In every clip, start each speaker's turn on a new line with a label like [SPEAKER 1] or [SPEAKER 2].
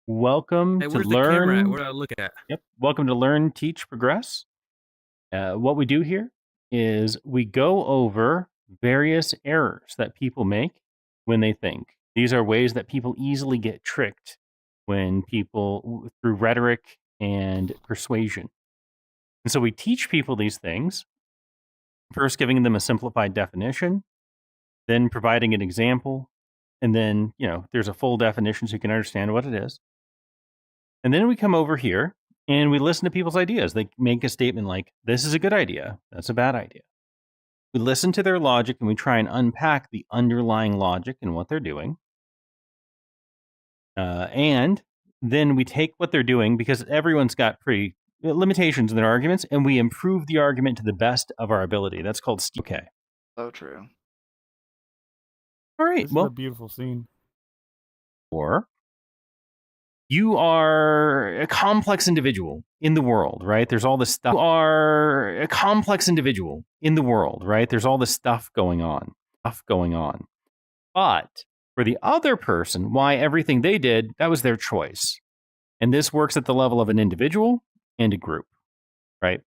[SPEAKER 1] Welcome
[SPEAKER 2] Hey,
[SPEAKER 1] to
[SPEAKER 2] where's the camera at?
[SPEAKER 1] Learn.
[SPEAKER 2] Where do I look at?
[SPEAKER 1] Yep. Welcome to Learn, Teach, Progress. What we do here is we go over various errors that people make when they think. These are ways that people easily get tricked when people through rhetoric and persuasion. And so we teach people these things, first giving them a simplified definition, then providing an example, and then, there's a full definition so you can understand what it is. And then we come over here and we listen to people's ideas. They make a statement like, this is a good idea. That's a bad idea. We listen to their logic and we try and unpack the underlying logic and what they're doing. And then we take what they're doing because everyone's got pretty limitations in their arguments, and we improve the argument to the best of our ability. That's called okay.
[SPEAKER 3] So true.
[SPEAKER 1] All right.
[SPEAKER 4] This is a beautiful scene.
[SPEAKER 1] Or you are a complex individual in the world, right? There's all this stuff. You are a complex individual in the world, right? There's all this stuff going on. But for the other person, why everything they did, that was their choice. And this works at the level of an individual and a group, right?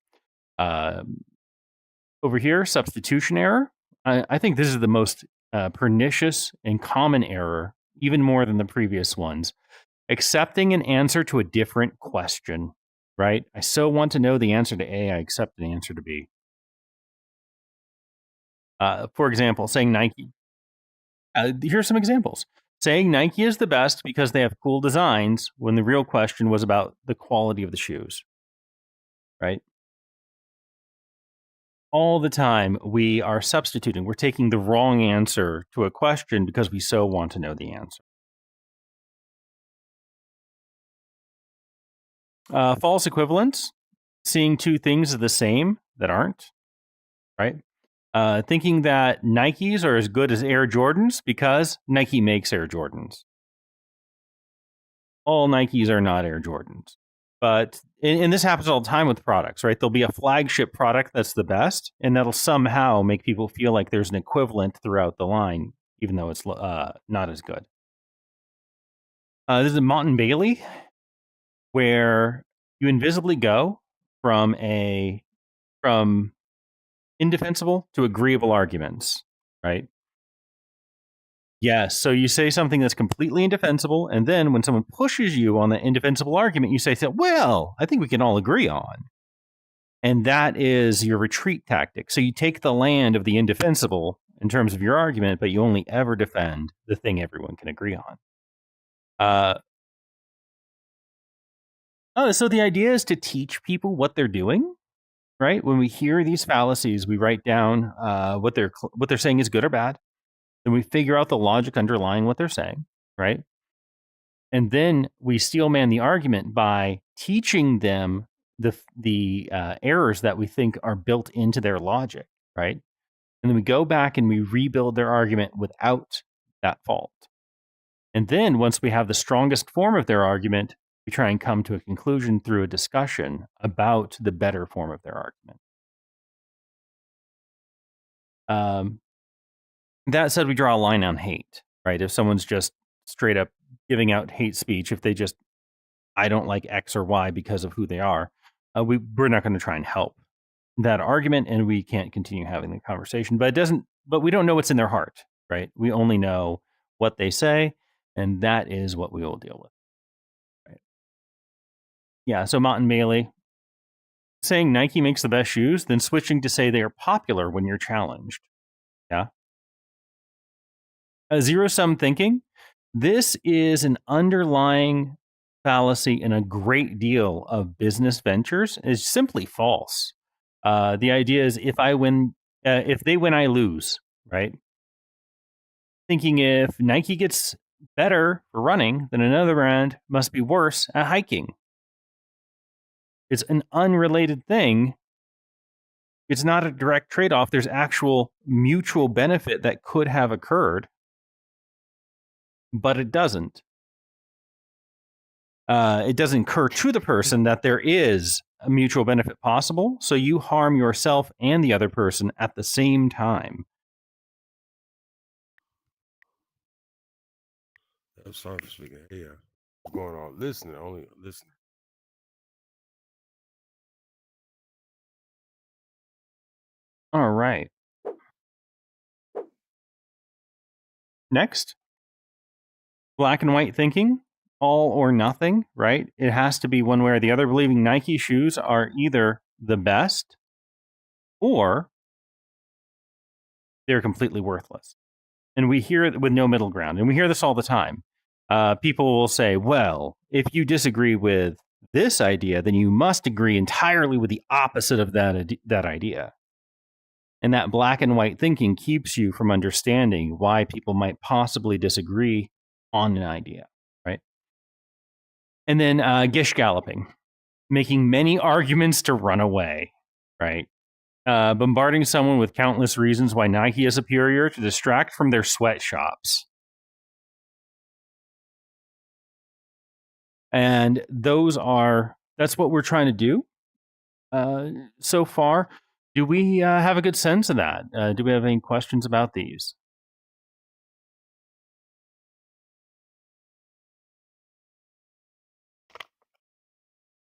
[SPEAKER 1] Over here, substitution error. I think this is the most pernicious and common error, even more than the previous ones. Accepting an answer to a different question, right? I so want to know the answer to A, I accept the answer to B. For example, saying Nike. Here's some examples. Saying Nike is the best because they have cool designs when the real question was about the quality of the shoes, right? All the time we are substituting. We're taking the wrong answer to a question because we so want to know the answer. False equivalence, seeing two things as the same that aren't, right? Thinking that Nikes are as good as Air Jordans because Nike makes Air Jordans. All Nikes are not Air Jordans. But, and this happens all the time with products, right? There'll be a flagship product that's the best, and that'll somehow make people feel like there's an equivalent throughout the line, even though it's not as good. This is a Mountain Bailey, where you invisibly go from indefensible to agreeable arguments, right? Yes. So you say something that's completely indefensible, and then when someone pushes you on the indefensible argument, you say, well, I think we can all agree on. And that is your retreat tactic. So you take the land of the indefensible in terms of your argument, but you only ever defend the thing everyone can agree on. So the idea is to teach people what they're doing, right? When we hear these fallacies, we write down what they're saying is good or bad. Then we figure out the logic underlying what they're saying, right? And then we steel man the argument by teaching them the errors that we think are built into their logic, right? And then we go back and we rebuild their argument without that fault. And then once we have the strongest form of their argument, we try and come to a conclusion through a discussion about the better form of their argument. That said, we draw a line on hate, right? If someone's just straight up giving out hate speech, if they just, I don't like X or Y because of who they are, we're not going to try and help that argument, and we can't continue having the conversation. But we don't know what's in their heart, right? We only know what they say, and that is what we will deal with. Right? Yeah. So Mountain Bailey saying Nike makes the best shoes, then switching to say they are popular when you're challenged. Yeah. Zero-sum thinking. This is an underlying fallacy in a great deal of business ventures. Is simply false. The idea is if they win, I lose, right? Thinking if Nike gets better for running, then another brand must be worse at hiking. It's an unrelated thing. It's not a direct trade-off. There's actual mutual benefit that could have occurred, but it doesn't. It doesn't occur to the person that there is a mutual benefit possible, so you harm yourself and the other person at the same time.
[SPEAKER 4] Sorry for speaking. Yeah.
[SPEAKER 2] going on listening, only listening.
[SPEAKER 1] All right. Next, black and white thinking, all or nothing, right? It has to be one way or the other, believing Nike shoes are either the best or they're completely worthless. And we hear it with no middle ground. And we hear this all the time. People will say, well, if you disagree with this idea, then you must agree entirely with the opposite of that idea. And that black and white thinking keeps you from understanding why people might possibly disagree on an idea, right? And then gish galloping, making many arguments to run away, right? Bombarding someone with countless reasons why Nike is superior to distract from their sweatshops. And that's what we're trying to do so far. Do we have a good sense of that? Do we have any questions about these?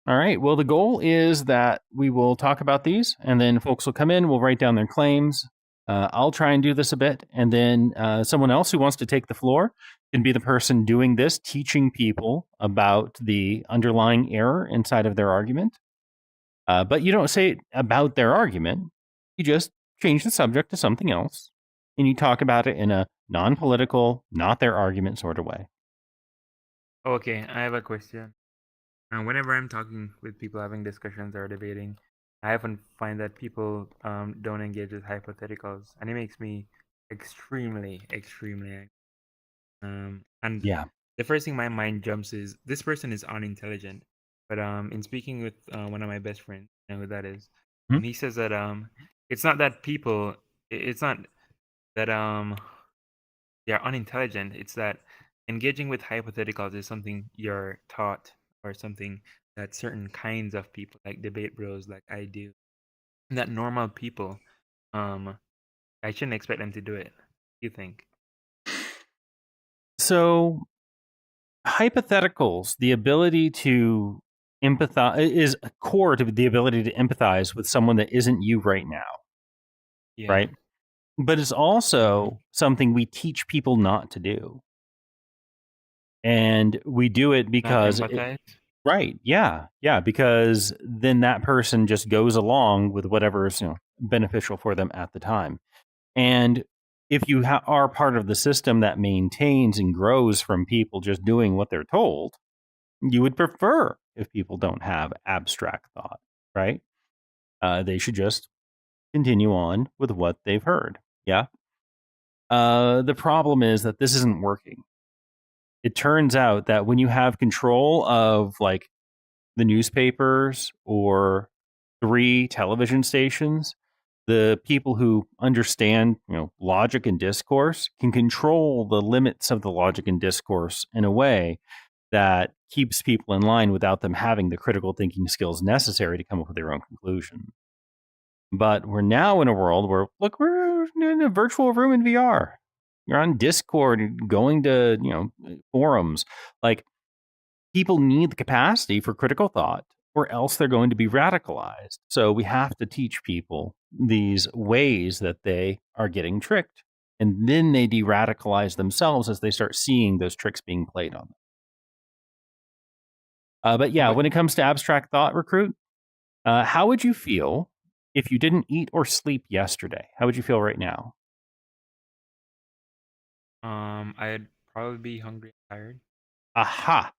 [SPEAKER 1] All right. Well, the goal is that we will talk about these, and then folks will come in, we'll write down their claims. I'll try and do this a bit, and then someone else who wants to take the floor can be the person doing this, teaching people about the underlying error inside of their argument. But you don't say it about their argument. You just change the subject to something else, and you talk about it in a non-political, not their argument sort of way.
[SPEAKER 3] Okay, I have a question. Whenever I'm talking with people having discussions or debating, I often find that people don't engage with hypotheticals, and it makes me extremely angry. And
[SPEAKER 1] Yeah.
[SPEAKER 3] the first thing my mind jumps is this person is unintelligent. But in speaking with one of my best friends, you know who that is,
[SPEAKER 1] Hmm?
[SPEAKER 3] he says that it's not that it's not that they are unintelligent. It's that engaging with hypotheticals is something you're taught or something that certain kinds of people, like debate bros, like I do, that normal people, I shouldn't expect them to do it. You think?
[SPEAKER 1] So hypotheticals, the ability to empathize is core to the ability to empathize with someone that isn't you right now,
[SPEAKER 3] Yeah.
[SPEAKER 1] right? But it's also something we teach people not to do. And we do it
[SPEAKER 3] Not
[SPEAKER 1] because
[SPEAKER 3] empathize.
[SPEAKER 1] right, yeah, because then that person just goes along with whatever is beneficial for them at the time. And if you are part of the system that maintains and grows from people just doing what they're told, you would prefer if people don't have abstract thought, right? They should just continue on with what they've heard. Yeah. The problem is that this isn't working. It turns out that when you have control of like the newspapers or 3 television stations, the people who understand, logic and discourse can control the limits of the logic and discourse in a way that keeps people in line without them having the critical thinking skills necessary to come up with their own conclusion. But we're now in a world where, look, we're in a virtual room in VR. You're on Discord, going to, forums. Like, people need the capacity for critical thought or else they're going to be radicalized. So we have to teach people these ways that they are getting tricked. And then they de radicalize themselves as they start seeing those tricks being played on them. But yeah,
[SPEAKER 3] But
[SPEAKER 1] when it comes to abstract thought, Recruit, how would you feel if you didn't eat or sleep yesterday? How would you feel right now?
[SPEAKER 3] I'd probably be hungry and tired.
[SPEAKER 1] Aha.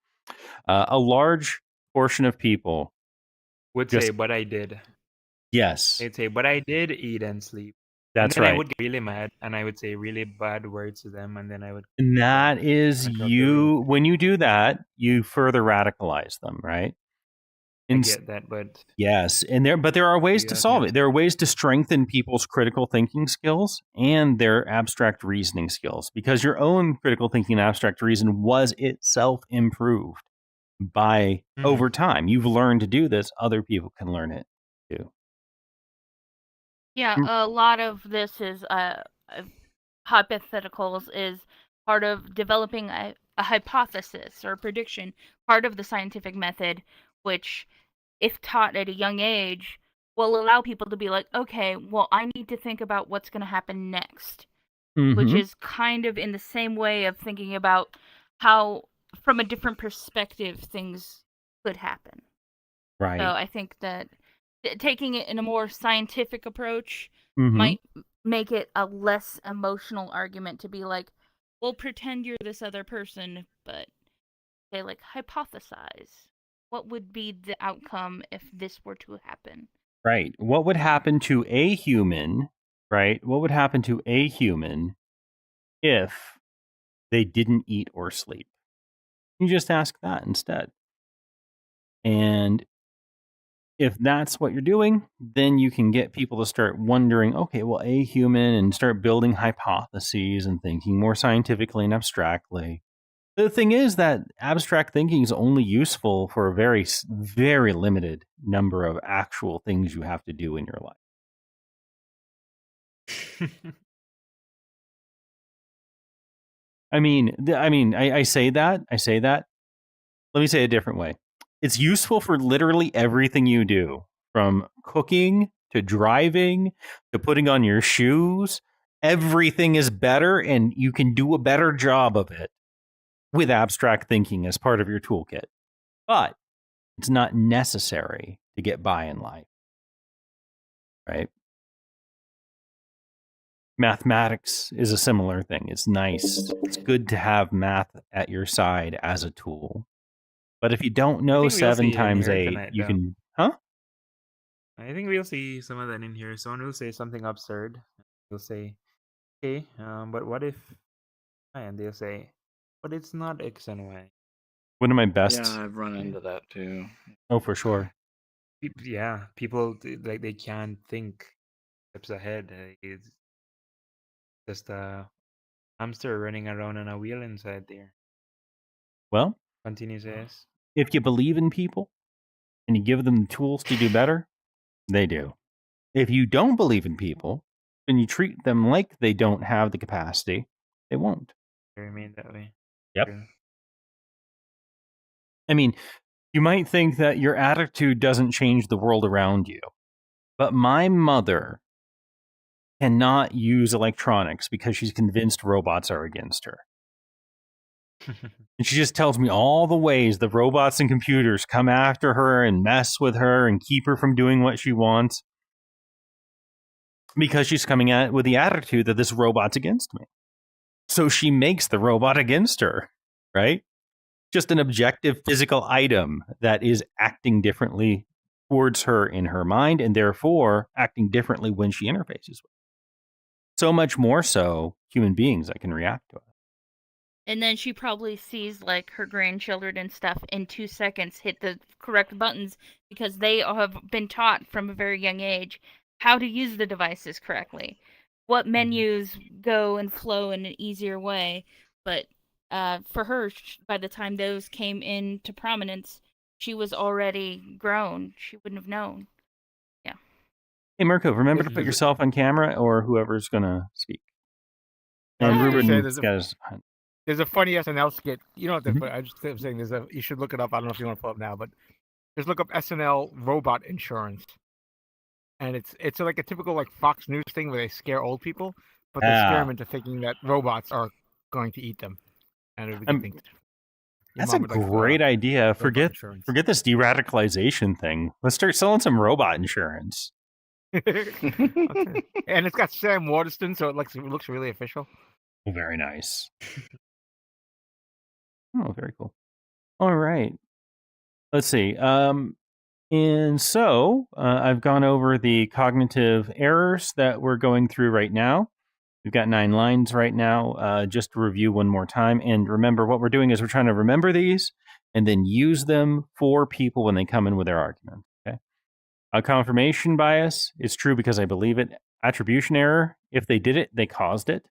[SPEAKER 1] A large portion of people
[SPEAKER 3] Would say,
[SPEAKER 1] just,
[SPEAKER 3] but I did.
[SPEAKER 1] yes,
[SPEAKER 3] They'd say, but I did eat and sleep. And
[SPEAKER 1] that's
[SPEAKER 3] then I
[SPEAKER 1] right.
[SPEAKER 3] would get really mad and I would say really bad words to them, and then I would
[SPEAKER 1] And
[SPEAKER 3] them
[SPEAKER 1] that is
[SPEAKER 3] back out the room.
[SPEAKER 1] you. When you do that, you further radicalize them, right?
[SPEAKER 3] I
[SPEAKER 1] And
[SPEAKER 3] get that, but
[SPEAKER 1] yes, but there are ways
[SPEAKER 3] you
[SPEAKER 1] to
[SPEAKER 3] have to
[SPEAKER 1] solve
[SPEAKER 3] have
[SPEAKER 1] it. There are ways to strengthen people's critical thinking skills and their abstract reasoning skills because your own critical thinking and abstract reason was itself improved by over time. You've learned to do this, other people can learn it too.
[SPEAKER 4] Yeah,
[SPEAKER 1] Mm.
[SPEAKER 4] a lot of this is hypotheticals is part of developing a hypothesis or a prediction, part of the scientific method, which, if taught at a young age, will allow people to be like, okay, well, I need to think about what's going to happen next, which is kind of in the same way of thinking about how, from a different perspective, things could happen.
[SPEAKER 1] Right.
[SPEAKER 4] So I think that taking it in a more scientific approach
[SPEAKER 1] Mm-hmm.
[SPEAKER 4] might make it a less emotional argument to be like, well, pretend you're this other person, but they like hypothesize. What would be the outcome if this were to happen?
[SPEAKER 1] Right. What would happen to a human, right? What would happen to a human if they didn't eat or sleep? You just ask that instead. And if that's what you're doing, then you can get people to start wondering, okay, well, a human, and start building hypotheses and thinking more scientifically and abstractly. The thing is that abstract thinking is only useful for a very, very limited number of actual things you have to do in your life. I say that. Let me say it a different way. It's useful for literally everything you do, from cooking to driving to putting on your shoes. Everything is better, and you can do a better job of it with abstract thinking as part of your toolkit. But it's not necessary to get by in life, right? Mathematics is a similar thing. It's nice. It's good to have math at your side as a tool. But if you don't know
[SPEAKER 3] think we'll
[SPEAKER 1] 7
[SPEAKER 3] see it in
[SPEAKER 1] times
[SPEAKER 3] here
[SPEAKER 1] 8,
[SPEAKER 3] tonight,
[SPEAKER 1] you
[SPEAKER 3] though.
[SPEAKER 1] can... Huh?
[SPEAKER 3] I think we'll see some of that in here. Someone will say something absurd. We'll say, okay, but what if... And they'll say, but it's not X and Y.
[SPEAKER 1] One of my best...
[SPEAKER 5] Yeah, I've run into that too.
[SPEAKER 1] Oh, for sure.
[SPEAKER 3] Yeah, people, like, they can't think steps ahead. It's just a hamster running around on a wheel inside there.
[SPEAKER 1] Well,
[SPEAKER 3] Continue, says.
[SPEAKER 1] if you believe in people and you give them the tools to do better, they do. If you don't believe in people and you treat them like they don't have the capacity, they won't.
[SPEAKER 3] They remain that way.
[SPEAKER 1] Yep.
[SPEAKER 3] True.
[SPEAKER 1] I mean, you might think that your attitude doesn't change the world around you, but my mother cannot use electronics because she's convinced robots are against her. And she just tells me all the ways the robots and computers come after her and mess with her and keep her from doing what she wants, because she's coming at it with the attitude that this robot's against me. So she makes the robot against her, right? Just an objective physical item that is acting differently towards her in her mind, and therefore acting differently when she interfaces with it. So much more so human beings that can react to it.
[SPEAKER 4] And then she probably sees like her grandchildren and stuff in 2 seconds hit the correct buttons because they have been taught from a very young age how to use the devices correctly. What menus go and flow in an easier way. But for her, by the time those came into prominence, she was already grown. She wouldn't have known. Yeah.
[SPEAKER 1] Hey, Mirko, remember to put yourself on camera or whoever's going to speak. And
[SPEAKER 4] Hi.
[SPEAKER 1] Ruben
[SPEAKER 6] There's
[SPEAKER 1] got his...
[SPEAKER 6] a funny SNL skit. You know what?
[SPEAKER 1] Mhm.
[SPEAKER 6] I just am saying you should look it up. I don't know if you want to pull it up now, but just look up SNL robot insurance, and it's like a typical like Fox News thing where they scare old people, but they scare them into thinking that robots are going to eat them, and it would be good thing to do. Your
[SPEAKER 1] That's a
[SPEAKER 6] mom would like,
[SPEAKER 1] great idea.
[SPEAKER 6] robot
[SPEAKER 1] Forget
[SPEAKER 6] insurance.
[SPEAKER 1] this de-radicalization thing. Let's start selling some robot insurance.
[SPEAKER 6] Okay. And it's got Sam Waterston, so it looks really official.
[SPEAKER 1] Oh, very nice. Oh, very cool. All right. Let's see. And so I've gone over the cognitive errors that we're going through right now. We've got 9 lines right now. Just to review one more time. And remember, what we're doing is we're trying to remember these and then use them for people when they come in with their argument. Okay. Confirmation bias is true because I believe it. Attribution error, if they did it, they caused it.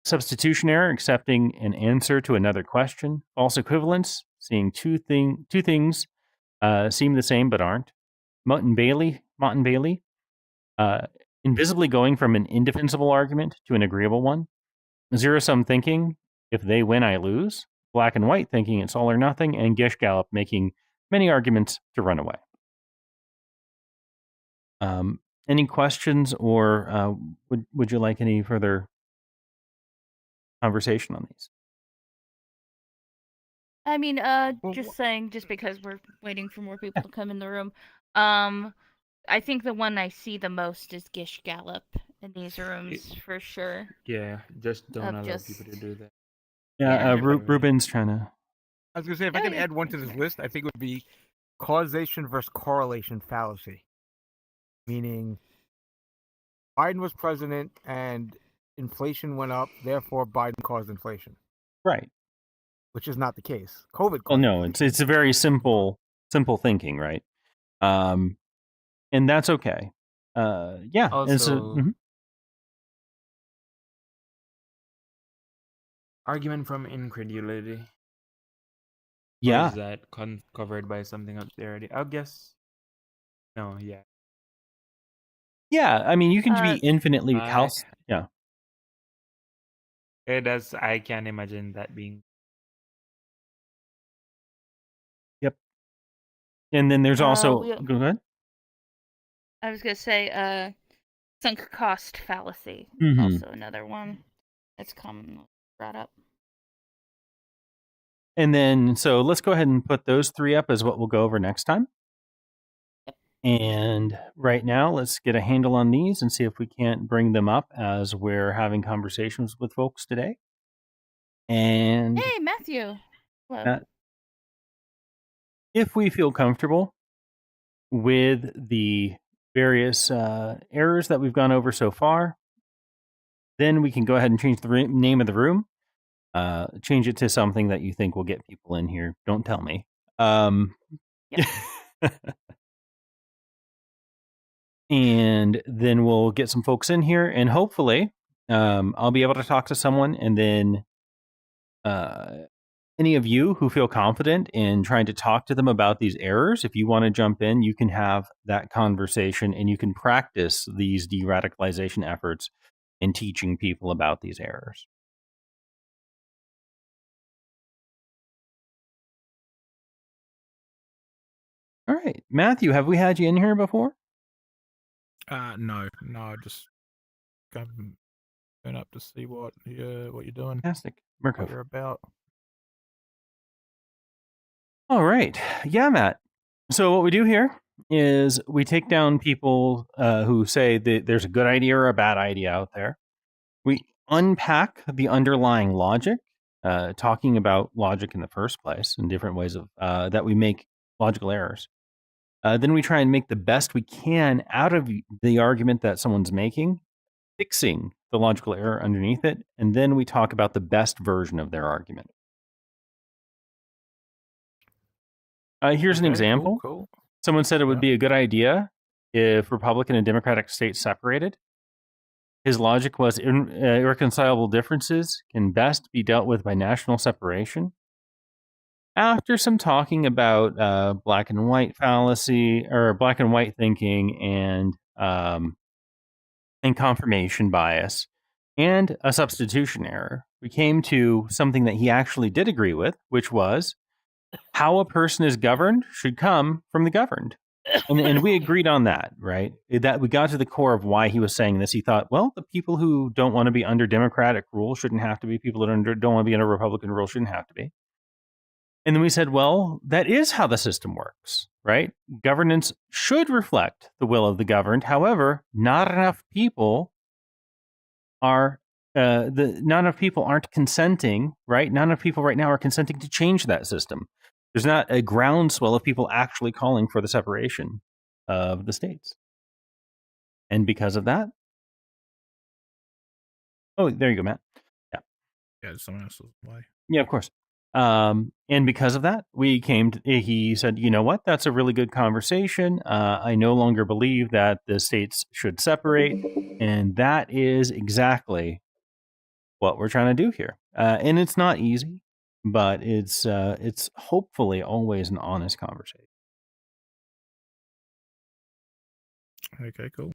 [SPEAKER 1] Substitution error, accepting an answer to another question. False equivalence, seeing two things seem the same but aren't. Mott and Bailey, invisibly going from an indefensible argument to an agreeable one. Zero-sum thinking, If they win, I lose. Black and white thinking it's all or nothing, and Gish Gallop making many arguments to run away. Any questions, or would you like any further conversation on these?
[SPEAKER 4] I mean,
[SPEAKER 6] Well,
[SPEAKER 4] just saying, just because we're waiting for more people to come in the room. I think the one I see the most is Gish Gallop in these rooms for sure.
[SPEAKER 3] Yeah, just don't
[SPEAKER 4] Of
[SPEAKER 3] allow people to
[SPEAKER 4] just-
[SPEAKER 3] do that.
[SPEAKER 1] Yeah,
[SPEAKER 4] Yeah.
[SPEAKER 1] Ruben's trying to.
[SPEAKER 6] I was gonna say if I
[SPEAKER 4] Oh,
[SPEAKER 6] could
[SPEAKER 4] yeah,
[SPEAKER 6] add one to
[SPEAKER 4] that's
[SPEAKER 6] this
[SPEAKER 4] fair.
[SPEAKER 6] list, I think it would be causation versus correlation fallacy. Meaning, Biden was president and inflation went up, therefore Biden caused inflation,
[SPEAKER 1] Right.
[SPEAKER 6] which is not the case. COVID caused
[SPEAKER 1] Well, no,
[SPEAKER 6] inflation.
[SPEAKER 1] it's a very simple thinking, right? And that's okay. Yeah. And so,
[SPEAKER 3] Also, argument from incredulity. Or
[SPEAKER 1] yeah,
[SPEAKER 3] is that covered by something up there already? I guess. No, yeah.
[SPEAKER 1] yeah. I mean, you can be infinitely Yeah.
[SPEAKER 3] I can't imagine that being.
[SPEAKER 1] Yep. And then there's also.
[SPEAKER 4] we-
[SPEAKER 1] Go ahead.
[SPEAKER 4] I was gonna say, sunk cost fallacy.
[SPEAKER 1] Mhm.
[SPEAKER 4] Also another one that's commonly brought up.
[SPEAKER 1] And then, so let's go ahead and put those three up as what we'll go over next time.
[SPEAKER 4] Yep.
[SPEAKER 1] And right now, let's get a handle on these and see if we can't bring them up as we're having conversations with folks today. And
[SPEAKER 4] Hey, Matthew. Hello.
[SPEAKER 1] that, if we feel comfortable with the various errors that we've gone over so far, then we can go ahead and change the name of the room. Change it to something that you think will get people in here. Don't tell me.
[SPEAKER 4] Yep.
[SPEAKER 1] And then we'll get some folks in here, and hopefully I'll be able to talk to someone, and then any of you who feel confident in trying to talk to them about these errors, if you want to jump in, you can have that conversation, and you can practice these de-radicalization efforts in teaching people about these errors. All right, Matthew, have we had you in here before?
[SPEAKER 7] No, I just going up to see what you're doing,
[SPEAKER 1] Fantastic.
[SPEAKER 7] what
[SPEAKER 1] Murkov.
[SPEAKER 7] you're about.
[SPEAKER 1] All right. Yeah, Matt. So what we do here is we take down people who say that there's a good idea or a bad idea out there. We unpack the underlying logic, talking about logic in the first place and different ways of that we make logical errors. Then we try and make the best we can out of the argument that someone's making, fixing the logical error underneath it, and then we talk about the best version of their argument. Here's an
[SPEAKER 7] Okay,
[SPEAKER 1] example.
[SPEAKER 7] Cool.
[SPEAKER 1] Someone said it would
[SPEAKER 7] Yeah.
[SPEAKER 1] be a good idea if Republican and Democratic states separated. His logic was irreconcilable differences can best be dealt with by national separation. After some talking about black and white fallacy or black and white thinking and confirmation bias and a substitution error, we came to something that he actually did agree with, which was how a person is governed should come from the governed. And we agreed on that, right? That we got to the core of why he was saying this. He thought, well, the people who don't want to be under Democratic rule shouldn't have to be. People that don't want to be under Republican rule shouldn't have to be. And then we said, well, that is how the system works, right? Governance should reflect the will of the governed. However, not enough people aren't consenting, right? Not enough people right now are consenting to change that system. There's not a groundswell of people actually calling for the separation of the states. And because of that, there you go, Matt.
[SPEAKER 7] Yeah, someone else's way.
[SPEAKER 1] Yeah, of course. And because of that, he said, you know what? That's a really good conversation. I no longer believe that the states should separate. And that is exactly what we're trying to do here. And it's not easy, but it's hopefully always an honest conversation.
[SPEAKER 7] Okay, cool.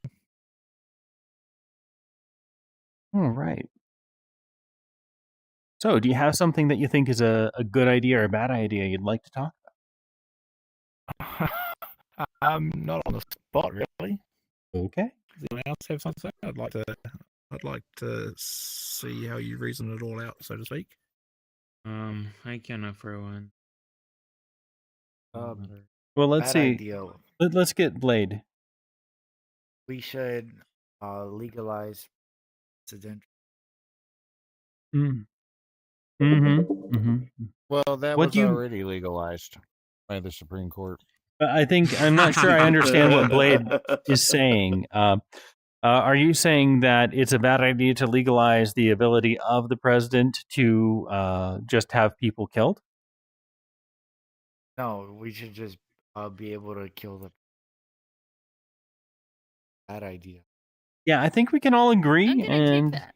[SPEAKER 1] All right. So, do you have something that you think is a good idea or a bad idea you'd like to talk
[SPEAKER 7] Not on the spot, really.
[SPEAKER 1] about? Okay.
[SPEAKER 7] Does anyone else have something? I'd like to see how you reason it all out, so to speak.
[SPEAKER 3] I can offer one.
[SPEAKER 1] Well, let's
[SPEAKER 8] Bad
[SPEAKER 1] see.
[SPEAKER 8] idea.
[SPEAKER 1] Let's get Blade.
[SPEAKER 8] We should legalize residential.
[SPEAKER 1] Mm. Mm-hmm.
[SPEAKER 9] Well, that
[SPEAKER 1] What
[SPEAKER 9] was
[SPEAKER 1] do you-
[SPEAKER 9] already legalized by the Supreme Court.
[SPEAKER 1] I'm not sure I understand what Blade is saying. Are you saying that it's a bad idea to legalize the ability of the president to just have people killed?
[SPEAKER 8] No, we should just be able to kill the. Bad idea.
[SPEAKER 1] Yeah, I think we can all agree.
[SPEAKER 4] I'm gonna
[SPEAKER 1] and
[SPEAKER 4] take that.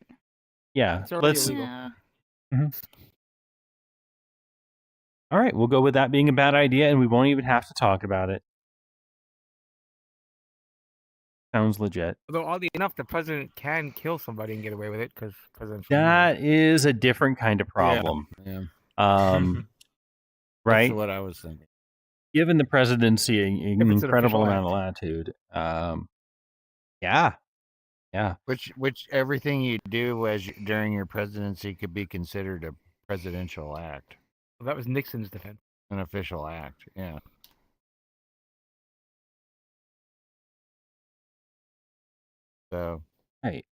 [SPEAKER 1] yeah,
[SPEAKER 6] It's already
[SPEAKER 1] let's.
[SPEAKER 6] illegal.
[SPEAKER 4] Yeah.
[SPEAKER 1] All right, we'll go with that being a bad idea, and we won't even have to talk about it. Sounds legit.
[SPEAKER 6] Although oddly enough, the president can kill somebody and get away with it because presidents.
[SPEAKER 1] That is a different kind of problem.
[SPEAKER 9] Yeah,
[SPEAKER 1] Um, right?
[SPEAKER 9] that's what I was thinking.
[SPEAKER 1] Given the presidency an
[SPEAKER 6] it's an
[SPEAKER 1] incredible
[SPEAKER 6] official
[SPEAKER 1] amount of
[SPEAKER 6] act.
[SPEAKER 1] latitude. Yeah.
[SPEAKER 9] Which everything you do during your presidency could be considered a presidential act,
[SPEAKER 6] Well, that was Nixon's defense.
[SPEAKER 9] an official act. Yeah. So
[SPEAKER 1] Right.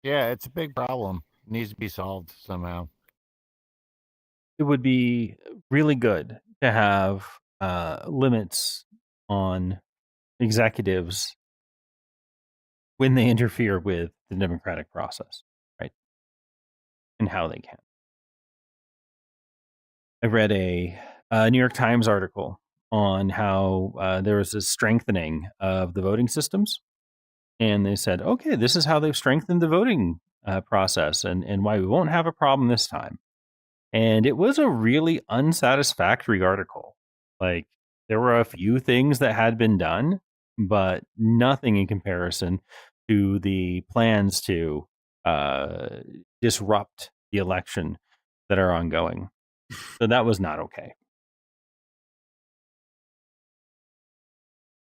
[SPEAKER 9] yeah, it's a big problem. It needs to be solved somehow.
[SPEAKER 1] It would be really good to have limits on executives when they interfere with the democratic process, right? And how they can. I read a New York Times article on how there was a strengthening of the voting systems. And they said, okay, this is how they've strengthened the voting process and why we won't have a problem this time. And it was a really unsatisfactory article. Like, there were a few things that had been done, but nothing in comparison to the plans to disrupt the election that are ongoing. So that was not okay.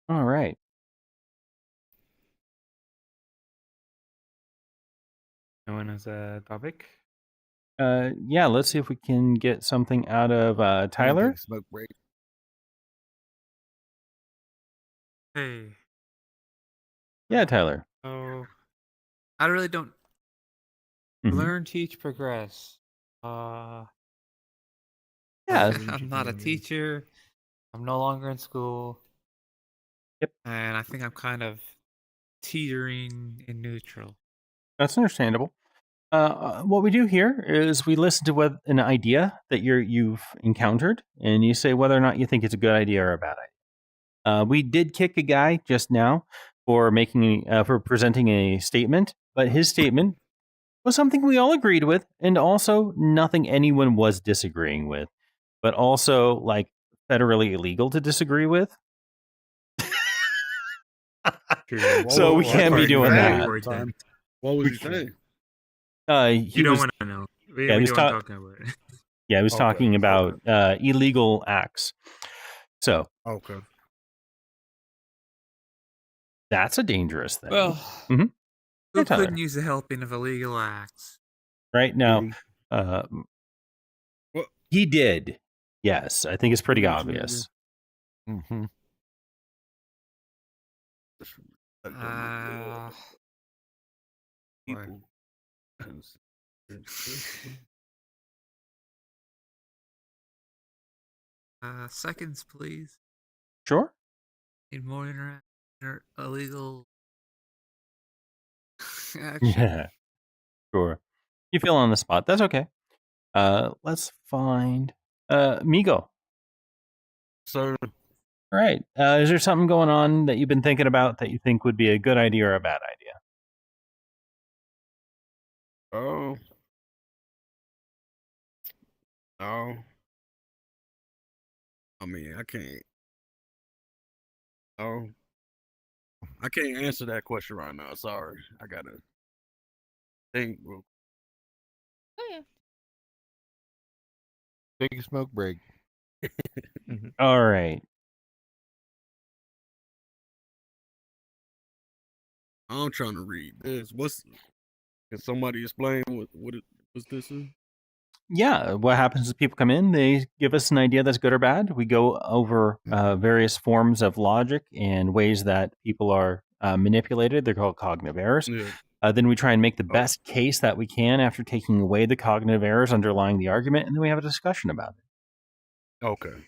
[SPEAKER 1] All right.
[SPEAKER 3] No one has a topic?
[SPEAKER 1] Yeah, let's see if we can get something out of Tyler.
[SPEAKER 9] Take a smoke break.
[SPEAKER 10] Hey,
[SPEAKER 1] Yeah, Tyler.
[SPEAKER 10] so I really don't
[SPEAKER 1] Mhm.
[SPEAKER 10] learn, teach, progress.
[SPEAKER 1] Yeah.
[SPEAKER 10] I'm not a teacher. I'm no longer in school.
[SPEAKER 1] Yep.
[SPEAKER 10] And I think I'm kind of teetering in neutral.
[SPEAKER 1] That's understandable. What we do here is we listen to an idea that you've encountered, and you say whether or not you think it's a good idea or a bad idea. We did kick a guy just now for presenting a statement, but his statement was something we all agreed with, and also nothing anyone was disagreeing with, but also like federally illegal to disagree with. So we can't be doing that.
[SPEAKER 2] What was he saying?
[SPEAKER 3] You don't want to know. We
[SPEAKER 1] he was
[SPEAKER 3] don't want to talk about it.
[SPEAKER 1] Yeah, he was
[SPEAKER 2] Okay,
[SPEAKER 1] talking about illegal acts. So
[SPEAKER 2] Okay.
[SPEAKER 1] that's a dangerous thing.
[SPEAKER 10] Well,
[SPEAKER 1] Mhm.
[SPEAKER 10] who
[SPEAKER 1] Hey, Tyler.
[SPEAKER 10] couldn't use the helping of illegal acts?
[SPEAKER 1] Right now,
[SPEAKER 2] What?
[SPEAKER 1] he did. Yes, I think it's pretty
[SPEAKER 2] Yes,
[SPEAKER 1] obvious.
[SPEAKER 9] Mm-hmm.
[SPEAKER 2] People.
[SPEAKER 10] Seconds, please.
[SPEAKER 1] Sure.
[SPEAKER 10] Need more illegal action.
[SPEAKER 1] Yeah. Sure. You feel on the spot. That's okay. Let's find Migo.
[SPEAKER 9] So
[SPEAKER 1] All right. Is there something going on that you've been thinking about that you think would be a good idea or a bad idea?
[SPEAKER 2] Oh. No. I mean, I can't. Oh. I can't answer that question right now. Sorry. I gotta think.
[SPEAKER 4] Oh, yeah.
[SPEAKER 9] Big smoke break.
[SPEAKER 1] All right.
[SPEAKER 2] I'm trying to read this. Can somebody explain what's this is?
[SPEAKER 1] Yeah, what happens is people come in, they give us an idea that's good or bad. We go over various forms of logic and ways that people are manipulated. They're called cognitive errors.
[SPEAKER 2] Yeah.
[SPEAKER 1] Then we try and make the best case that we can after taking away the cognitive errors underlying the argument, and then we have a discussion about it.
[SPEAKER 2] Okay.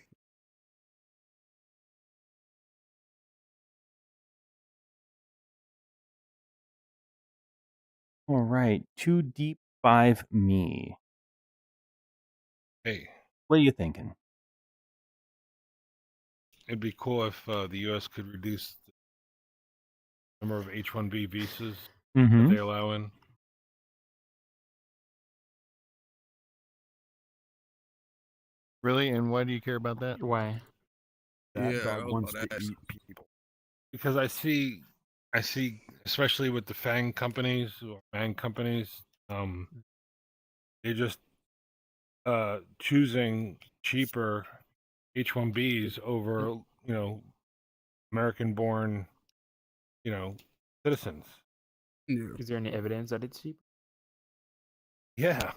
[SPEAKER 1] All right, Too Deep 5 Me.
[SPEAKER 11] Hey,
[SPEAKER 1] What are you thinking?
[SPEAKER 11] it'd be cool if the U.S. could reduce the number of H-1B visas that
[SPEAKER 1] Mm-hmm.
[SPEAKER 11] they allow in.
[SPEAKER 9] Really? And why do you care about that?
[SPEAKER 3] Why?
[SPEAKER 2] Yeah,
[SPEAKER 7] That
[SPEAKER 2] I
[SPEAKER 7] dog
[SPEAKER 2] was
[SPEAKER 7] wants
[SPEAKER 2] about
[SPEAKER 7] to
[SPEAKER 2] to ask.
[SPEAKER 7] eat people.
[SPEAKER 11] Because I see, especially with the FANG companies or FANG companies, they just choosing cheaper H-1Bs over, American-born, citizens.
[SPEAKER 2] Yeah.
[SPEAKER 3] Is there any evidence that it's cheap?
[SPEAKER 11] Yeah,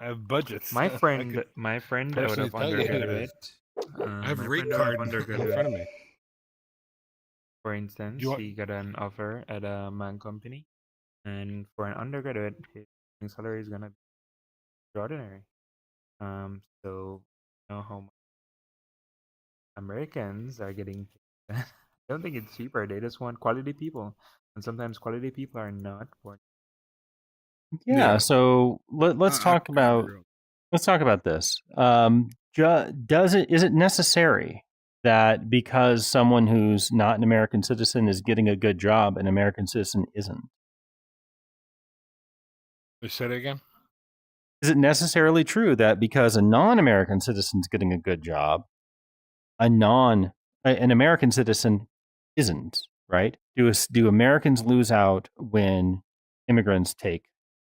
[SPEAKER 11] I have budgets.
[SPEAKER 3] My
[SPEAKER 11] I
[SPEAKER 3] friend,
[SPEAKER 11] could
[SPEAKER 3] my friend out
[SPEAKER 11] personally
[SPEAKER 3] of
[SPEAKER 11] tell you it
[SPEAKER 3] undergraduate.
[SPEAKER 11] is. I have
[SPEAKER 3] My
[SPEAKER 11] a rate
[SPEAKER 3] friend out of
[SPEAKER 11] card in front
[SPEAKER 3] undergraduate,
[SPEAKER 11] of me.
[SPEAKER 3] for instance,
[SPEAKER 11] You want-
[SPEAKER 3] he got an offer at a man company, and for an undergraduate, his salary is gonna be extraordinary. So you know how much Americans are getting. I don't think it's cheaper. They just want quality people, and sometimes quality people are not born.
[SPEAKER 1] Yeah,
[SPEAKER 2] Yeah.
[SPEAKER 1] so let's
[SPEAKER 2] I
[SPEAKER 1] talk about
[SPEAKER 2] agree.
[SPEAKER 1] this. Is it necessary that because someone who's not an American citizen is getting a good job, an American citizen isn't?
[SPEAKER 11] Say that again?
[SPEAKER 1] Is it necessarily true that because a non-American citizen is getting a good job, an American citizen isn't? Right? Do Americans lose out when immigrants take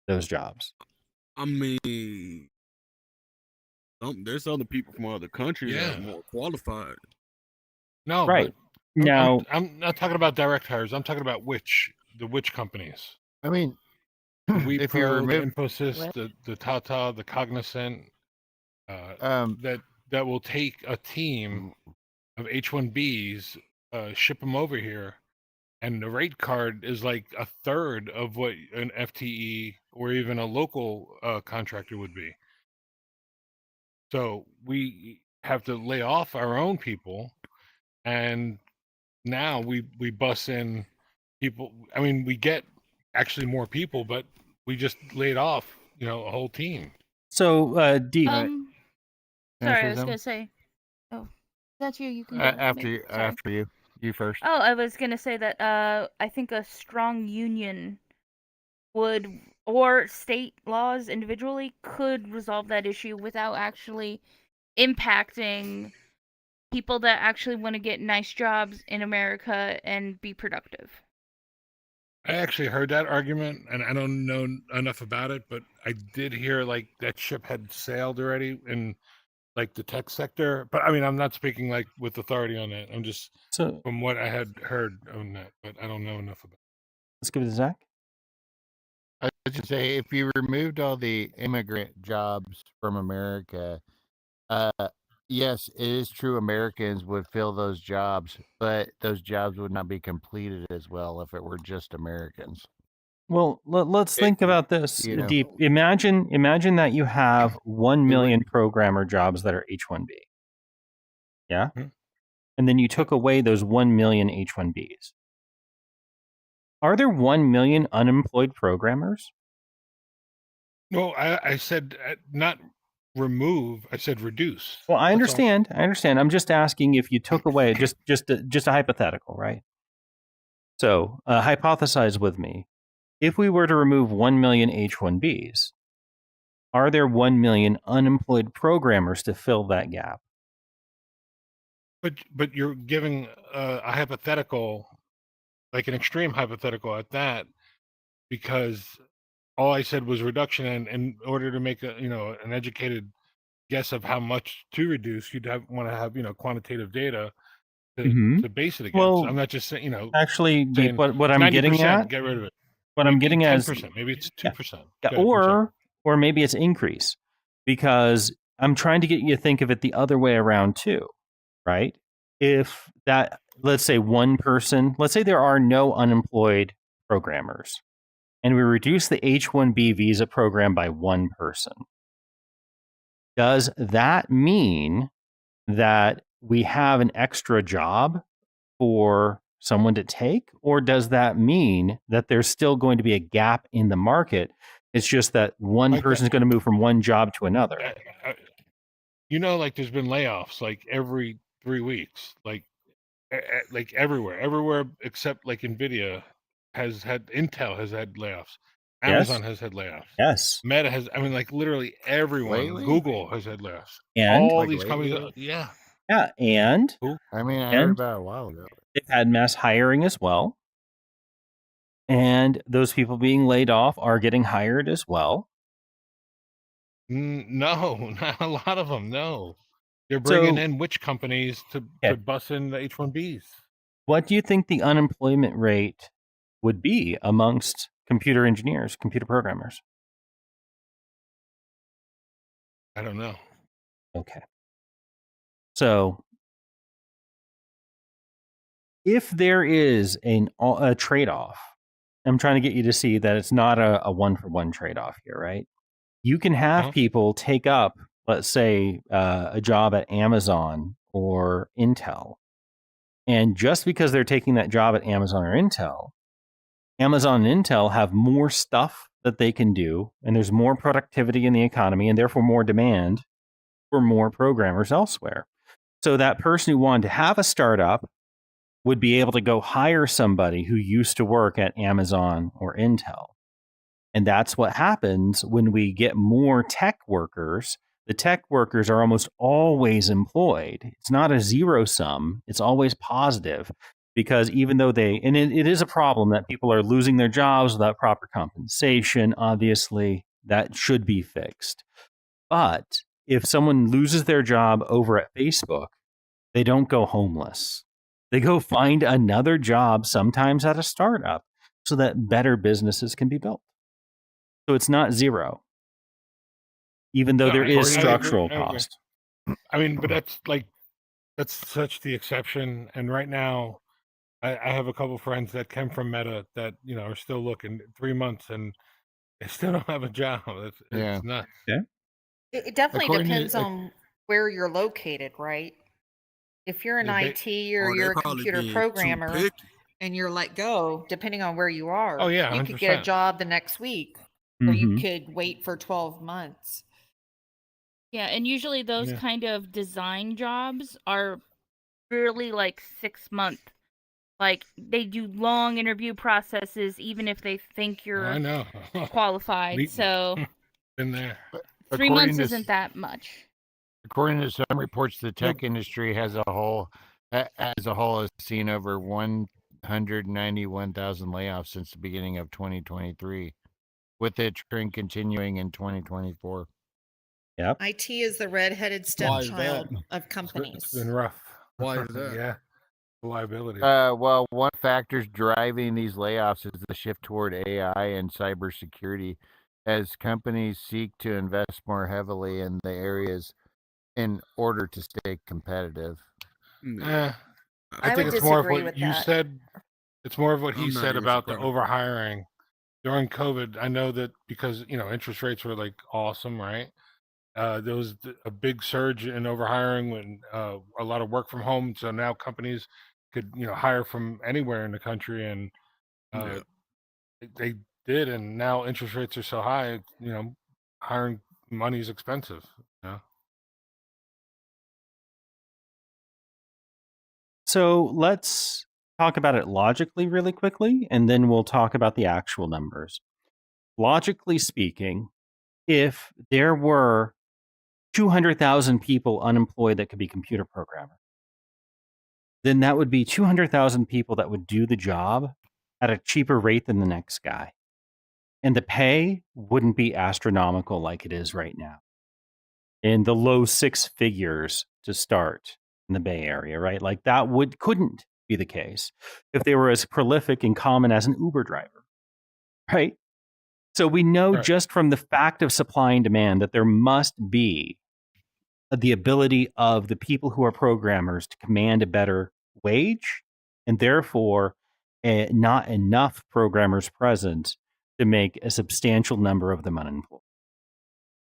[SPEAKER 1] those jobs?
[SPEAKER 2] I mean, there's other people from other countries that
[SPEAKER 11] Yeah.
[SPEAKER 2] are more qualified.
[SPEAKER 11] No,
[SPEAKER 1] Right.
[SPEAKER 11] but
[SPEAKER 1] Now,
[SPEAKER 11] I'm not talking about direct hires. I'm talking about the which companies.
[SPEAKER 9] I mean,
[SPEAKER 11] The
[SPEAKER 9] if you
[SPEAKER 11] Wipro, the
[SPEAKER 9] remove,
[SPEAKER 11] Infosys, the Tata, the Cognizant,
[SPEAKER 9] um,
[SPEAKER 11] that will take a team of H-1Bs, ship them over here, and the rate card is like a third of what an FTE or even a local contractor would be. So we have to lay off our own people, and now we bus in people. I mean, we get actually more people, but we just laid off, a whole team.
[SPEAKER 1] so Deep,
[SPEAKER 9] Can I
[SPEAKER 4] Sorry,
[SPEAKER 9] say
[SPEAKER 4] I was
[SPEAKER 9] something?
[SPEAKER 4] gonna say. Oh, that's you. You can go.
[SPEAKER 9] After
[SPEAKER 4] maybe.
[SPEAKER 9] you,
[SPEAKER 4] Sorry.
[SPEAKER 9] after you first.
[SPEAKER 4] Oh, I was gonna say that I think a strong union would, or state laws individually could resolve that issue without actually impacting people that actually want to get nice jobs in America and be productive.
[SPEAKER 11] I actually heard that argument, and I don't know enough about it, but I did hear like that ship had sailed already in like the tech sector. But I mean, I'm not speaking like with authority on that. I'm just
[SPEAKER 1] so
[SPEAKER 11] from what I had heard on that, but I don't know enough about it.
[SPEAKER 1] let's give it to Zach.
[SPEAKER 9] I should say, if you removed all the immigrant jobs from America, yes, it is true Americans would fill those jobs, but those jobs would not be completed as well if it were just Americans.
[SPEAKER 1] Well, let's think about this,
[SPEAKER 9] you know.
[SPEAKER 1] Deep. Imagine that you have 1 million programmer jobs that are H-1B. Yeah?
[SPEAKER 11] Hmm.
[SPEAKER 1] And then you took away those 1 million H-1Bs. Are there 1 million unemployed programmers?
[SPEAKER 11] No, I said not remove. I said reduce.
[SPEAKER 1] Well, I
[SPEAKER 11] That's all.
[SPEAKER 1] understand. I'm just asking if you took away just a hypothetical, right? So, hypothesize with me. If we were to remove 1 million H-1Bs, are there 1 million unemployed programmers to fill that gap?
[SPEAKER 11] But you're giving a hypothetical, like an extreme hypothetical at that, because all I said was reduction, and in order to make an educated guess of how much to reduce, you'd want to have quantitative data to
[SPEAKER 1] Mhm.
[SPEAKER 11] to base it against.
[SPEAKER 1] Well,
[SPEAKER 11] I'm not just saying
[SPEAKER 1] actually,
[SPEAKER 11] saying
[SPEAKER 1] what I'm getting
[SPEAKER 11] 90%,
[SPEAKER 1] at,
[SPEAKER 11] get rid of it.
[SPEAKER 1] what I'm
[SPEAKER 11] Maybe
[SPEAKER 1] getting at is
[SPEAKER 11] 10%, maybe it's
[SPEAKER 1] yeah,
[SPEAKER 11] 2%.
[SPEAKER 1] yeah,
[SPEAKER 11] Go ahead, I'm sorry.
[SPEAKER 1] or maybe it's increase, because I'm trying to get you to think of it the other way around too, right? If that, let's say one person, let's say there are no unemployed programmers, and we reduce the H-1B visa program by one person. Does that mean that we have an extra job for someone to take? Or does that mean that there's still going to be a gap in the market? It's just that one
[SPEAKER 11] Like
[SPEAKER 1] person is going to move from one job to another.
[SPEAKER 11] Like there's been layoffs like every 3 weeks, like everywhere except like Nvidia Intel has had layoffs,
[SPEAKER 1] Yes.
[SPEAKER 11] Amazon has had layoffs,
[SPEAKER 1] Yes.
[SPEAKER 11] Meta has, I mean, like literally everyone,
[SPEAKER 9] Lately?
[SPEAKER 11] Google has had layoffs,
[SPEAKER 1] And
[SPEAKER 11] all
[SPEAKER 9] Like
[SPEAKER 11] these companies,
[SPEAKER 9] lately?
[SPEAKER 11] yeah.
[SPEAKER 1] yeah, and
[SPEAKER 9] I mean, I heard
[SPEAKER 1] And-
[SPEAKER 9] about it a while ago.
[SPEAKER 1] they've had mass hiring as well. And those people being laid off are getting hired as well.
[SPEAKER 11] No, not a lot of them. No, they're bringing
[SPEAKER 1] So-
[SPEAKER 11] in which companies to
[SPEAKER 1] Okay.
[SPEAKER 11] bust in the H-1Bs.
[SPEAKER 1] What do you think the unemployment rate would be amongst computer engineers, computer programmers?
[SPEAKER 11] I don't know.
[SPEAKER 1] Okay. So if there is a trade-off, I'm trying to get you to see that it's not a one-for-one trade-off here, right? You can have
[SPEAKER 11] Uh-huh.
[SPEAKER 1] people take up, let's say, a job at Amazon or Intel. And just because they're taking that job at Amazon or Intel, Amazon and Intel have more stuff that they can do, and there's more productivity in the economy, and therefore more demand for more programmers elsewhere. So that person who wanted to have a startup would be able to go hire somebody who used to work at Amazon or Intel. And that's what happens when we get more tech workers. The tech workers are almost always employed. It's not a zero sum, it's always positive, because even though it is a problem that people are losing their jobs without proper compensation, obviously, that should be fixed. But if someone loses their job over at Facebook, they don't go homeless. They go find another job, sometimes at a startup, so that better businesses can be built. So it's not zero, even though
[SPEAKER 11] No,
[SPEAKER 1] there
[SPEAKER 11] I
[SPEAKER 1] is
[SPEAKER 11] agree.
[SPEAKER 1] structural
[SPEAKER 11] I agree.
[SPEAKER 1] cost.
[SPEAKER 11] I mean, but that's such the exception. And right now, I have a couple friends that came from Meta that are still looking 3 months and they still don't have a job.
[SPEAKER 9] Yeah.
[SPEAKER 11] It's nuts.
[SPEAKER 12] It definitely
[SPEAKER 9] According to-
[SPEAKER 12] depends on where you're located, right? If you're an
[SPEAKER 11] Yeah,
[SPEAKER 12] IT or
[SPEAKER 2] Or they
[SPEAKER 12] you're a
[SPEAKER 2] probably
[SPEAKER 12] computer
[SPEAKER 2] being too
[SPEAKER 12] programmer
[SPEAKER 2] picky.
[SPEAKER 12] and you're let go, depending on where you are,
[SPEAKER 11] Oh, yeah,
[SPEAKER 12] you could get a
[SPEAKER 11] 100%.
[SPEAKER 12] job the next week, or you
[SPEAKER 1] Mhm.
[SPEAKER 12] could wait for 12 months.
[SPEAKER 4] Yeah, and usually those
[SPEAKER 11] Yeah.
[SPEAKER 4] kind of design jobs are really like 6 month. Like they do long interview processes, even if they think
[SPEAKER 11] I
[SPEAKER 4] you're
[SPEAKER 11] know.
[SPEAKER 4] qualified.
[SPEAKER 11] Me-
[SPEAKER 4] So
[SPEAKER 11] Been there.
[SPEAKER 4] 3
[SPEAKER 9] According
[SPEAKER 4] months
[SPEAKER 9] to
[SPEAKER 4] isn't that much.
[SPEAKER 9] According to some reports, the tech industry has has seen over 191,000 layoffs since the beginning of 2023, with the trend continuing in 2024.
[SPEAKER 1] Yep.
[SPEAKER 12] IT is the redheaded
[SPEAKER 2] Why is
[SPEAKER 12] stepchild
[SPEAKER 2] that?
[SPEAKER 12] of
[SPEAKER 11] It's
[SPEAKER 12] companies.
[SPEAKER 11] been rough.
[SPEAKER 2] Why is that?
[SPEAKER 11] Yeah. The liability.
[SPEAKER 9] Well, one factor driving these layoffs is the shift toward AI and cybersecurity, as companies seek to invest more heavily in the areas in order to stay competitive.
[SPEAKER 2] Yeah.
[SPEAKER 12] I
[SPEAKER 11] think
[SPEAKER 12] would
[SPEAKER 11] it's more of
[SPEAKER 12] disagree
[SPEAKER 11] what
[SPEAKER 12] with
[SPEAKER 11] you
[SPEAKER 12] that.
[SPEAKER 11] said. It's more of what he
[SPEAKER 2] I'm not
[SPEAKER 11] said
[SPEAKER 2] even
[SPEAKER 11] about the
[SPEAKER 2] surprised.
[SPEAKER 11] overhiring during COVID. I know that because interest rates were like awesome, right? There was a big surge in overhiring when a lot of work from home. So now companies could hire from anywhere in the country, and
[SPEAKER 2] Yeah.
[SPEAKER 11] they did. And now interest rates are so high, hiring money is expensive.
[SPEAKER 1] So let's talk about it logically really quickly, and then we'll talk about the actual numbers. Logically speaking, if there were 200,000 people unemployed that could be computer programmers, then that would be 200,000 people that would do the job at a cheaper rate than the next guy. And the pay wouldn't be astronomical like it is right now. in the low six figures to start in the Bay Area, right? Like that couldn't be the case if they were as prolific and common as an Uber driver, right? So we know just from the fact of supply and demand that there must be the ability of the people who are programmers to command a better wage, and therefore not enough programmers present to make a substantial number of them unemployed,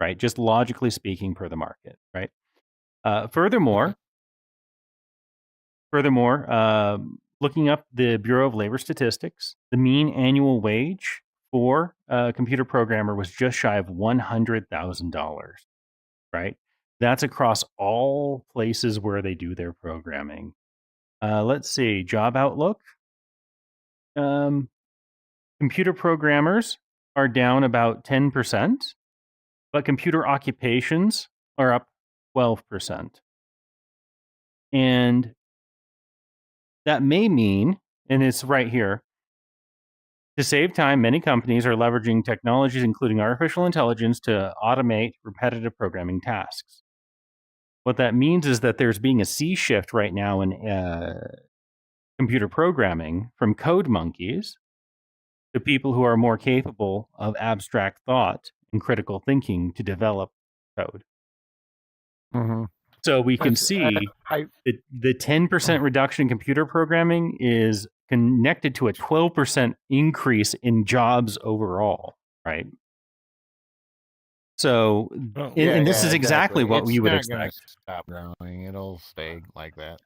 [SPEAKER 1] right? Just logically speaking, per the market, right? Furthermore, looking up the Bureau of Labor Statistics, the mean annual wage for a computer programmer was just shy of $100,000, right? That's across all places where they do their programming. Let's see, Job Outlook. Computer programmers are down about 10%, but computer occupations are up 12%. And that may mean, and it's right here, to save time, many companies are leveraging technologies, including artificial intelligence, to automate repetitive programming tasks. What that means is that there's being a sea shift right now in computer programming from code monkeys to people who are more capable of abstract thought and critical thinking to develop code.
[SPEAKER 9] Mm-hmm.
[SPEAKER 1] So we can see the 10% reduction in computer programming is connected to a 12% increase in jobs overall, right? So, and this is exactly what you would expect.
[SPEAKER 9] Stop growing; it'll stay like that.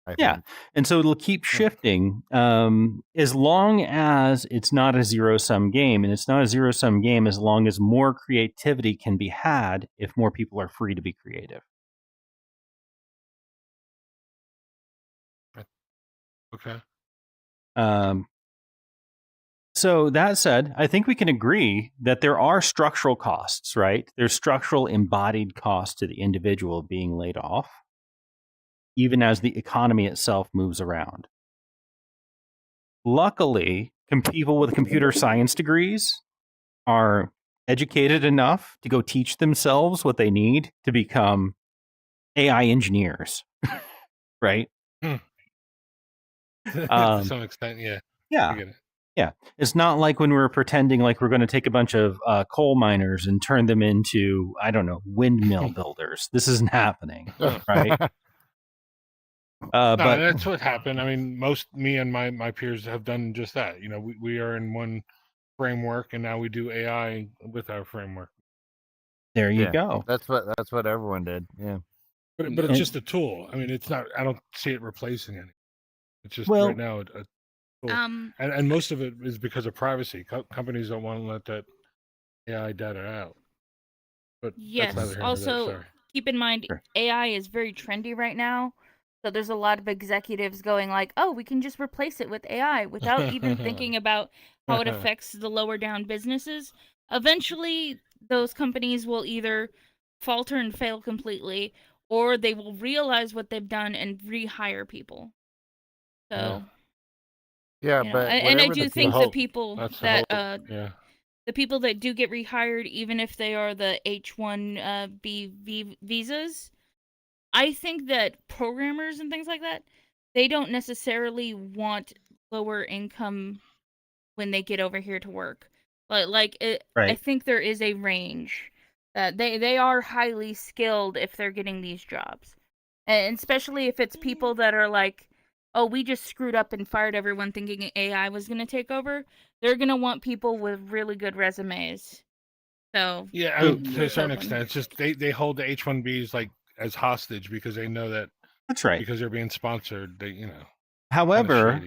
[SPEAKER 9] I
[SPEAKER 1] Yeah,
[SPEAKER 9] think.
[SPEAKER 1] and so it'll keep shifting as long as it's not a zero-sum game, and it's not a zero-sum game as long as more creativity can be had if more people are free to be creative.
[SPEAKER 11] Okay.
[SPEAKER 1] So that said, I think we can agree that there are structural costs, right? There's structural embodied costs to the individual being laid off, even as the economy itself moves around. Luckily, people with computer science degrees are educated enough to go teach themselves what they need to become AI engineers, right?
[SPEAKER 11] To some extent, yeah.
[SPEAKER 1] Yeah.
[SPEAKER 11] I get it.
[SPEAKER 1] Yeah. It's not like when we're pretending like we're going to take a bunch of coal miners and turn them into, I don't know, windmill builders. This isn't happening, right?
[SPEAKER 11] No,
[SPEAKER 1] But
[SPEAKER 11] that's what happened. I mean, me and my peers have done just that. You know, we are in one framework, and now we do AI with our framework.
[SPEAKER 1] There you go.
[SPEAKER 9] That's what everyone did. Yeah.
[SPEAKER 11] But it's just a tool. I mean, it's not. I don't see it replacing anything. It's just right now a tool. And most of it is because of privacy. Companies don't want to let that AI data out. But
[SPEAKER 4] yes.
[SPEAKER 11] that's
[SPEAKER 4] Also, keep in mind, AI is very trendy right now. So there's a lot of executives going like, "Oh, we can just replace it with AI," without even thinking about how it affects the lower down businesses. Eventually, those companies will either falter and fail completely, or they will realize what they've done and rehire people. So,
[SPEAKER 9] yeah,
[SPEAKER 4] but and I do think the people that
[SPEAKER 11] yeah.
[SPEAKER 4] the people that do get rehired, even if they are the H-1B visas, I think that programmers and things like that, they don't necessarily want lower income when they get over here to work. But I think there is a range that they are highly skilled if they're getting these jobs, and especially if it's people that are like, "Oh, we just screwed up and fired everyone thinking AI was going to take over." They're going to want people with really good resumes. So
[SPEAKER 11] yeah, I mean, to a certain extent, it's just they hold the H-1Bs like as hostage because they know that
[SPEAKER 1] that's right
[SPEAKER 11] because they're being sponsored. They, you know.
[SPEAKER 1] However,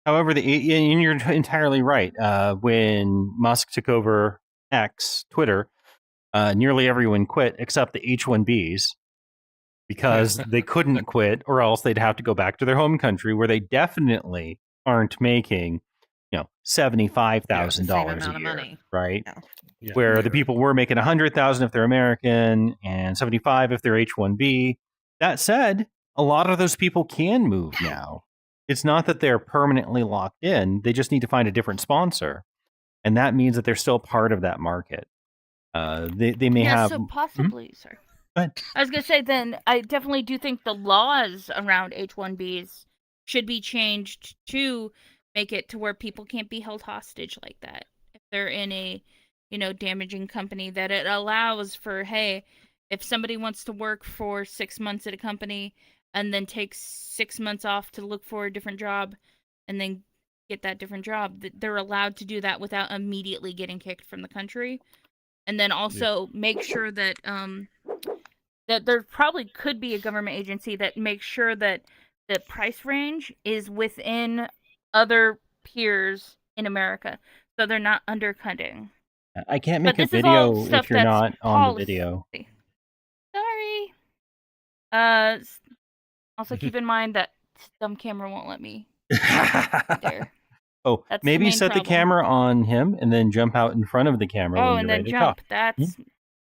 [SPEAKER 1] and you're entirely right. When Musk took over X, Twitter, nearly everyone quit except the H-1Bs because they couldn't quit, or else they'd have to go back to their home country where they definitely aren't making, $75,000 a year, right?
[SPEAKER 11] Yeah.
[SPEAKER 1] Where the people were making $100,000 if they're American and $75,000 if they're H-1B. That said, a lot of those people can move now. It's not that they're permanently locked in. They just need to find a different sponsor. And that means that they're still part of that market. They may have...
[SPEAKER 4] so possibly, sorry.
[SPEAKER 1] But
[SPEAKER 4] I was gonna say, then I definitely do think the laws around H-1Bs should be changed to make it to where people can't be held hostage like that if they're in a, damaging company. That it allows for, hey, if somebody wants to work for 6 months at a company and then takes 6 months off to look for a different job and then get that different job, they're allowed to do that without immediately getting kicked from the country. And then also make sure that that there probably could be a government agency that makes sure that the price range is within other peers in America, so they're not undercutting.
[SPEAKER 1] I can't
[SPEAKER 4] But
[SPEAKER 1] make a
[SPEAKER 4] this is all
[SPEAKER 1] video
[SPEAKER 4] stuff
[SPEAKER 1] if you're
[SPEAKER 4] that's
[SPEAKER 1] not on the
[SPEAKER 4] policy.
[SPEAKER 1] video.
[SPEAKER 4] Sorry. Also keep in mind that dumb camera won't let me there.
[SPEAKER 1] Oh,
[SPEAKER 4] That's the
[SPEAKER 1] maybe
[SPEAKER 4] main
[SPEAKER 1] set the
[SPEAKER 4] problem.
[SPEAKER 1] camera on him and then jump out in front of the camera
[SPEAKER 4] Oh,
[SPEAKER 1] when
[SPEAKER 4] and
[SPEAKER 1] you're
[SPEAKER 4] then
[SPEAKER 1] ready to
[SPEAKER 4] jump.
[SPEAKER 1] talk.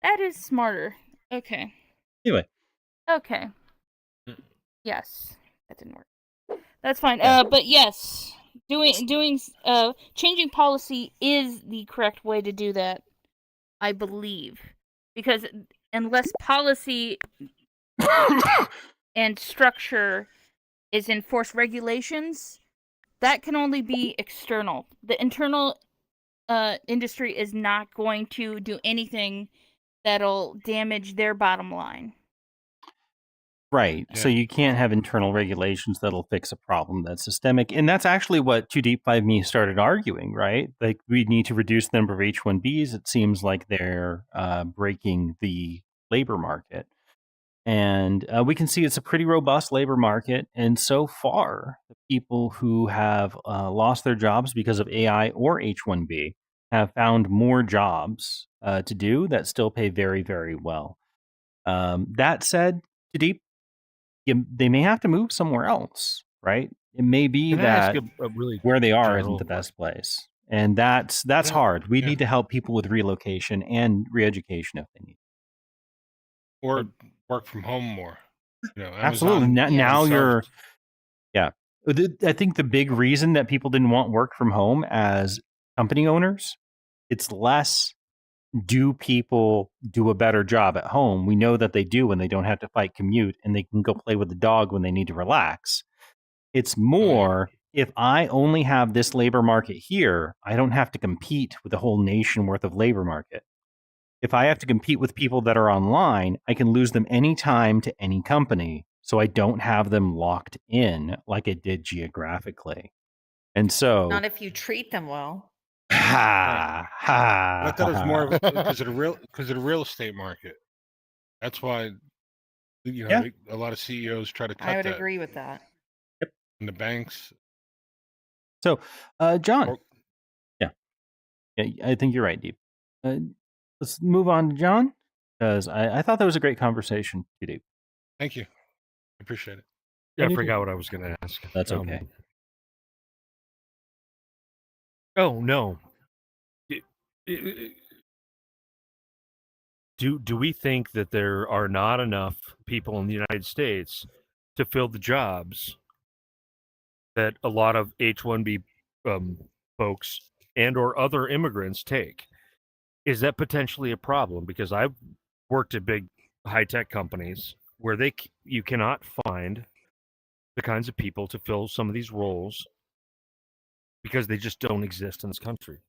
[SPEAKER 4] That is smarter. Okay.
[SPEAKER 1] Anyway,
[SPEAKER 4] Okay. Yes, that didn't work. That's fine.
[SPEAKER 1] Yeah.
[SPEAKER 4] But yes, changing policy is the correct way to do that, I believe, because unless policy and structure is enforced regulations, that can only be external. The internal industry is not going to do anything that'll damage their bottom line.
[SPEAKER 1] right. So you can't have internal regulations that'll fix a problem that's systemic. And that's actually what Too Deep 5Me started arguing, right? Like, we need to reduce the number of H-1Bs. It seems like they're breaking the labor market. And we can see it's a pretty robust labor market. And so far, the people who have lost their jobs because of AI or H-1B have found more jobs to do that still pay very, very well. That said, Too Deep, they may have to move somewhere else, right? It may be
[SPEAKER 13] Can I ask
[SPEAKER 1] that
[SPEAKER 13] a really
[SPEAKER 1] where they are
[SPEAKER 13] general
[SPEAKER 1] isn't the best place. And that's hard. We need to help people with relocation and re-education if they need.
[SPEAKER 11] Or work from home more.
[SPEAKER 1] Absolutely.
[SPEAKER 11] Amazon
[SPEAKER 1] Now
[SPEAKER 11] themselves-
[SPEAKER 1] you're, yeah. I think the big reason that people didn't want work from home as company owners, it's less, do people do a better job at home? We know that they do when they don't have to fight commute and they can go play with the dog when they need to relax. It's more, if I only have this labor market here, I don't have to compete with the whole nation worth of labor market. If I have to compete with people that are online, I can lose them anytime to any company. So I don't have them locked in like it did geographically. And so,
[SPEAKER 12] Not if you treat them well.
[SPEAKER 1] ha, ha.
[SPEAKER 11] I thought it was more of because of the real estate market. That's why a lot of CEOs try to cut
[SPEAKER 12] I would
[SPEAKER 11] that.
[SPEAKER 12] agree with that.
[SPEAKER 11] And the banks.
[SPEAKER 1] So, John. Yeah, I think you're right, Deep. Let's move on to John, because I thought that was a great conversation, Too Deep.
[SPEAKER 11] Thank you. I appreciate it.
[SPEAKER 13] Yeah, I forgot what I was going to ask.
[SPEAKER 1] That's okay.
[SPEAKER 13] Oh no. Do we think that there are not enough people in the United States to fill the jobs that a lot of H-1B folks and or other immigrants take? Is that potentially a problem? Because I've worked at big high-tech companies where you cannot find the kinds of people to fill some of these roles because they just don't exist in this country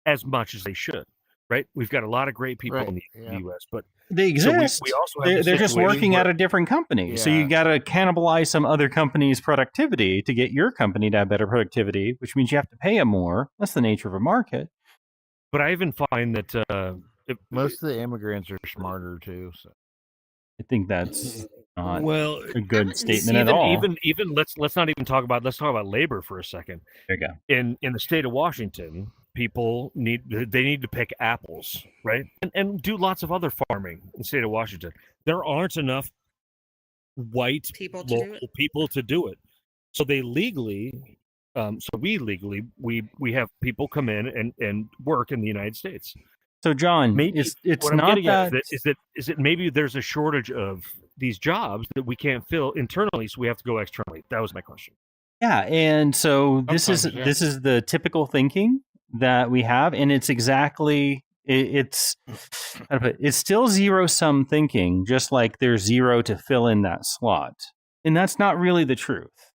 [SPEAKER 13] as much as they should, right? We've got a lot of great people in the U.S., but
[SPEAKER 1] they exist.
[SPEAKER 13] We also have
[SPEAKER 1] they're just working at
[SPEAKER 13] where-
[SPEAKER 1] a different company. So you got to cannibalize some other company's productivity to get your company to have better productivity, which means you have to pay them more. That's the nature of a market.
[SPEAKER 13] But I even find that
[SPEAKER 9] most of the immigrants are smarter too. So
[SPEAKER 1] I think that's not a good statement
[SPEAKER 13] even,
[SPEAKER 1] at all.
[SPEAKER 13] Even let's talk about labor for a second.
[SPEAKER 1] There you go.
[SPEAKER 13] In the state of Washington, people need to pick apples, right? And do lots of other farming in the state of Washington. There aren't enough white
[SPEAKER 12] People to do
[SPEAKER 13] local people to do it. So they legally we have people come in and work in the United States.
[SPEAKER 1] So John,
[SPEAKER 13] Maybe
[SPEAKER 1] it's
[SPEAKER 13] what I'm
[SPEAKER 1] not
[SPEAKER 13] getting at
[SPEAKER 1] that
[SPEAKER 13] is that maybe there's a shortage of these jobs that we can't fill internally, so we have to go externally. That was my question.
[SPEAKER 1] Yeah, and so this is
[SPEAKER 11] Sometimes, yeah.
[SPEAKER 1] this is the typical thinking that we have, and it's exactly it's how to put it, it's still zero sum thinking, just like there's zero to fill in that slot, and that's not really the truth.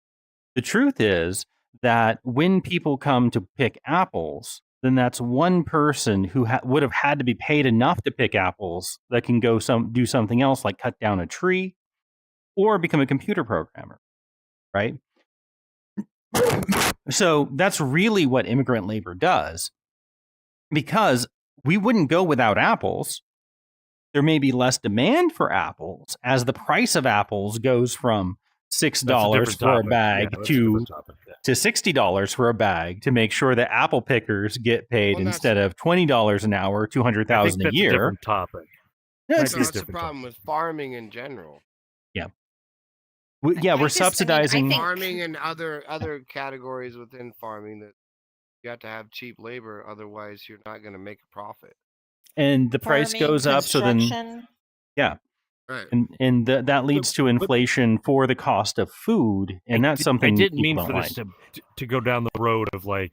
[SPEAKER 1] The truth is that when people come to pick apples, then that's one person who would have had to be paid enough to pick apples that can go do something else, like cut down a tree or become a computer programmer, right? So that's really what immigrant labor does, because we wouldn't go without apples. There may be less demand for apples as the price of apples goes from $6 for a bag to $60 for a bag, to make sure that apple pickers get paid instead of $20 an hour, $200,000 a year.
[SPEAKER 13] A different topic.
[SPEAKER 1] Yeah,
[SPEAKER 14] So that's the problem with farming in general.
[SPEAKER 1] Yeah. We're subsidizing
[SPEAKER 14] farming and other categories within farming that you have to have cheap labor, otherwise you're not going to make a profit.
[SPEAKER 1] And the price goes up, so then
[SPEAKER 14] right,
[SPEAKER 1] and that leads to inflation for the cost of food, and that's something
[SPEAKER 13] I didn't mean
[SPEAKER 1] people
[SPEAKER 13] for
[SPEAKER 1] don't
[SPEAKER 13] this
[SPEAKER 1] like.
[SPEAKER 13] to go down the road of like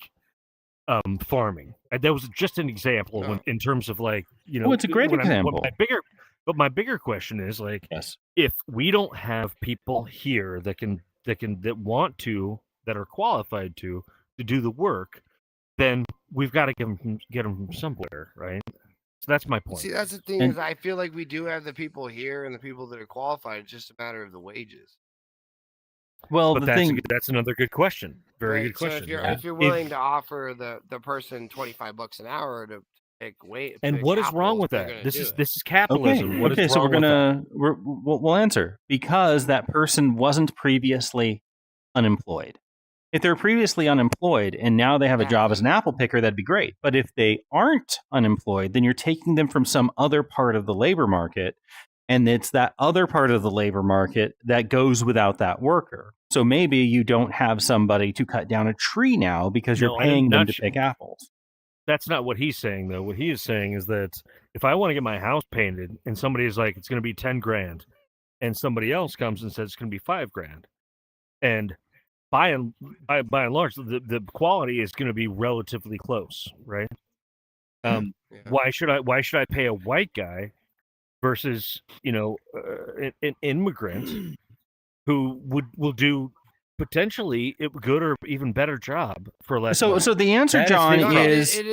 [SPEAKER 13] farming. That was just an example in terms of like, you know.
[SPEAKER 1] Oh, it's a great example.
[SPEAKER 13] My bigger question is like,
[SPEAKER 1] yes,
[SPEAKER 13] if we don't have people here that want to, that are qualified to do the work, then we've got to get them from somewhere, right? So that's my point.
[SPEAKER 14] See, that's the thing, is I feel like we do have the people here and the people that are qualified. It's just a matter of the wages.
[SPEAKER 1] Well,
[SPEAKER 13] but that's another good question. Very good question.
[SPEAKER 14] So if you're willing to offer the person $25 an hour to pick weight,
[SPEAKER 13] and what is wrong with that? This is capitalism.
[SPEAKER 1] Okay, so we'll answer, because that person wasn't previously unemployed. If they're previously unemployed and now they have a job as an apple picker, that'd be great. But if they aren't unemployed, then you're taking them from some other part of the labor market, and it's that other part of the labor market that goes without that worker. So maybe you don't have somebody to cut down a tree now because you're paying them to pick apples.
[SPEAKER 13] That's not what he's saying, though. What he is saying is that if I want to get my house painted and somebody is like, it's going to be 10 grand, and somebody else comes and says it's going to be 5 grand, and by and large, the quality is going to be relatively close, right? Why should I pay a white guy versus an immigrant who will do potentially a good or even better job for less?
[SPEAKER 1] So the answer, John, is
[SPEAKER 14] it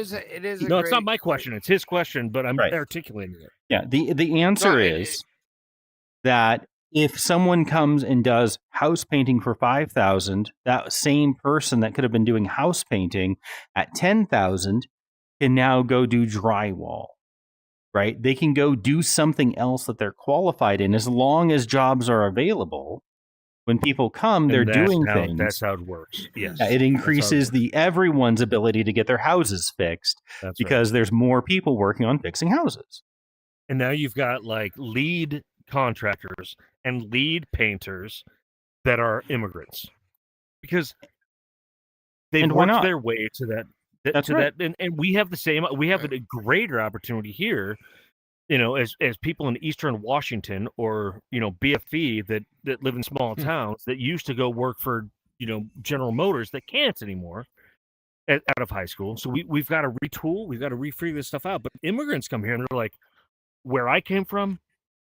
[SPEAKER 14] is.
[SPEAKER 13] No, it's not my question. It's his question, but I'm articulating it.
[SPEAKER 1] Yeah, the answer is that if someone comes and does house painting for $5,000, that same person that could have been doing house painting at $10,000 can now go do drywall, right? They can go do something else that they're qualified in, as long as jobs are available. When people come, they're doing things.
[SPEAKER 13] That's how it works. Yes,
[SPEAKER 1] it increases everyone's ability to get their houses fixed, because there's more people working on fixing houses.
[SPEAKER 13] And now you've got like lead contractors and lead painters that are immigrants, because they've worked their way to that. And we have a greater opportunity here, as people in Eastern Washington or BFE that live in small towns that used to go work for General Motors that can't anymore out of high school. So we've got to retool, we've got to refigure this stuff out. But immigrants come here and they're like, where I came from,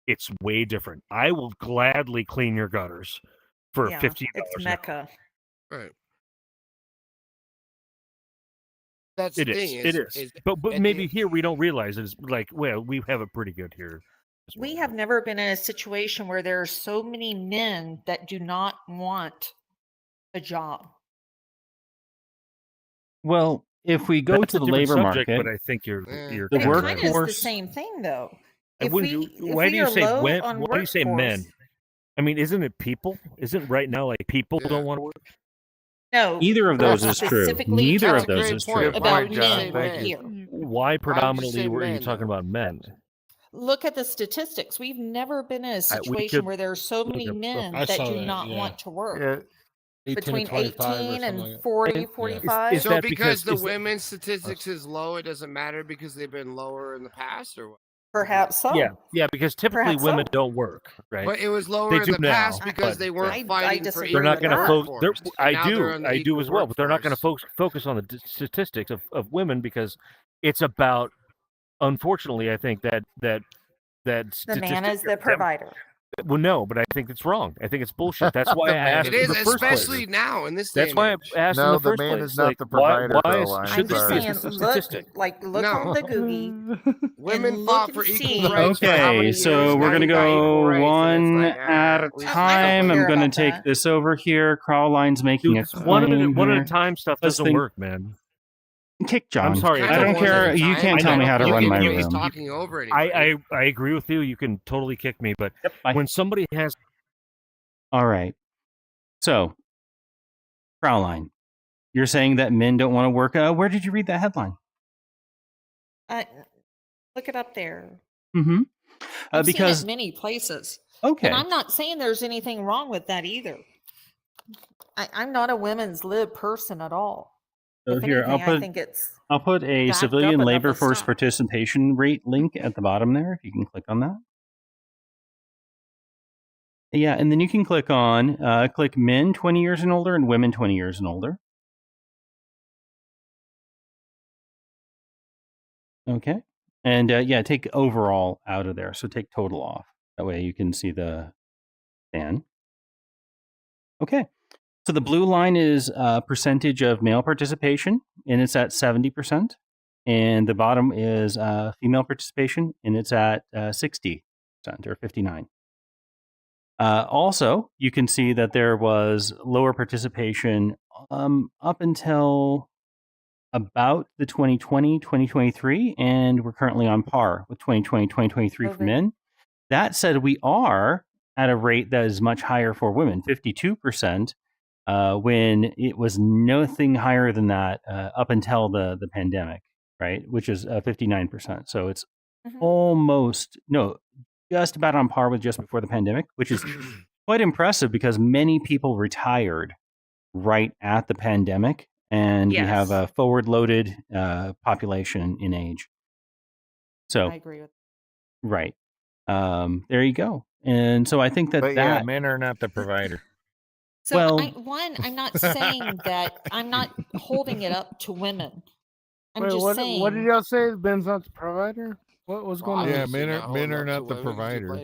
[SPEAKER 13] it's way different. I will gladly clean your gutters for $15.
[SPEAKER 12] It's Mecca.
[SPEAKER 14] Right. That's
[SPEAKER 13] it
[SPEAKER 14] the
[SPEAKER 13] is.
[SPEAKER 14] thing.
[SPEAKER 13] It is. But maybe here we don't realize it's like, well, we have it pretty good here.
[SPEAKER 12] We have never been in a situation where there are so many men that do not want a job.
[SPEAKER 1] Well, if we go to the labor market,
[SPEAKER 13] but I think you're
[SPEAKER 1] the workforce.
[SPEAKER 12] Kind of is the same thing, though.
[SPEAKER 13] Why do you say when? Why do you say men? I mean, isn't it people? Isn't right now like people don't want to work?
[SPEAKER 12] No,
[SPEAKER 1] either of those is true. Neither of those is true.
[SPEAKER 12] About men here.
[SPEAKER 13] Why predominantly were you talking about men?
[SPEAKER 12] Look at the statistics. We've never been in a situation where there are so many men that do not want to work. Between 18 and 40, 45.
[SPEAKER 14] So because the women's statistics is low, it doesn't matter because they've been lower in the past, or what?
[SPEAKER 12] Perhaps so.
[SPEAKER 13] Yeah, because typically women don't work, right?
[SPEAKER 14] But it was lower in the past because they weren't fighting for.
[SPEAKER 13] They're not going to focus. I do as well, but they're not going to focus on the statistics of women, because it's about unfortunately, I think that
[SPEAKER 12] The man is the provider.
[SPEAKER 13] Well, no, but I think it's wrong. I think it's bullshit. That's why I asked
[SPEAKER 14] It
[SPEAKER 13] in
[SPEAKER 14] is,
[SPEAKER 13] the first place.
[SPEAKER 14] especially now in this day
[SPEAKER 13] That's
[SPEAKER 14] and
[SPEAKER 13] why
[SPEAKER 14] age.
[SPEAKER 13] I asked in
[SPEAKER 9] No,
[SPEAKER 13] the
[SPEAKER 9] the
[SPEAKER 13] first
[SPEAKER 9] man
[SPEAKER 13] place.
[SPEAKER 9] is not
[SPEAKER 13] like,
[SPEAKER 9] the provider,
[SPEAKER 13] why
[SPEAKER 9] though, Lion.
[SPEAKER 13] should
[SPEAKER 12] I'm
[SPEAKER 13] this
[SPEAKER 12] just
[SPEAKER 13] be a
[SPEAKER 12] saying,
[SPEAKER 13] statistic?
[SPEAKER 12] look
[SPEAKER 14] No.
[SPEAKER 12] on the Googie.
[SPEAKER 14] Women
[SPEAKER 12] and
[SPEAKER 14] fought
[SPEAKER 12] look
[SPEAKER 14] for
[SPEAKER 12] and
[SPEAKER 14] equal
[SPEAKER 12] see.
[SPEAKER 14] rights for how many
[SPEAKER 1] Okay,
[SPEAKER 14] years?
[SPEAKER 1] so we're
[SPEAKER 14] Now
[SPEAKER 1] gonna
[SPEAKER 14] you got equal
[SPEAKER 1] go
[SPEAKER 14] rights, and
[SPEAKER 1] one
[SPEAKER 14] it's like,
[SPEAKER 1] at a
[SPEAKER 14] we
[SPEAKER 1] time.
[SPEAKER 12] don't
[SPEAKER 1] I'm
[SPEAKER 12] care
[SPEAKER 1] gonna
[SPEAKER 12] about
[SPEAKER 1] take
[SPEAKER 12] that.
[SPEAKER 1] this over here. Crowline's making
[SPEAKER 13] Dude,
[SPEAKER 1] a
[SPEAKER 13] one
[SPEAKER 1] claim
[SPEAKER 13] at a
[SPEAKER 1] here.
[SPEAKER 13] time stuff
[SPEAKER 1] Let's
[SPEAKER 13] doesn't
[SPEAKER 1] think-
[SPEAKER 13] work, man.
[SPEAKER 1] Kick John.
[SPEAKER 13] I'm sorry.
[SPEAKER 1] I don't
[SPEAKER 14] one at
[SPEAKER 1] care.
[SPEAKER 14] a
[SPEAKER 1] You
[SPEAKER 14] time.
[SPEAKER 1] can't
[SPEAKER 13] I
[SPEAKER 1] tell
[SPEAKER 13] know.
[SPEAKER 1] me how to
[SPEAKER 14] You
[SPEAKER 1] run
[SPEAKER 14] can
[SPEAKER 1] my
[SPEAKER 14] do
[SPEAKER 1] room.
[SPEAKER 14] He's talking over anybody.
[SPEAKER 13] I agree with you. You can totally kick me, but
[SPEAKER 1] Yep, bye.
[SPEAKER 13] when somebody has
[SPEAKER 1] All right. So, Crowline, you're saying that men don't want to work. Where did you read that headline?
[SPEAKER 12] Look it up there.
[SPEAKER 1] Mm-hmm.
[SPEAKER 12] I've
[SPEAKER 1] Because
[SPEAKER 12] seen it many places.
[SPEAKER 1] okay,
[SPEAKER 12] And I'm not saying there's anything wrong with that either. I'm not a women's lib person at all.
[SPEAKER 1] so
[SPEAKER 12] If
[SPEAKER 1] here
[SPEAKER 12] anything, I think it's
[SPEAKER 1] I'll put a
[SPEAKER 12] backed
[SPEAKER 1] civilian
[SPEAKER 12] up
[SPEAKER 1] labor
[SPEAKER 12] enough to
[SPEAKER 1] force
[SPEAKER 12] stop.
[SPEAKER 1] participation rate link at the bottom there. If you can click on that. Yeah, and then you can click on click men 20 years and older and women 20 years and older. Okay. And yeah, take overall out of there. So take total off. That way you can see the span. Okay. So the blue line is percentage of male participation, and it's at 70%. And the bottom is female participation, and it's at 60% or 59%. Also, you can see that there was lower participation up until about the 2020, 2023, and we're currently on par with 2020, 2023 for men. That said, we are at a rate that is much higher for women, 52%, when it was nothing higher than that up until the pandemic, right? Which is 59%. So it's just about on par with just before the pandemic, which is quite impressive because many people retired right at the pandemic, and we have a forward-loaded population in age. So
[SPEAKER 12] I agree with
[SPEAKER 1] right. There you go. And so I think that
[SPEAKER 9] But yeah, men are not the provider.
[SPEAKER 12] So
[SPEAKER 1] Well-
[SPEAKER 12] I'm not saying that I'm not holding it up to women. I'm just
[SPEAKER 15] what,
[SPEAKER 12] saying.
[SPEAKER 15] What did y'all say? Ben's not the provider? What was going on?
[SPEAKER 9] Yeah, men are not the provider.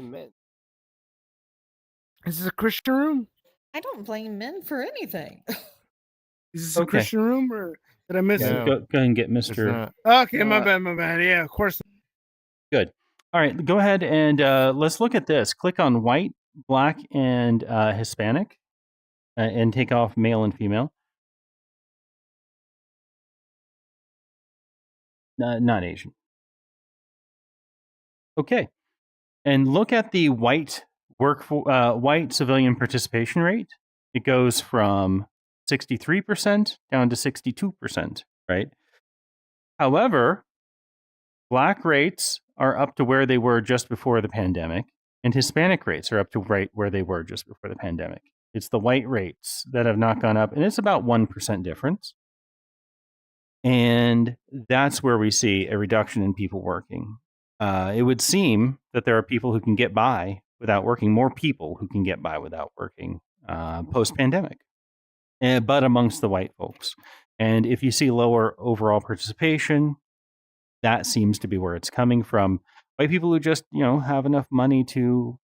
[SPEAKER 15] Is this a Christian room?
[SPEAKER 12] I don't blame men for anything.
[SPEAKER 15] Is this a Christian room or did I miss
[SPEAKER 1] Yeah,
[SPEAKER 15] it?
[SPEAKER 1] go ahead and get Mr.
[SPEAKER 15] Okay, my bad. Yeah, of course.
[SPEAKER 1] Good. All right, go ahead and let's look at this. Click on white, black, and Hispanic, and take off male and female. Not Asian. Okay, and look at the white white civilian participation rate. It goes from 63% down to 62%, right? However, black rates are up to where they were just before the pandemic, and Hispanic rates are up to right where they were just before the pandemic. It's the white rates that have not gone up, and it's about 1% difference. And that's where we see a reduction in people working. It would seem that there are people who can get by without working, more people who can get by without working post-pandemic, but amongst the white folks. And if you see lower overall participation, that seems to be where it's coming from. White people who just, have enough money to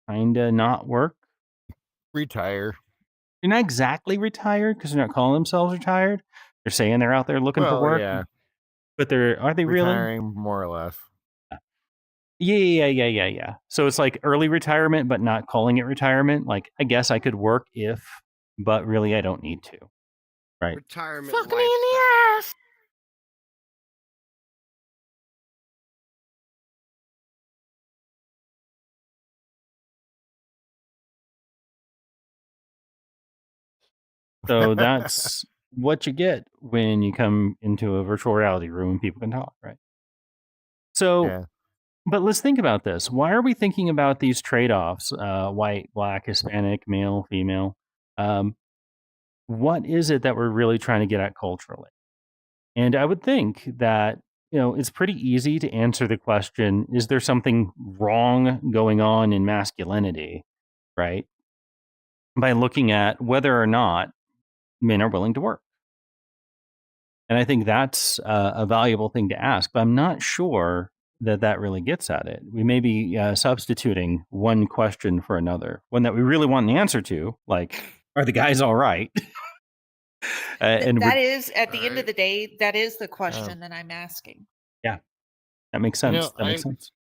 [SPEAKER 1] kind of not work.
[SPEAKER 9] Retire.
[SPEAKER 1] They're not exactly retired because they're not calling themselves retired. They're saying they're out there looking for work.
[SPEAKER 9] Yeah.
[SPEAKER 1] But are they
[SPEAKER 9] retiring
[SPEAKER 1] really?
[SPEAKER 9] More or less.
[SPEAKER 1] Yeah. So it's like early retirement, but not calling it retirement. Like, I guess I could work if, but really I don't need to. Right.
[SPEAKER 14] Retirement.
[SPEAKER 12] Fuck me in the ass.
[SPEAKER 1] So that's what you get when you come into a virtual reality room and people can talk, right? So, but let's think about this. Why are we thinking about these trade-offs? White, black, Hispanic, male, female. What is it that we're really trying to get at culturally? And I would think that, it's pretty easy to answer the question, is there something wrong going on in masculinity, right? By looking at whether or not men are willing to work. And I think that's a valuable thing to ask, but I'm not sure that really gets at it. We may be substituting one question for another, one that we really want an answer to, like, are the guys all right? And
[SPEAKER 12] that is, at the end of the day, that is the question that I'm asking.
[SPEAKER 1] yeah, that makes sense. That makes sense.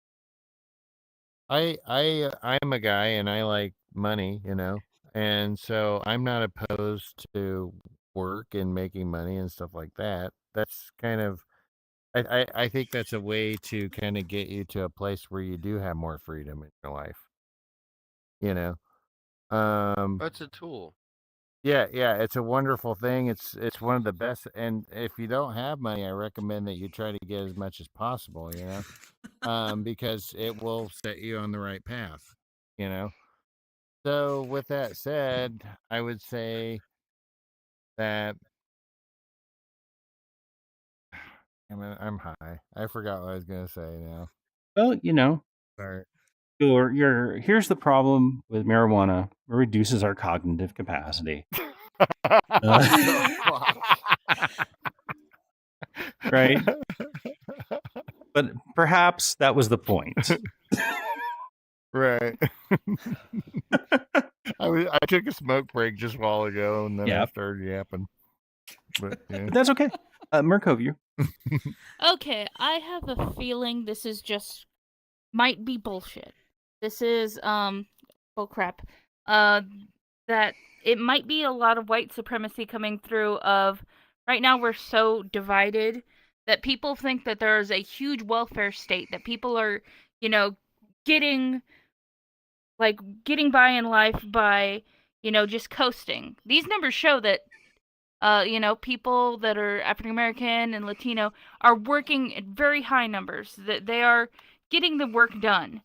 [SPEAKER 9] I'm a guy and I like money, and so I'm not opposed to work and making money and stuff like that. That's kind of, I think that's a way to kind of get you to a place where you do have more freedom in your life.
[SPEAKER 14] That's a tool.
[SPEAKER 9] Yeah, it's a wonderful thing. It's one of the best. And if you don't have money, I recommend that you try to get as much as possible, because it will set you on the right path, So with that said, I would say that I'm high. I forgot what I was going to say now.
[SPEAKER 1] Well,
[SPEAKER 9] Sorry.
[SPEAKER 1] Here's the problem with marijuana. It reduces our cognitive capacity. Right? But perhaps that was the point.
[SPEAKER 9] Right. I took a smoke break just a while ago, and then I started yapping. But
[SPEAKER 1] that's okay. Murkoview.
[SPEAKER 4] Okay, I have a feeling this is just might be bullshit. This is oh crap. That it might be a lot of white supremacy coming through of right now we're so divided that people think that there is a huge welfare state, that people are, getting by in life by, just coasting. These numbers show that people that are African American and Latino are working at very high numbers, that they are getting the work done.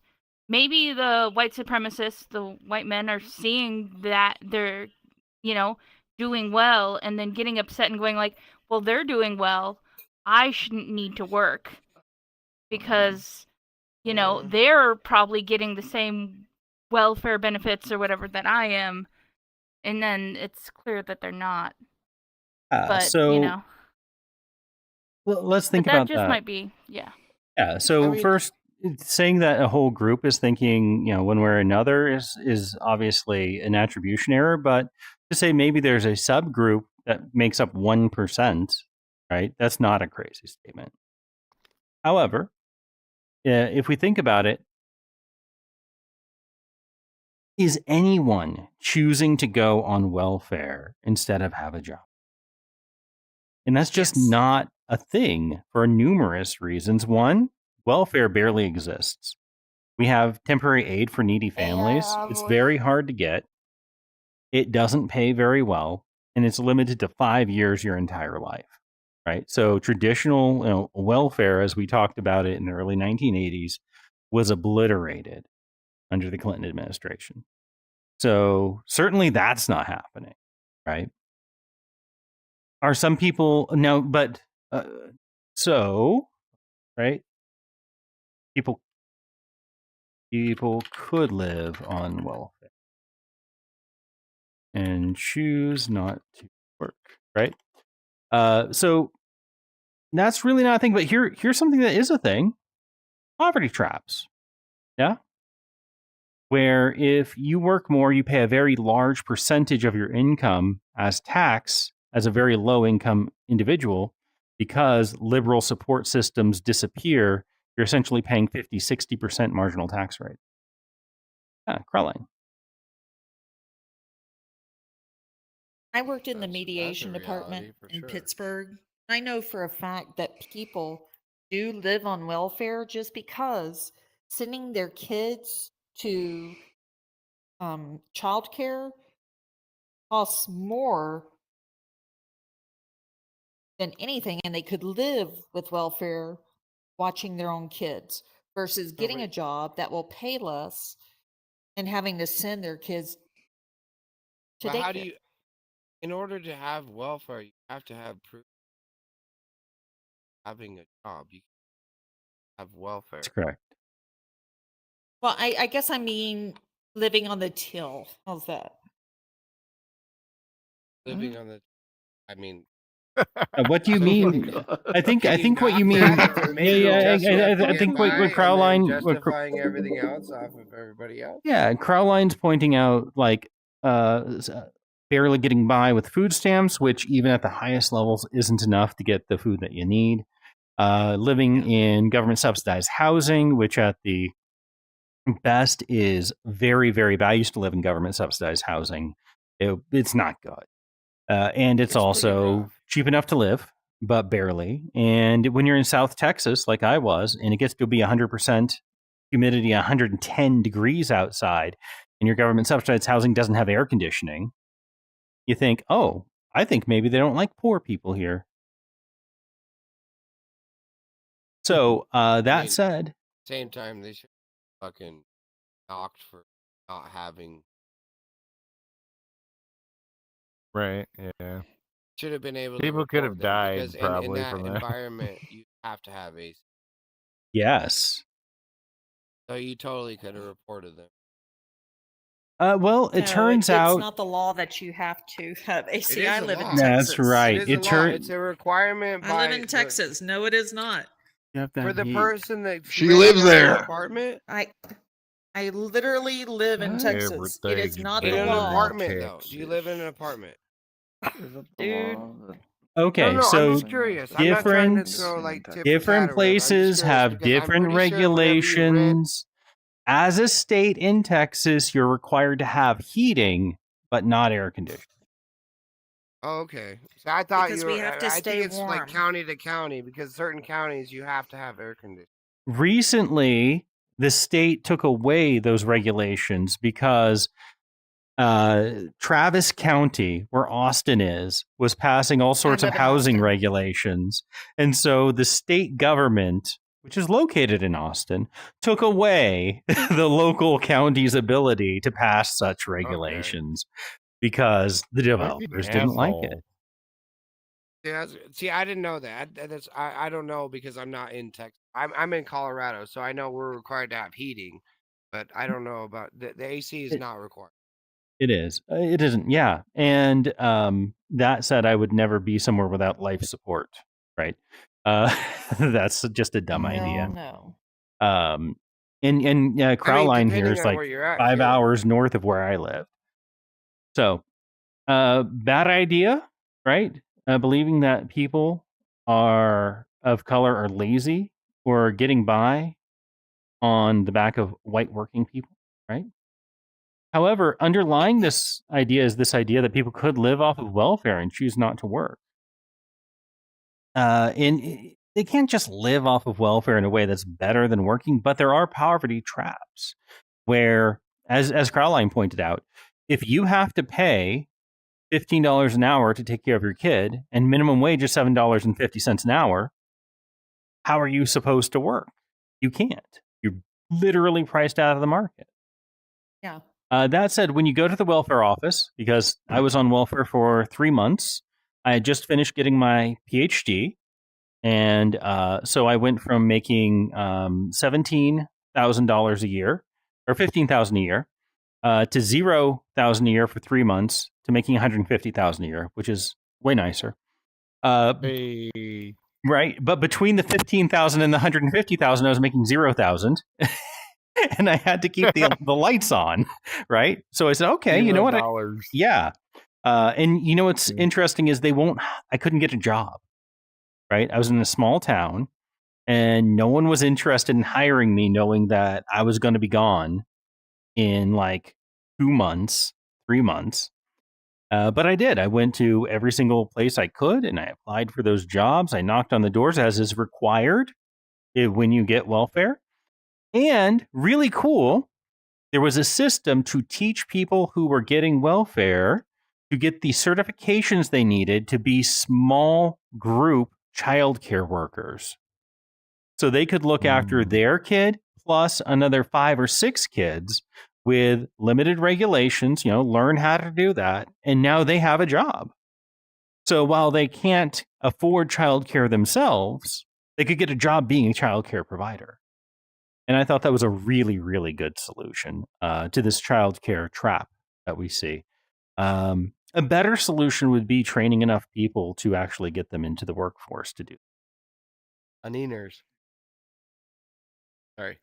[SPEAKER 4] Maybe the white supremacists, the white men, are seeing that they're, doing well and then getting upset and going like, well, they're doing well. I shouldn't need to work because, they're probably getting the same welfare benefits or whatever that I am. And then it's clear that they're not. But,
[SPEAKER 1] well, let's think about that.
[SPEAKER 4] That just might be, yeah.
[SPEAKER 1] Yeah. So first, saying that a whole group is thinking, one way or another is obviously an attribution error. But to say maybe there's a subgroup that makes up 1%, right? That's not a crazy statement. However, if we think about it, is anyone choosing to go on welfare instead of have a job? And that's just not a thing for numerous reasons. One, welfare barely exists. We have temporary aid for needy families. It's very hard to get. It doesn't pay very well, and it's limited to 5 years your entire life, right? So traditional welfare, as we talked about it in the early 1980s, was obliterated under the Clinton administration. So certainly that's not happening, right? Are some people no? But right? People could live on welfare and choose not to work, right? So that's really not a thing. But here's something that is a thing: poverty traps. Yeah. Where if you work more, you pay a very large percentage of your income as tax as a very low income individual, because liberal support systems disappear. You're essentially paying 50-60% marginal tax rate. Crowline.
[SPEAKER 12] I worked in the mediation department in Pittsburgh. I know for a fact that people do live on welfare just because sending their kids to childcare costs more than anything, and they could live with welfare watching their own kids versus getting a job that will pay less and having to send their kids to daycare.
[SPEAKER 14] How do you, in order to have welfare, you have to have proof of having a job. You have welfare.
[SPEAKER 1] That's correct.
[SPEAKER 12] Well, I guess I mean living on the till. How's that?
[SPEAKER 14] Living on the, I mean,
[SPEAKER 1] What do you
[SPEAKER 14] Oh
[SPEAKER 1] mean? I think what you mean. I think what Crowline,
[SPEAKER 14] everything else off of everybody else.
[SPEAKER 1] yeah, Crowline's pointing out like barely getting by with food stamps, which even at the highest levels isn't enough to get the food that you need. Living in government subsidized housing, which at the best is very, very bad. I used to live in government subsidized housing. It's not good. And it's also cheap enough to live, but barely. And when you're in South Texas, like I was, and it gets to be 100% humidity, 110 degrees outside, and your government subsidized housing doesn't have air conditioning, you think, oh, I think maybe they don't like poor people here. So that said,
[SPEAKER 14] Same time, they should fucking knocked for not having.
[SPEAKER 9] Right. Yeah.
[SPEAKER 14] Should have been able.
[SPEAKER 9] People
[SPEAKER 14] to
[SPEAKER 9] could have
[SPEAKER 14] report them,
[SPEAKER 9] died
[SPEAKER 14] because
[SPEAKER 9] probably
[SPEAKER 14] in that
[SPEAKER 9] from that.
[SPEAKER 14] environment. You have to have AC.
[SPEAKER 1] yes.
[SPEAKER 14] So you totally could have reported them.
[SPEAKER 1] Well, it turns out
[SPEAKER 12] it's not the law that you have to have AC. I live in
[SPEAKER 14] law.
[SPEAKER 12] Texas.
[SPEAKER 1] that's right.
[SPEAKER 14] It is
[SPEAKER 1] It
[SPEAKER 14] a law.
[SPEAKER 1] turns
[SPEAKER 14] It's a requirement.
[SPEAKER 12] I live in Texas. No, it is not.
[SPEAKER 2] You have to
[SPEAKER 14] For
[SPEAKER 2] have
[SPEAKER 14] the
[SPEAKER 2] heat.
[SPEAKER 14] person that
[SPEAKER 11] She lives
[SPEAKER 14] in an
[SPEAKER 11] there.
[SPEAKER 14] Apartment.
[SPEAKER 12] I literally live in Texas. It is not
[SPEAKER 14] In
[SPEAKER 12] the
[SPEAKER 14] an
[SPEAKER 12] law.
[SPEAKER 14] apartment, though. Do you live in an apartment?
[SPEAKER 12] Dude.
[SPEAKER 1] okay.
[SPEAKER 14] No,
[SPEAKER 1] so
[SPEAKER 14] I'm just curious. I'm not trying to
[SPEAKER 1] different
[SPEAKER 14] throw, like, tip or tat
[SPEAKER 1] different
[SPEAKER 14] or whatever. I'm
[SPEAKER 1] places
[SPEAKER 14] just curious
[SPEAKER 1] have
[SPEAKER 14] because I'm
[SPEAKER 1] different
[SPEAKER 14] pretty sure whenever you rent-
[SPEAKER 1] regulations. As a state in Texas, you're required to have heating, but not air conditioning.
[SPEAKER 14] Oh, okay. So I thought
[SPEAKER 12] Because
[SPEAKER 14] you were.
[SPEAKER 12] we have to
[SPEAKER 14] I
[SPEAKER 12] stay
[SPEAKER 14] think it's
[SPEAKER 12] warm.
[SPEAKER 14] like county to county because certain counties you have to have air conditioning.
[SPEAKER 1] Recently, the state took away those regulations because Travis County, where Austin is, was passing all sorts of
[SPEAKER 12] live in
[SPEAKER 1] housing
[SPEAKER 12] Austin.
[SPEAKER 1] regulations. And so the state government, which is located in Austin, took away the local county's ability to pass such regulations because the developers didn't like it.
[SPEAKER 14] Yeah, see, I didn't know that. I don't know because I'm not in Texas. I'm in Colorado, so I know we're required to have heating, but I don't know about the AC is not required.
[SPEAKER 1] It is. It isn't. Yeah. And that said, I would never be somewhere without life support. Right. That's just a dumb idea.
[SPEAKER 12] No.
[SPEAKER 1] And Crowline here
[SPEAKER 14] depending
[SPEAKER 1] is
[SPEAKER 14] on
[SPEAKER 1] like
[SPEAKER 14] where you're at
[SPEAKER 1] 5
[SPEAKER 14] here.
[SPEAKER 1] hours north of where I live. So, bad idea, right? Believing that people of color are lazy or getting by on the back of white working people, right? However, underlying this idea is this idea that people could live off of welfare and choose not to work. And they can't just live off of welfare in a way that's better than working, but there are poverty traps where, as Crowline pointed out, if you have to pay $15 an hour to take care of your kid and minimum wage is $7.50 an hour, how are you supposed to work? You can't. You're literally priced out of the market.
[SPEAKER 12] Yeah.
[SPEAKER 1] That said, when you go to the welfare office, because I was on welfare for 3 months, I had just finished getting my PhD. And so I went from making $17,000 a year or $15,000 a year to $0,000 a year for 3 months to making $150,000 a year, which is way nicer.
[SPEAKER 9] Hey.
[SPEAKER 1] Right. But between the $15,000 and the $150,000, I was making $0,000. And I had to keep the lights on, right? So I said, okay, you know what? Yeah. And you know what's interesting is I couldn't get a job, right? I was in a small town and no one was interested in hiring me knowing that I was going to be gone in like 2 months, 3 months. But I did. I went to every single place I could and I applied for those jobs. I knocked on the doors as is required when you get welfare. And really cool, there was a system to teach people who were getting welfare to get the certifications they needed to be small group childcare workers. So they could look after their kid plus another 5 or 6 kids with limited regulations, learn how to do that. And now they have a job. So while they can't afford childcare themselves, they could get a job being a childcare provider. And I thought that was a really, really good solution to this childcare trap that we see. A better solution would be training enough people to actually get them into the workforce to do.
[SPEAKER 14] Aniners. Sorry.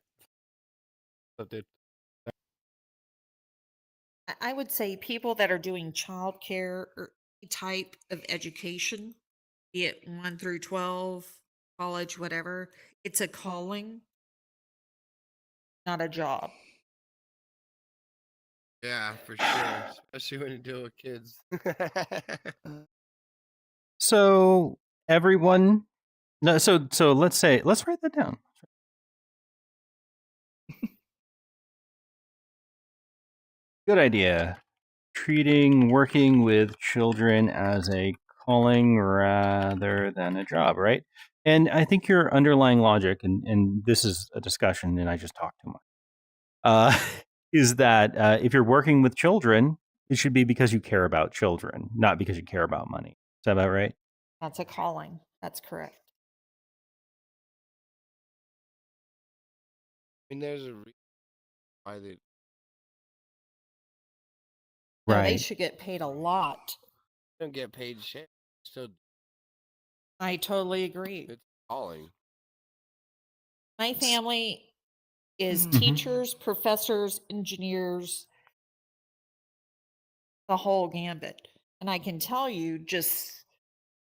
[SPEAKER 14] But
[SPEAKER 12] I would say people that are doing childcare or any type of education, be it 1 through 12, college, whatever, it's a calling, not a job.
[SPEAKER 14] Yeah, for sure. Especially when you deal with kids.
[SPEAKER 1] So everyone, no, so let's write that down. Good idea. Treating working with children as a calling rather than a job, right? And I think your underlying logic, and this is a discussion, and I just talked too much, is that if you're working with children, it should be because you care about children, not because you care about money. Is that about right?
[SPEAKER 12] That's a calling. That's correct.
[SPEAKER 14] I mean, there's a reason why they.
[SPEAKER 12] No, they
[SPEAKER 1] Right.
[SPEAKER 12] should get paid a lot.
[SPEAKER 14] Don't get paid shit. Still,
[SPEAKER 12] I totally agree.
[SPEAKER 14] it's calling.
[SPEAKER 12] My family is
[SPEAKER 1] Mhm.
[SPEAKER 12] teachers, professors, engineers, the whole gambit. And I can tell you, just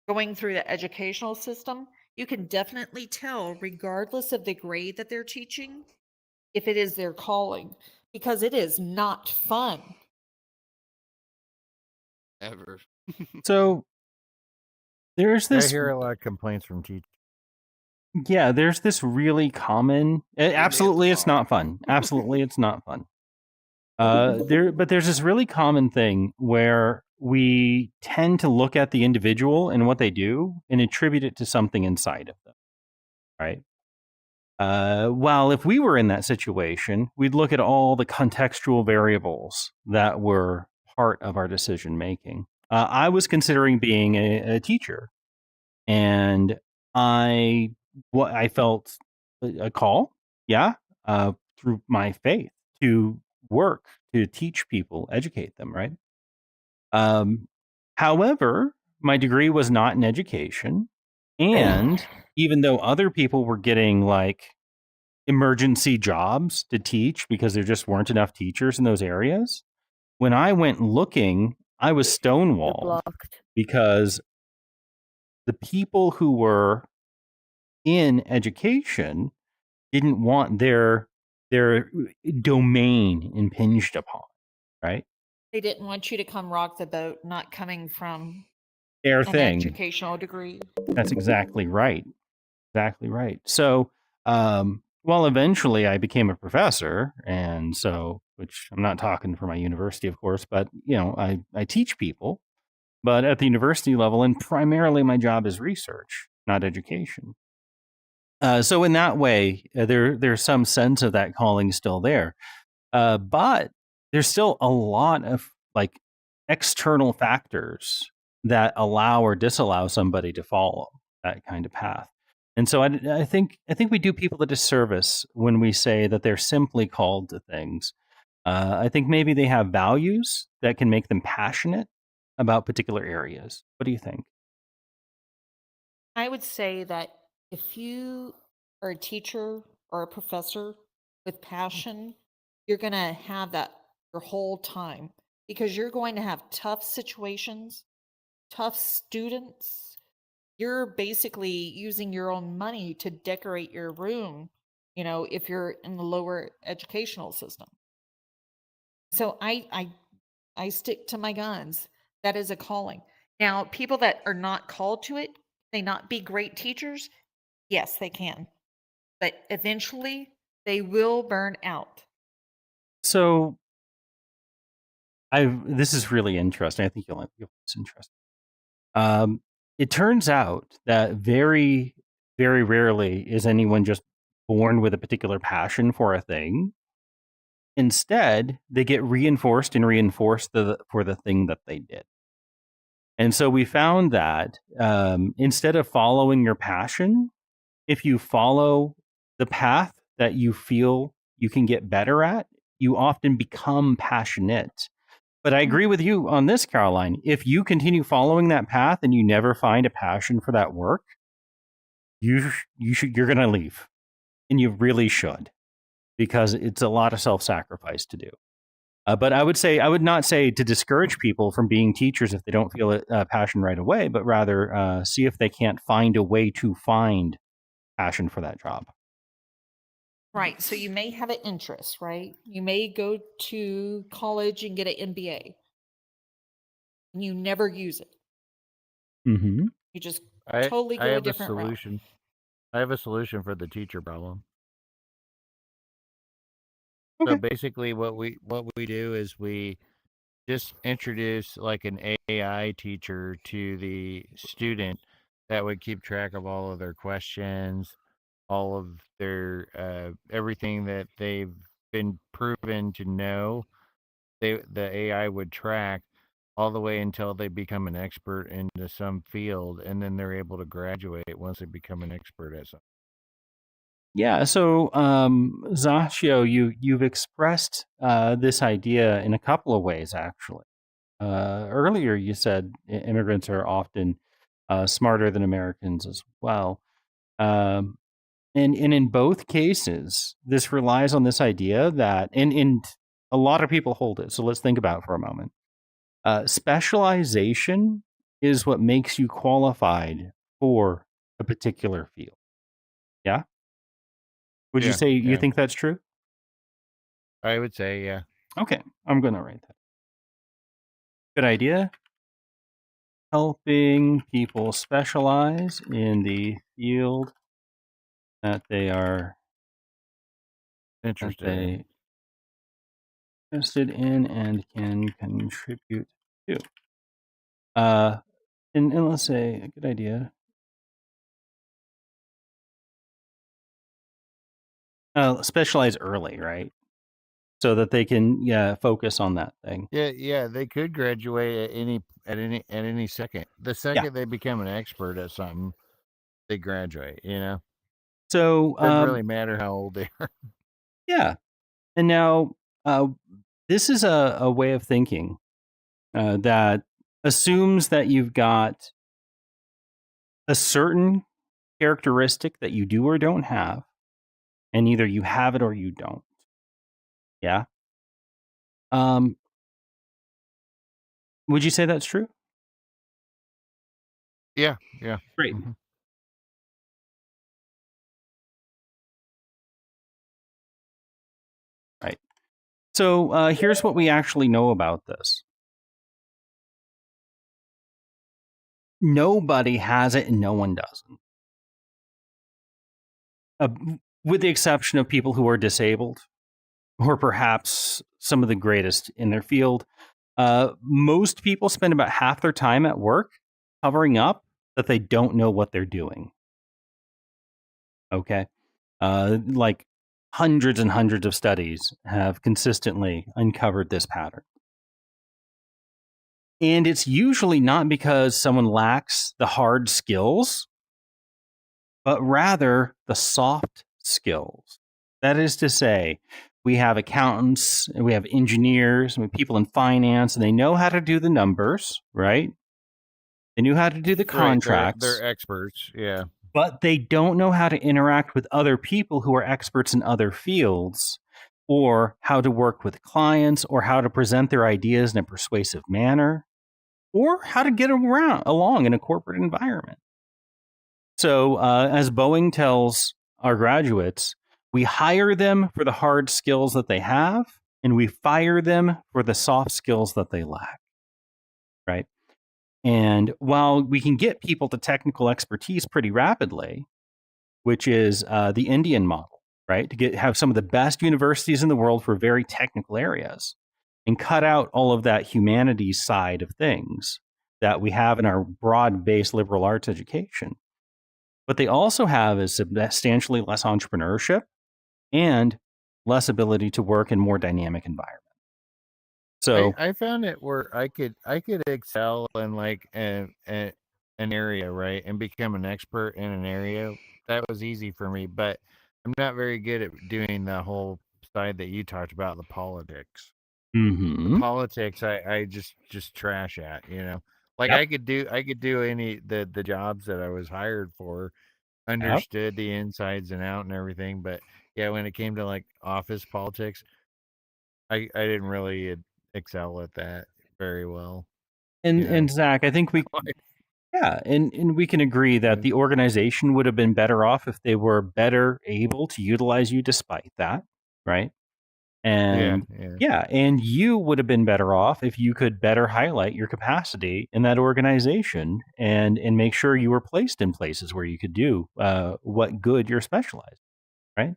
[SPEAKER 12] going through the educational system, you can definitely tell, regardless of the grade that they're teaching, if it is their calling, because it is not fun.
[SPEAKER 14] Ever.
[SPEAKER 1] So there's
[SPEAKER 9] I
[SPEAKER 1] this,
[SPEAKER 9] hear a lot of complaints from teachers.
[SPEAKER 1] yeah, there's this really common. Absolutely, it's
[SPEAKER 14] fun.
[SPEAKER 1] not fun. Absolutely, it's not fun. But there's this really common thing where we tend to look at the individual and what they do and attribute it to something inside of them, right? While if we were in that situation, we'd look at all the contextual variables that were part of our decision making. I was considering being a teacher, and I felt a call, yeah, through my faith to work to teach people, educate them, right? However, my degree was not in education, and even though other people were getting like emergency jobs to teach because there just weren't enough teachers in those areas, when I went looking, I was stonewalled because the people who were in education didn't want their domain impinged upon, right?
[SPEAKER 12] They didn't want you to come rock the boat, not coming from
[SPEAKER 1] Their
[SPEAKER 12] an
[SPEAKER 1] thing.
[SPEAKER 12] educational degree.
[SPEAKER 1] That's exactly right. Exactly right. So, well, eventually I became a professor, and so, which I'm not talking for my university, of course, but you know, I teach people, but at the university level, and primarily my job is research, not education. So in that way, there's some sense of that calling still there, but there's still a lot of like external factors that allow or disallow somebody to follow that kind of path. And so I think we do people a disservice when we say that they're simply called to things. I think maybe they have values that can make them passionate about particular areas. What do you think?
[SPEAKER 12] I would say that if you are a teacher or a professor with passion, you're going to have that your whole time because you're going to have tough situations, tough students. You're basically using your own money to decorate your room, you know, if you're in the lower educational system. So I stick to my guns. That is a calling. Now, people that are not called to it, they not be great teachers? Yes, they can. But eventually they will burn out.
[SPEAKER 1] So this is really interesting. I think you'll find this interesting. It turns out that very, very rarely is anyone just born with a particular passion for a thing. Instead, they get reinforced and reinforced for the thing that they did. And so we found that instead of following your passion, if you follow the path that you feel you can get better at, you often become passionate But I agree with you on this, Caroline. If you continue following that path and you never find a passion for that work, you're going to leave, and you really should, because it's a lot of self-sacrifice to do. But I would not say to discourage people from being teachers if they don't feel a passion right away, but rather see if they can't find a way to find passion for that job.
[SPEAKER 12] Right. So you may have an interest, right? You may go to college and get an MBA. And you never use it.
[SPEAKER 1] Mm-hmm.
[SPEAKER 12] You just
[SPEAKER 9] I
[SPEAKER 12] totally go a
[SPEAKER 9] have a
[SPEAKER 12] different route.
[SPEAKER 9] solution. I have a solution for the teacher problem. So basically, what we do is we just introduce like an AI teacher to the student that would keep track of all of their questions, all of their everything that they've been proven to know. The AI would track all the way until they become an expert into some field, and then they're able to graduate once they become an expert at something.
[SPEAKER 1] Yeah. So, Zaccio, you've expressed this idea in a couple of ways, actually. Earlier, you said immigrants are often smarter than Americans as well. And in both cases, this relies on this idea that, and a lot of people hold it. So let's think about it for a moment. Specialization is what makes you qualified for a particular field. Yeah? Would you
[SPEAKER 9] Yeah,
[SPEAKER 1] say you
[SPEAKER 9] yeah.
[SPEAKER 1] think that's true?
[SPEAKER 9] I would say, yeah.
[SPEAKER 1] Okay, I'm going to write that. Good idea. Helping people specialize in the field that they are
[SPEAKER 9] Interested.
[SPEAKER 1] interested in and can contribute to. And let's say a good idea. Specialize early, right? So that they can focus on that thing.
[SPEAKER 9] Yeah, they could graduate at any second. The second they become an expert at something, they graduate, you know?
[SPEAKER 1] So
[SPEAKER 9] Doesn't really matter how old they are.
[SPEAKER 1] yeah. And now this is a way of thinking that assumes that you've got a certain characteristic that you do or don't have, and either you have it or you don't. Yeah. Would you say that's true?
[SPEAKER 9] Yeah.
[SPEAKER 1] Great.
[SPEAKER 9] Mhm.
[SPEAKER 1] Right. So here's what we actually know about this. Nobody has it and no one doesn't. With the exception of people who are disabled, or perhaps some of the greatest in their field. Most people spend about half their time at work covering up that they don't know what they're doing. Okay? Like hundreds and hundreds of studies have consistently uncovered this pattern. And it's usually not because someone lacks the hard skills, but rather the soft skills. That is to say, we have accountants, and we have engineers, and we have people in finance, and they know how to do the numbers, right? They knew how to do the contracts.
[SPEAKER 9] They're experts, yeah.
[SPEAKER 1] But they don't know how to interact with other people who are experts in other fields, or how to work with clients, or how to present their ideas in a persuasive manner, or how to get along in a corporate environment. So, as Boeing tells our graduates, we hire them for the hard skills that they have, and we fire them for the soft skills that they lack. Right? And while we can get people to technical expertise pretty rapidly, which is the Indian model, right? To have some of the best universities in the world for very technical areas and cut out all of that humanities side of things that we have in our broad-based liberal arts education. What they also have is substantially less entrepreneurship and less ability to work in more dynamic environment. So
[SPEAKER 9] I found it where I could excel in like an area, right, and become an expert in an area. That was easy for me, but I'm not very good at doing the whole side that you talked about, the politics.
[SPEAKER 1] Mm-hmm.
[SPEAKER 9] Politics, I just trash at. Like
[SPEAKER 1] Yep.
[SPEAKER 9] I could do any the jobs that I was hired for, understood the insides and out and everything, but yeah, when it came to like office politics, I didn't really excel at that very well.
[SPEAKER 1] And Zach, I think we and we can agree that the organization would have been better off if they were better able to utilize you despite that, right? And
[SPEAKER 9] yeah.
[SPEAKER 1] and you would have been better off if you could better highlight your capacity in that organization and make sure you were placed in places where you could do what good you're specialized, right?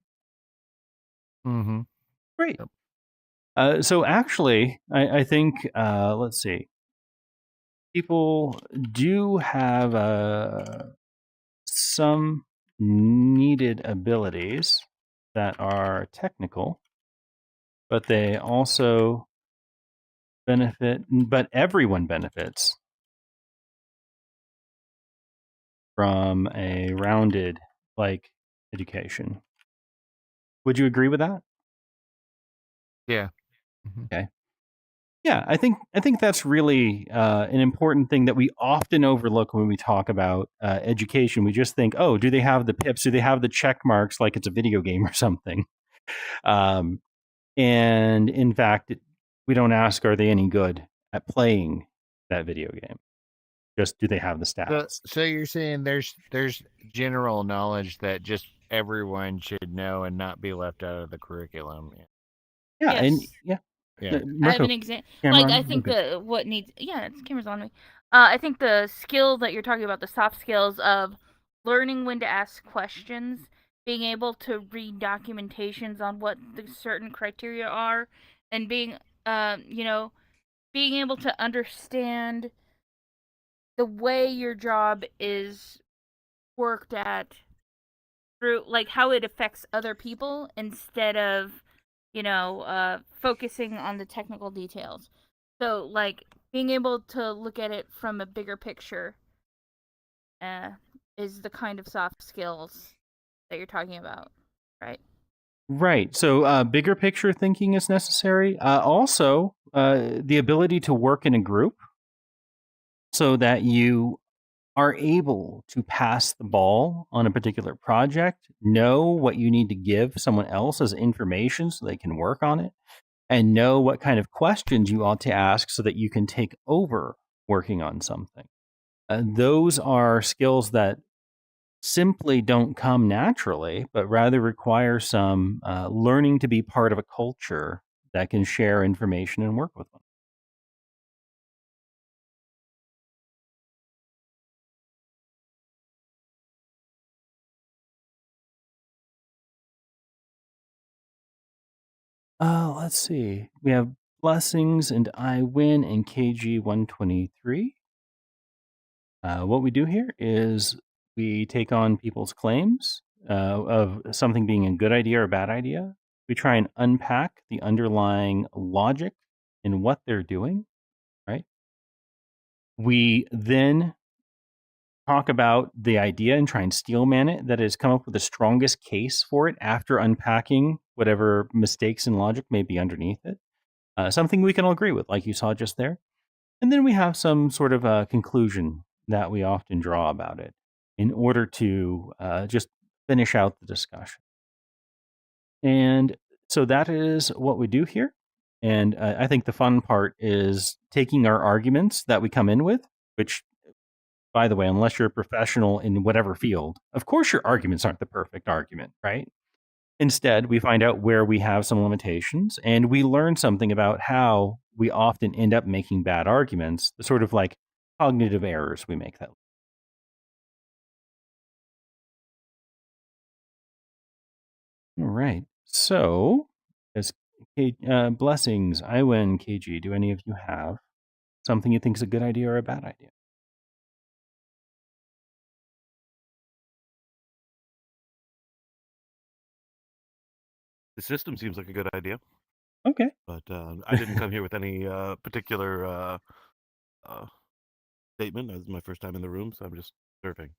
[SPEAKER 9] Mm-hmm.
[SPEAKER 1] Great. So actually, I think let's see. People do have some needed abilities that are technical, but they also benefit, but everyone benefits from a rounded education. Would you agree with that?
[SPEAKER 9] Yeah.
[SPEAKER 1] Okay. Yeah, I think that's really an important thing that we often overlook when we talk about education. We just think, oh, do they have the pips? Do they have the check marks like it's a video game or something? And in fact, we don't ask, are they any good at playing that video game? Just do they have the stats?
[SPEAKER 9] So you're saying there's general knowledge that just everyone should know and not be left out of the curriculum.
[SPEAKER 1] Yeah, and
[SPEAKER 4] Yes.
[SPEAKER 1] yeah.
[SPEAKER 4] I have an example. Like, I think what needs. Yeah, it's camera's on me. I think the skill that you're talking about, the soft skills of learning when to ask questions, being able to read documentations on what the certain criteria are, and being, being able to understand the way your job is worked at through, like, how it affects other people instead of focusing on the technical details. So, like, being able to look at it from a bigger picture is the kind of soft skills that you're talking about, right?
[SPEAKER 1] Right. So, bigger picture thinking is necessary. Also, the ability to work in a group so that you are able to pass the ball on a particular project, know what you need to give someone else as information so they can work on it, and know what kind of questions you ought to ask so that you can take over working on something. Those are skills that simply don't come naturally, but rather require some learning to be part of a culture that can share information and work with them. Let's see. We have Blessings and I Win and KG 123. What we do here is we take on people's claims of something being a good idea or a bad idea. We try and unpack the underlying logic in what they're doing, right? We then talk about the idea and try and steelman it that has come up with the strongest case for it after unpacking whatever mistakes in logic may be underneath it. Something we can all agree with, like you saw just there. And then we have some sort of a conclusion that we often draw about it in order to just finish out the discussion. And so that is what we do here. And I think the fun part is taking our arguments that we come in with, which, by the way, unless you're a professional in whatever field, of course your arguments aren't the perfect argument, right? Instead, we find out where we have some limitations and we learn something about how we often end up making bad arguments, the sort of like cognitive errors we make that. All right. So, as Blessings, I Win, KG, do any of you have something you think is a good idea or a bad idea?
[SPEAKER 16] The system seems like a good idea.
[SPEAKER 1] Okay.
[SPEAKER 16] But I didn't come here with any particular statement. This is my first time in the room, so I'm just surfing.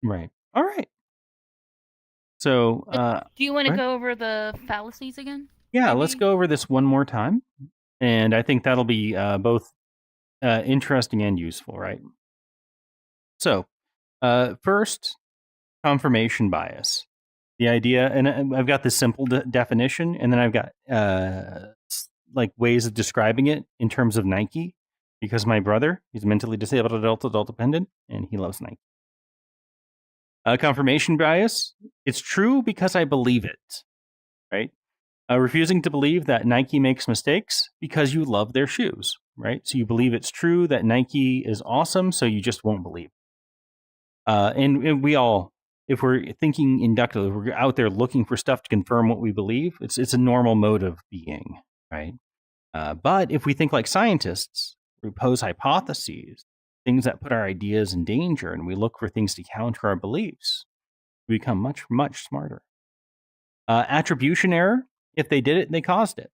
[SPEAKER 1] Right. All right. So,
[SPEAKER 4] Do you want to
[SPEAKER 1] right?
[SPEAKER 4] go over the fallacies again?
[SPEAKER 1] Yeah, let's go over this one more time. And I think that'll be both interesting and useful, right? So, first, confirmation bias. The idea, and I've got this simple definition, and then I've got like ways of describing it in terms of Nike, because my brother, he's mentally disabled, adult dependent, and he loves Nike. Confirmation bias, it's true because I believe it, right? Refusing to believe that Nike makes mistakes because you love their shoes, right? So you believe it's true that Nike is awesome, so you just won't believe. And we all, if we're thinking inductively, we're out there looking for stuff to confirm what we believe. It's a normal mode of being, right? But if we think like scientists, we pose hypotheses, things that put our ideas in danger, and we look for things to counter our beliefs, we become much, much smarter. Attribution error, if they did it, they caused it,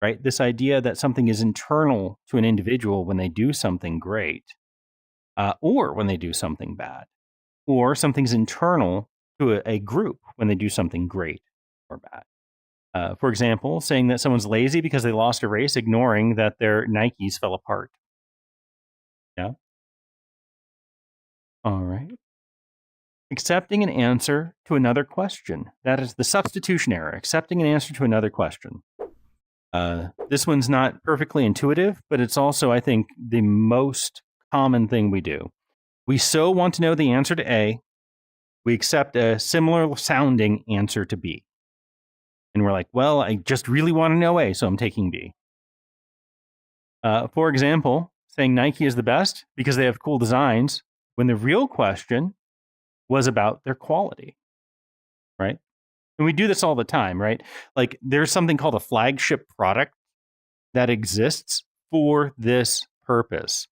[SPEAKER 1] right? This idea that something is internal to an individual when they do something great, or when they do something bad, or something's internal to a group when they do something great or bad. For example, saying that someone's lazy because they lost a race, ignoring that their Nikes fell apart. Yeah. All right. Accepting an answer to another question. That is the substitution error, accepting an answer to another question. This one's not perfectly intuitive, but it's also, I think, the most common thing we do. We so want to know the answer to A, we accept a similar sounding answer to B. And we're like, well, I just really want to know A, so I'm taking B. For example, saying Nike is the best because they have cool designs, when the real question was about their quality, right? And we do this all the time, right? Like there's something called a flagship product that exists for this purpose.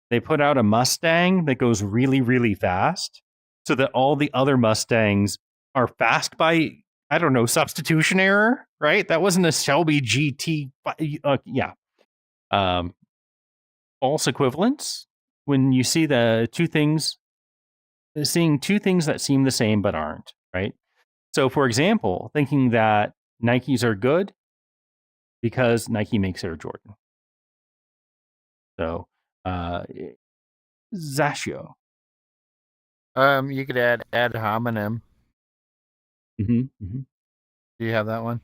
[SPEAKER 1] They put out a Mustang that goes really, really fast so that all the other Mustangs are fast by, I don't know, substitution error, right? That wasn't a Shelby GT. Yeah. False equivalence. When you see the two things, seeing two things that seem the same but aren't, right? So, for example, thinking that Nikes are good because Nike makes Air Jordan. So, Zasio.
[SPEAKER 9] You could add ad hominem.
[SPEAKER 1] Mm-hmm.
[SPEAKER 9] Do you have that one?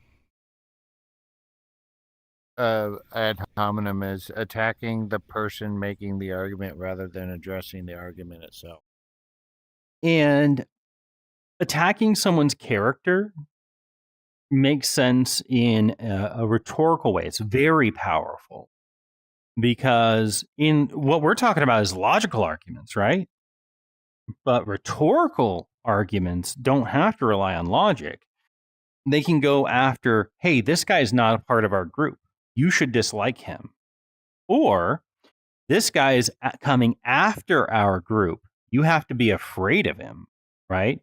[SPEAKER 9] Ad hominem is attacking the person making the argument rather than addressing the argument itself.
[SPEAKER 1] And attacking someone's character makes sense in a rhetorical way. It's very powerful because in what we're talking about is logical arguments, right? But rhetorical arguments don't have to rely on logic. They can go after, hey, this guy is not a part of our group. You should dislike him. Or this guy is coming after our group. You have to be afraid of him, right?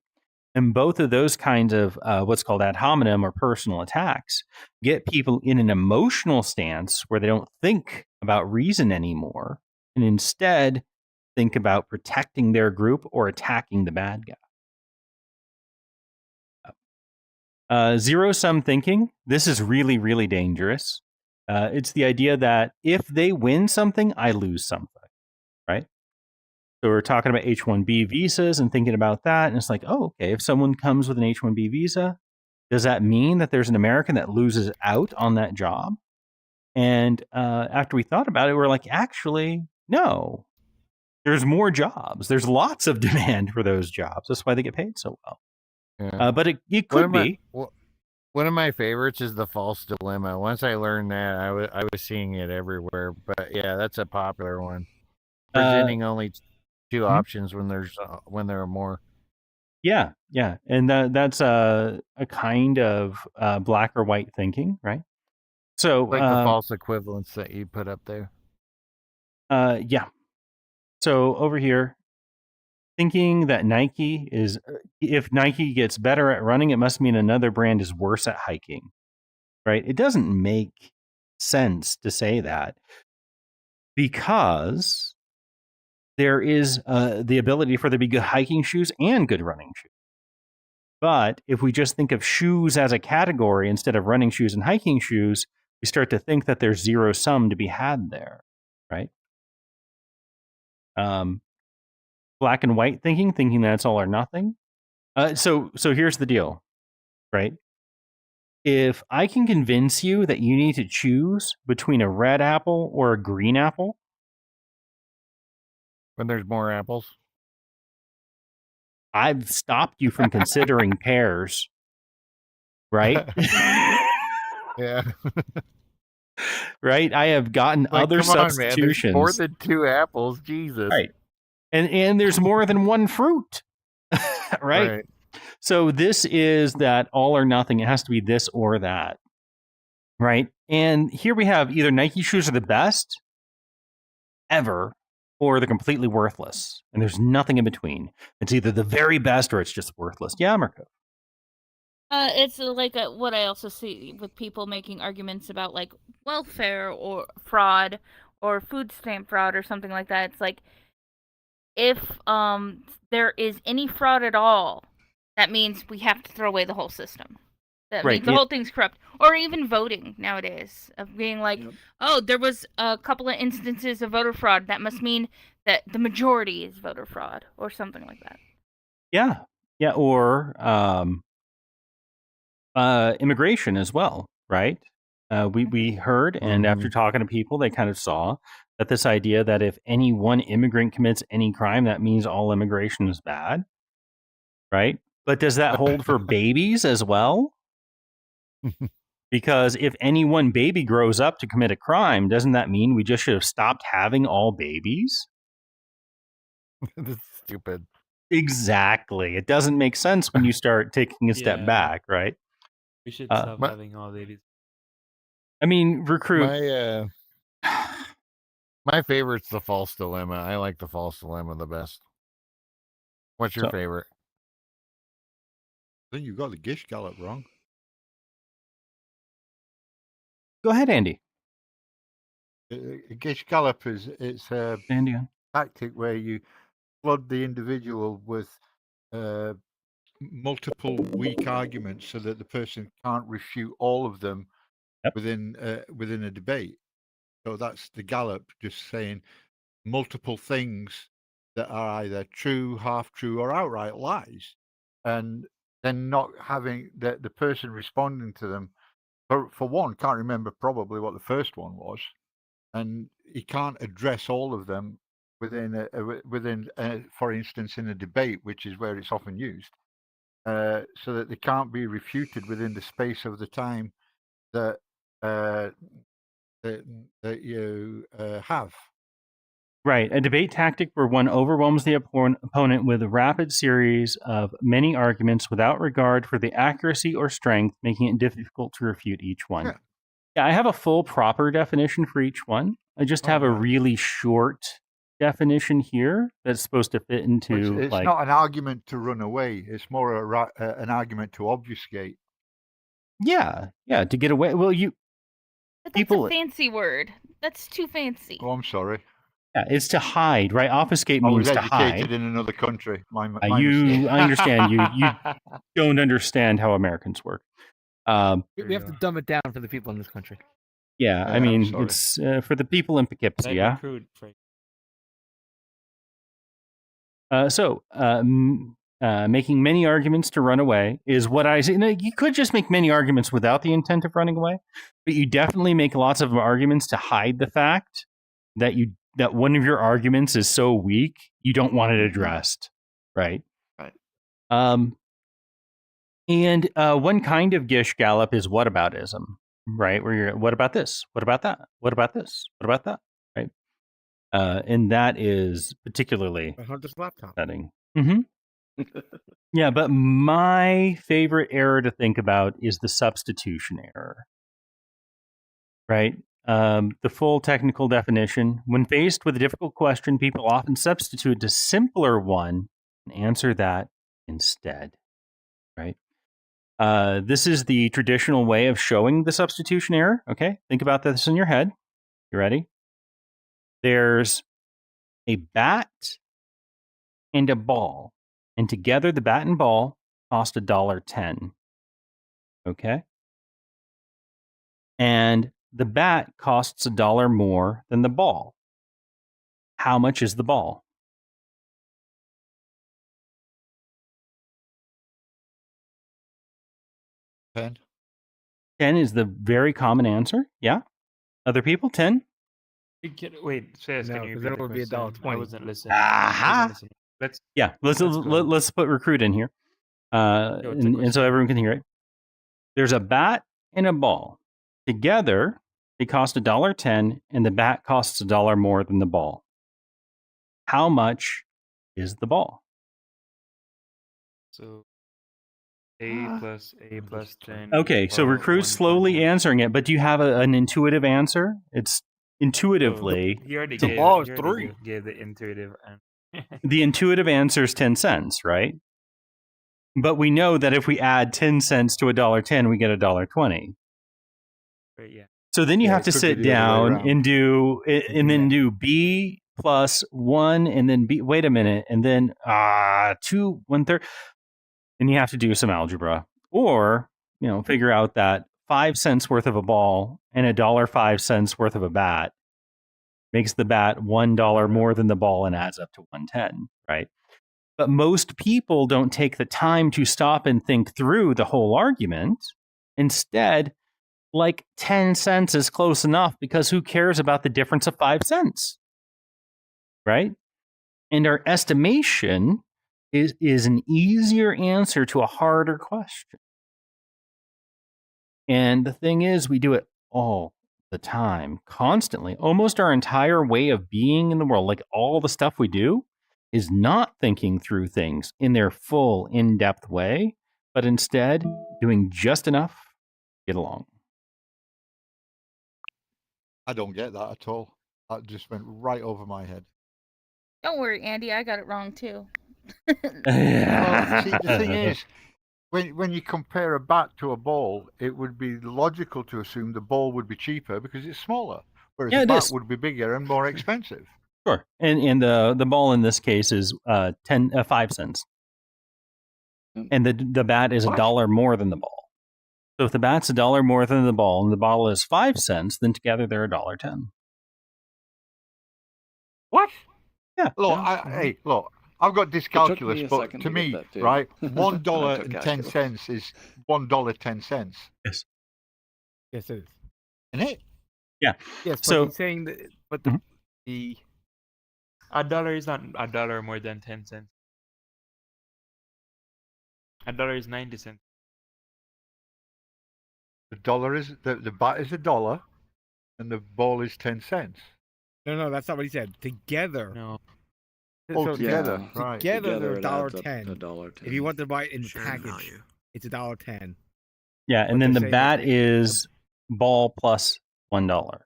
[SPEAKER 1] And both of those kinds of what's called ad hominem or personal attacks get people in an emotional stance where they don't think about reason anymore and instead think about protecting their group or attacking the bad guy. Zero-sum thinking. This is really, really dangerous. It's the idea that if they win something, I lose something, right? So we're talking about H-1B visas and thinking about that. And it's like, oh, okay, if someone comes with an H-1B visa, does that mean that there's an American that loses out on that job? And after we thought about it, we're like, actually, no. There's more jobs. There's lots of demand for those jobs. That's why they get paid so well.
[SPEAKER 9] Yeah.
[SPEAKER 1] But it could be.
[SPEAKER 9] One of my favorites is the false dilemma. Once I learned that, I was seeing it everywhere. But yeah, that's a popular one. Presenting only two options when there are more.
[SPEAKER 1] Yeah, and that's a kind of black or white thinking, right? So
[SPEAKER 9] like the false equivalence that you put up there.
[SPEAKER 1] Yeah. So over here, thinking that Nike is, if Nike gets better at running, it must mean another brand is worse at hiking, right? It doesn't make sense to say that because there is the ability for there to be good hiking shoes and good running shoes. But if we just think of shoes as a category instead of running shoes and hiking shoes, we start to think that there's zero sum to be had there, right? Black and white thinking that it's all or nothing. So here's the deal, right? If I can convince you that you need to choose between a red apple or a green apple,
[SPEAKER 9] when there's more apples,
[SPEAKER 1] I've stopped you from considering pears, right?
[SPEAKER 9] yeah.
[SPEAKER 1] Right? I have gotten
[SPEAKER 9] Like,
[SPEAKER 1] other
[SPEAKER 9] come on, man.
[SPEAKER 1] substitutions.
[SPEAKER 9] There's more than 2 apples, Jesus.
[SPEAKER 1] Right. And there's more than one fruit. Right? So this is that all or nothing. It has to be this or that. Right? And here we have either Nike shoes are the best ever or they're completely worthless. And there's nothing in between. It's either the very best or it's just worthless. Yeah, Marco.
[SPEAKER 4] It's like what I also see with people making arguments about like welfare or fraud or food stamp fraud or something like that. It's like if there is any fraud at all, that means we have to throw away the whole system. That means the whole thing's corrupt. Or even voting nowadays of being like, oh, there was a couple of instances of voter fraud. That must mean that the majority is voter fraud or something like that.
[SPEAKER 1] Yeah. Yeah. Or immigration as well, right? We heard, and after talking to people, they kind of saw that this idea that if any one immigrant commits any crime, that means all immigration is bad, right? But does that hold for babies as well? Because if any one baby grows up to commit a crime, doesn't that mean we just should have stopped having all babies?
[SPEAKER 9] This is stupid.
[SPEAKER 1] Exactly. It doesn't make sense when you start taking a step back, right?
[SPEAKER 10] We should stop having all babies.
[SPEAKER 1] I mean, recruit.
[SPEAKER 9] My favorite's the false dilemma. I like the false dilemma the best. What's your favorite?
[SPEAKER 17] I think you got the Gish Gallop wrong.
[SPEAKER 1] Go ahead, Andy.
[SPEAKER 17] Gish Gallop it's a
[SPEAKER 1] Andy.
[SPEAKER 17] tactic where you flood the individual with multiple weak arguments so that the person can't refute all of them within a debate. So that's the Gallup, just saying multiple things that are either true, half true, or outright lies, and then not having the person responding to them. For one, can't remember probably what the first one was, and he can't address all of them within, for instance, in a debate, which is where it's often used, so that they can't be refuted within the space of the time that you have.
[SPEAKER 1] Right, a debate tactic where one overwhelms the opponent with a rapid series of many arguments without regard for the accuracy or strength, making it difficult to refute each one. Yeah, I have a full proper definition for each one. I just have a really short definition here that's supposed to fit into
[SPEAKER 17] It's not an argument to run away. It's more an argument to obfuscate.
[SPEAKER 1] Yeah, to get away. Well,
[SPEAKER 4] But that's a fancy word. That's too fancy.
[SPEAKER 17] Oh, I'm sorry.
[SPEAKER 1] Yeah, it's to hide, right? Obfuscate
[SPEAKER 17] I was
[SPEAKER 1] means to
[SPEAKER 17] educated
[SPEAKER 1] hide.
[SPEAKER 17] in another country. My
[SPEAKER 1] I
[SPEAKER 17] mistake.
[SPEAKER 1] understand. You don't understand how Americans work.
[SPEAKER 6] We have to dumb it down for the people in this country.
[SPEAKER 1] Yeah, I mean, it's for the people in Poughkeepsie, yeah? Making many arguments to run away is what I say. You could just make many arguments without the intent of running away, but you definitely make lots of arguments to hide the fact that one of your arguments is so weak, you don't want it addressed, right?
[SPEAKER 5] Right.
[SPEAKER 1] And one kind of Gish Gallop is whataboutism, right? Where you're, what about this? What about that? What about this? What about that? Right? And that is particularly
[SPEAKER 6] Hunter's laptop.
[SPEAKER 1] upsetting. Mm-hmm. Yeah, but my favorite error to think about is the substitution error, right? The full technical definition. When faced with a difficult question, people often substitute a simpler one and answer that instead, right? This is the traditional way of showing the substitution error. Okay, think about this in your head. You ready? There's a bat and a ball, and together the bat and ball cost $1.10. Okay? And the bat costs $1 more than the ball. How much is the ball?
[SPEAKER 17] $10.
[SPEAKER 1] 10 is the very common answer. Yeah. Other people? 10?
[SPEAKER 3] Wait, Shreyas,
[SPEAKER 6] No,
[SPEAKER 3] can you
[SPEAKER 6] 'cause
[SPEAKER 3] repeat
[SPEAKER 6] then it
[SPEAKER 3] the
[SPEAKER 6] would be
[SPEAKER 3] question?
[SPEAKER 6] $1.20.
[SPEAKER 3] I wasn't listening.
[SPEAKER 1] Aha!
[SPEAKER 3] Let's
[SPEAKER 1] Yeah. Let's put recruit in here.
[SPEAKER 3] Yo, it's a
[SPEAKER 1] And so everyone can hear it. There's a bat and a ball. Together, they cost $1.10, and the bat costs $1 more than the ball. How much is the ball?
[SPEAKER 3] So A plus 10.
[SPEAKER 1] Okay, so
[SPEAKER 3] or
[SPEAKER 1] recruit's slowly answering it, but do you have an intuitive answer? It's intuitively.
[SPEAKER 3] He already
[SPEAKER 1] to-
[SPEAKER 3] gave,
[SPEAKER 2] ball is
[SPEAKER 3] he already
[SPEAKER 2] 3.
[SPEAKER 3] gave the intuitive answer.
[SPEAKER 1] the intuitive answer is 10 cents, right? But we know that if we add 10 cents to $1.10, we get $1.20.
[SPEAKER 3] Right, yeah.
[SPEAKER 1] So then you
[SPEAKER 17] Yeah,
[SPEAKER 1] have
[SPEAKER 17] it
[SPEAKER 1] to
[SPEAKER 17] could be
[SPEAKER 1] sit
[SPEAKER 17] the other way
[SPEAKER 1] down
[SPEAKER 17] around.
[SPEAKER 1] and do B plus 1, and then B. Wait a minute, and then 2 1/3, and you have to do some algebra, or figure out that 5 cents worth of a ball and $1.05 worth of a bat makes the bat $1 more than the ball and adds up to 110, right? But most people don't take the time to stop and think through the whole argument. Instead, like 10 cents is close enough because who cares about the difference of 5 cents? Right? And our estimation is an easier answer to a harder question. And the thing is, we do it all the time, constantly. Almost our entire way of being in the world, like all the stuff we do, is not thinking through things in their full, in-depth way, but instead doing just enough to get along.
[SPEAKER 17] I don't get that at all. That just went right over my head.
[SPEAKER 4] Don't worry, Andy. I got it wrong too.
[SPEAKER 17] Well, see, the thing is, when you compare a bat to a ball, it would be logical to assume the ball would be cheaper because it's smaller, whereas
[SPEAKER 1] Yeah,
[SPEAKER 17] the
[SPEAKER 1] it
[SPEAKER 17] bat
[SPEAKER 1] is.
[SPEAKER 17] would be bigger and more expensive.
[SPEAKER 1] Sure. And the ball in this case is 5 cents. And the bat is $1 more than the ball. So if the bat's $1 more than the ball and the ball is 5 cents, then together they're $1.10.
[SPEAKER 17] What?
[SPEAKER 1] Yeah.
[SPEAKER 17] Look, hey, look, I've got dyscalculus,
[SPEAKER 5] me a
[SPEAKER 17] but
[SPEAKER 5] second
[SPEAKER 17] to
[SPEAKER 5] to get
[SPEAKER 17] me,
[SPEAKER 5] that too.
[SPEAKER 17] right,
[SPEAKER 5] I took
[SPEAKER 17] $1.10 is $1.10.
[SPEAKER 1] Yes.
[SPEAKER 6] Yes, it is.
[SPEAKER 17] Isn't it?
[SPEAKER 1] Yeah.
[SPEAKER 6] Yes, but
[SPEAKER 1] So
[SPEAKER 6] he's saying that, but
[SPEAKER 1] Mhm.
[SPEAKER 6] the
[SPEAKER 3] $1 is not $1 more than 10 cents. $1 is 90 cents.
[SPEAKER 17] The dollar is the bat is $1, and the ball is 10 cents.
[SPEAKER 6] no, that's not what he said. Together.
[SPEAKER 3] No.
[SPEAKER 17] Oh,
[SPEAKER 6] So
[SPEAKER 17] together,
[SPEAKER 5] Yeah.
[SPEAKER 17] right?
[SPEAKER 6] Together, they're
[SPEAKER 5] it adds up
[SPEAKER 6] $1.10.
[SPEAKER 5] to $1.10.
[SPEAKER 6] If you want to buy it in
[SPEAKER 15] Shared
[SPEAKER 6] package,
[SPEAKER 15] value.
[SPEAKER 6] it's $1.10.
[SPEAKER 1] yeah, and
[SPEAKER 6] But
[SPEAKER 1] then
[SPEAKER 6] they're
[SPEAKER 1] the
[SPEAKER 6] saying
[SPEAKER 1] bat
[SPEAKER 6] that
[SPEAKER 1] is ball plus $1.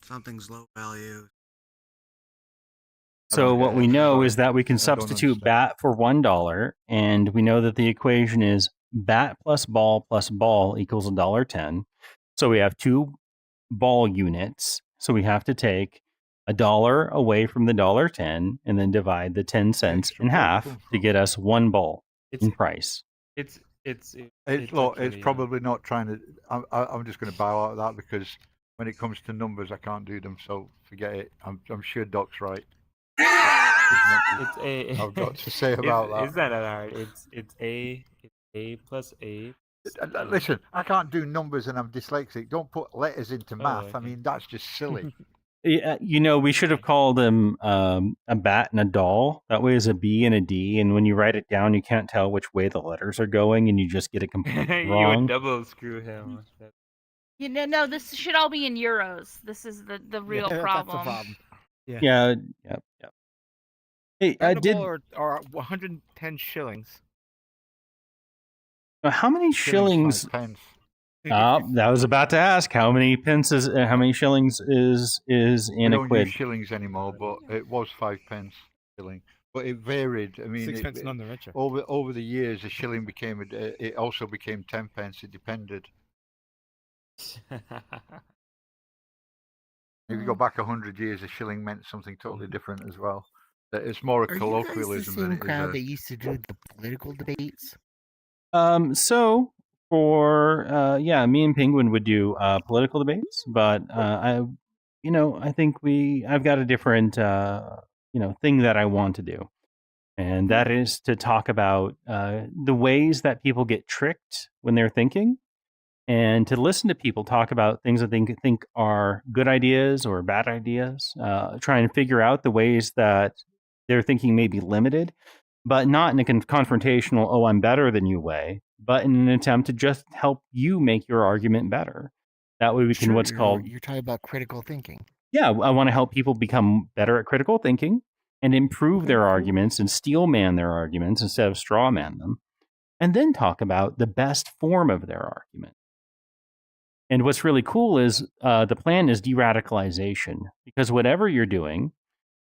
[SPEAKER 15] Something's low value.
[SPEAKER 1] So what we know is that we can
[SPEAKER 17] I don't
[SPEAKER 1] substitute
[SPEAKER 17] understand.
[SPEAKER 1] bat for $1, and we know that the equation is bat plus ball equals $1.10. So we have 2 ball units. So we have to take $1 away from the $1.10 and then divide the 10 cents
[SPEAKER 17] Extra
[SPEAKER 1] in
[SPEAKER 17] ball
[SPEAKER 1] half
[SPEAKER 17] come
[SPEAKER 1] to
[SPEAKER 17] from?
[SPEAKER 1] get us 1 ball
[SPEAKER 3] It's
[SPEAKER 1] in price.
[SPEAKER 3] it's
[SPEAKER 17] Look,
[SPEAKER 3] actually,
[SPEAKER 17] it's probably not trying to. I'm just going to bow out of that because when it comes to numbers, I can't do them. So forget it. I'm sure Doc's right.
[SPEAKER 3] it's a.
[SPEAKER 17] I've got to say about that.
[SPEAKER 3] It's not that hard. It's A plus A.
[SPEAKER 17] Listen, I can't do numbers and I'm dyslexic. Don't put letters into math. I
[SPEAKER 3] okay.
[SPEAKER 17] mean, that's just silly.
[SPEAKER 1] We should have called them a bat and a doll. That way is a B and a D, and when you write it down, you can't tell which way the letters are going, and you just get it completely
[SPEAKER 3] You
[SPEAKER 1] wrong.
[SPEAKER 3] would double screw him.
[SPEAKER 4] No, this should all be in euros. This is the real
[SPEAKER 6] That's the
[SPEAKER 4] problem.
[SPEAKER 6] problem. Yeah.
[SPEAKER 1] Yeah, yep. Hey, I
[SPEAKER 6] Bat and a
[SPEAKER 1] did.
[SPEAKER 6] ball are 110 shillings.
[SPEAKER 1] How many shillings?
[SPEAKER 17] 5 pence.
[SPEAKER 1] That was about to ask. How many pence is? How many shillings is
[SPEAKER 17] We
[SPEAKER 1] in a
[SPEAKER 17] don't
[SPEAKER 1] quid?
[SPEAKER 17] use shillings anymore, but it was 5 pence shilling. But it varied. I mean,
[SPEAKER 6] 6 pence none the richer.
[SPEAKER 17] over the years, a shilling became it also became 10 pence. It depended. If you go back 100 years, a shilling meant something totally different as well. It's more a
[SPEAKER 8] Are you guys the
[SPEAKER 17] colloquialism than
[SPEAKER 8] same
[SPEAKER 17] it is
[SPEAKER 8] crowd
[SPEAKER 17] a.
[SPEAKER 8] that used to do the political debates?
[SPEAKER 1] So for me and Penguin would do political debates, but I think I've got a different thing that I want to do, and that is to talk about the ways that people get tricked when they're thinking, and to listen to people talk about things that they think are good ideas or bad ideas, try and figure out the ways that their thinking may be limited, but not in a confrontational, oh, I'm better than you way, but in an attempt to just help you make your argument better. That way we can what's called...
[SPEAKER 8] You're talking about critical thinking.
[SPEAKER 1] Yeah, I want to help people become better at critical thinking and improve their arguments and steel man their arguments instead of straw man them, and then talk about the best form of their argument. And what's really cool is the plan is de-radicalization, because whatever you're doing,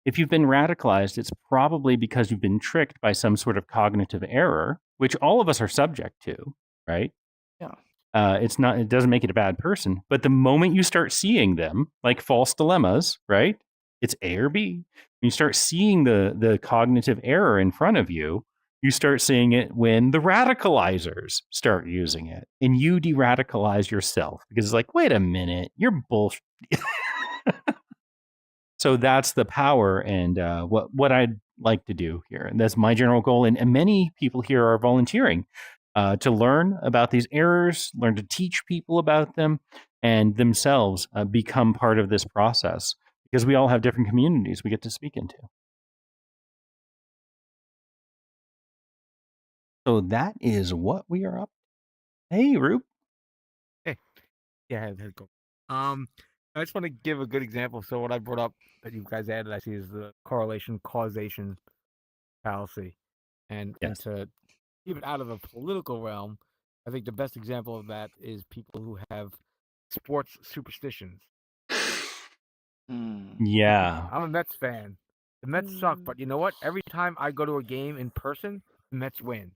[SPEAKER 1] if you've been radicalized, it's probably because you've been tricked by some sort of cognitive error, which all of us are subject to, right?
[SPEAKER 8] Yeah.
[SPEAKER 1] It doesn't make it a bad person, but the moment you start seeing them like false dilemmas, right? It's A or B. When you start seeing the cognitive error in front of you, you start seeing it when the radicalizers start using it, and you de-radicalize yourself because it's like, wait a minute, you're bullshit. So that's the power and what I'd like to do here. And that's my general goal. And many people here are volunteering to learn about these errors, learn to teach people about them, and themselves become part of this process, because we all have different communities we get to speak into. So that is what we are up to. Hey, Roop.
[SPEAKER 6] Hey. Yeah, that's cool. I just want to give a good example. So what I brought up that you guys added, I see, is the correlation causation fallacy. And to keep it out of the political realm, I think the best example of that is people who have sports superstitions.
[SPEAKER 1] Yeah.
[SPEAKER 6] I'm a Mets fan. The Mets suck, but you know what? Every time I go to a game in person, the Mets win.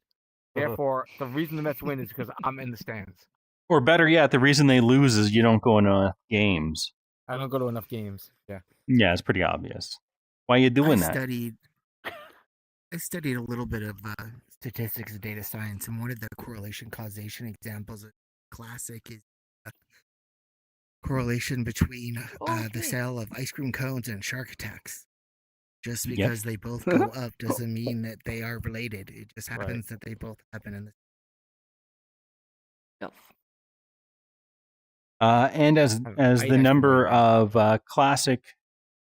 [SPEAKER 6] Therefore, the reason the Mets win is because I'm in the stands.
[SPEAKER 1] Or better yet, the reason they lose is you don't go enough games.
[SPEAKER 6] I don't go to enough games. Yeah.
[SPEAKER 1] Yeah, it's pretty obvious. Why are you doing that?
[SPEAKER 8] I studied a little bit of statistics and data science, and one of the correlation causation examples of classic is correlation between the sale of ice cream cones and shark attacks. Just because they both go up doesn't mean that they are related. It just happens that they both happen in the...
[SPEAKER 12] Yes.
[SPEAKER 1] And as the number of classic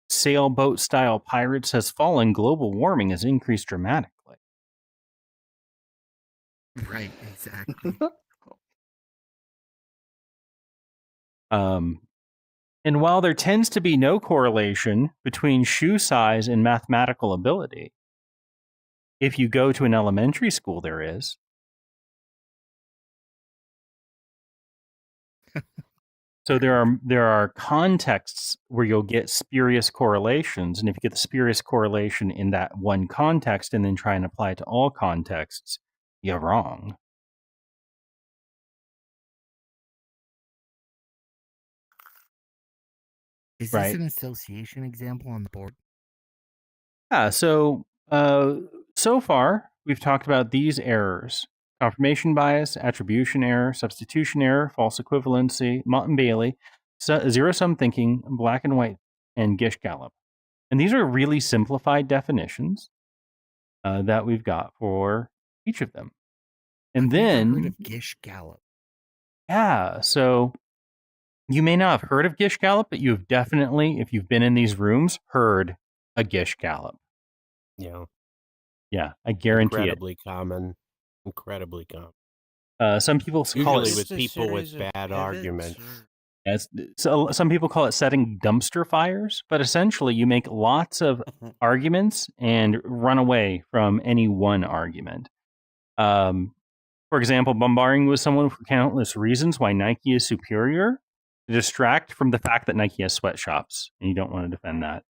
[SPEAKER 1] sailboat style pirates has fallen, global warming has increased dramatically.
[SPEAKER 8] Right, exactly.
[SPEAKER 1] And while there tends to be no correlation between shoe size and mathematical ability, if you go to an elementary school, there is. So there are contexts where you'll get spurious correlations, and if you get the spurious correlation in that one context and then try and apply it to all contexts, you're wrong.
[SPEAKER 8] Is this an association example on the board?
[SPEAKER 1] Yeah, so far we've talked about these errors: confirmation bias, attribution error, substitution error, false equivalency, Mott and Bailey, zero-sum thinking, black and white, and Gish-Gallop. And these are really simplified definitions that we've got for each of them. And then...
[SPEAKER 8] heard of Gish-Gallop?
[SPEAKER 1] Yeah, so you may not have heard of Gish-Gallop, but you've definitely, if you've been in these rooms, heard a Gish-Gallop.
[SPEAKER 18] Yeah.
[SPEAKER 1] Yeah, I guarantee
[SPEAKER 18] Incredibly common. Incredibly common.
[SPEAKER 1] Some people
[SPEAKER 18] Usually
[SPEAKER 1] call it
[SPEAKER 18] with people with bad arguments.
[SPEAKER 1] So some people call it setting dumpster fires, but essentially you make lots of arguments and run away from any one argument. For example, bombarding with someone for countless reasons why Nike is superior to distract from the fact that Nike has sweatshops, and you don't want to defend that.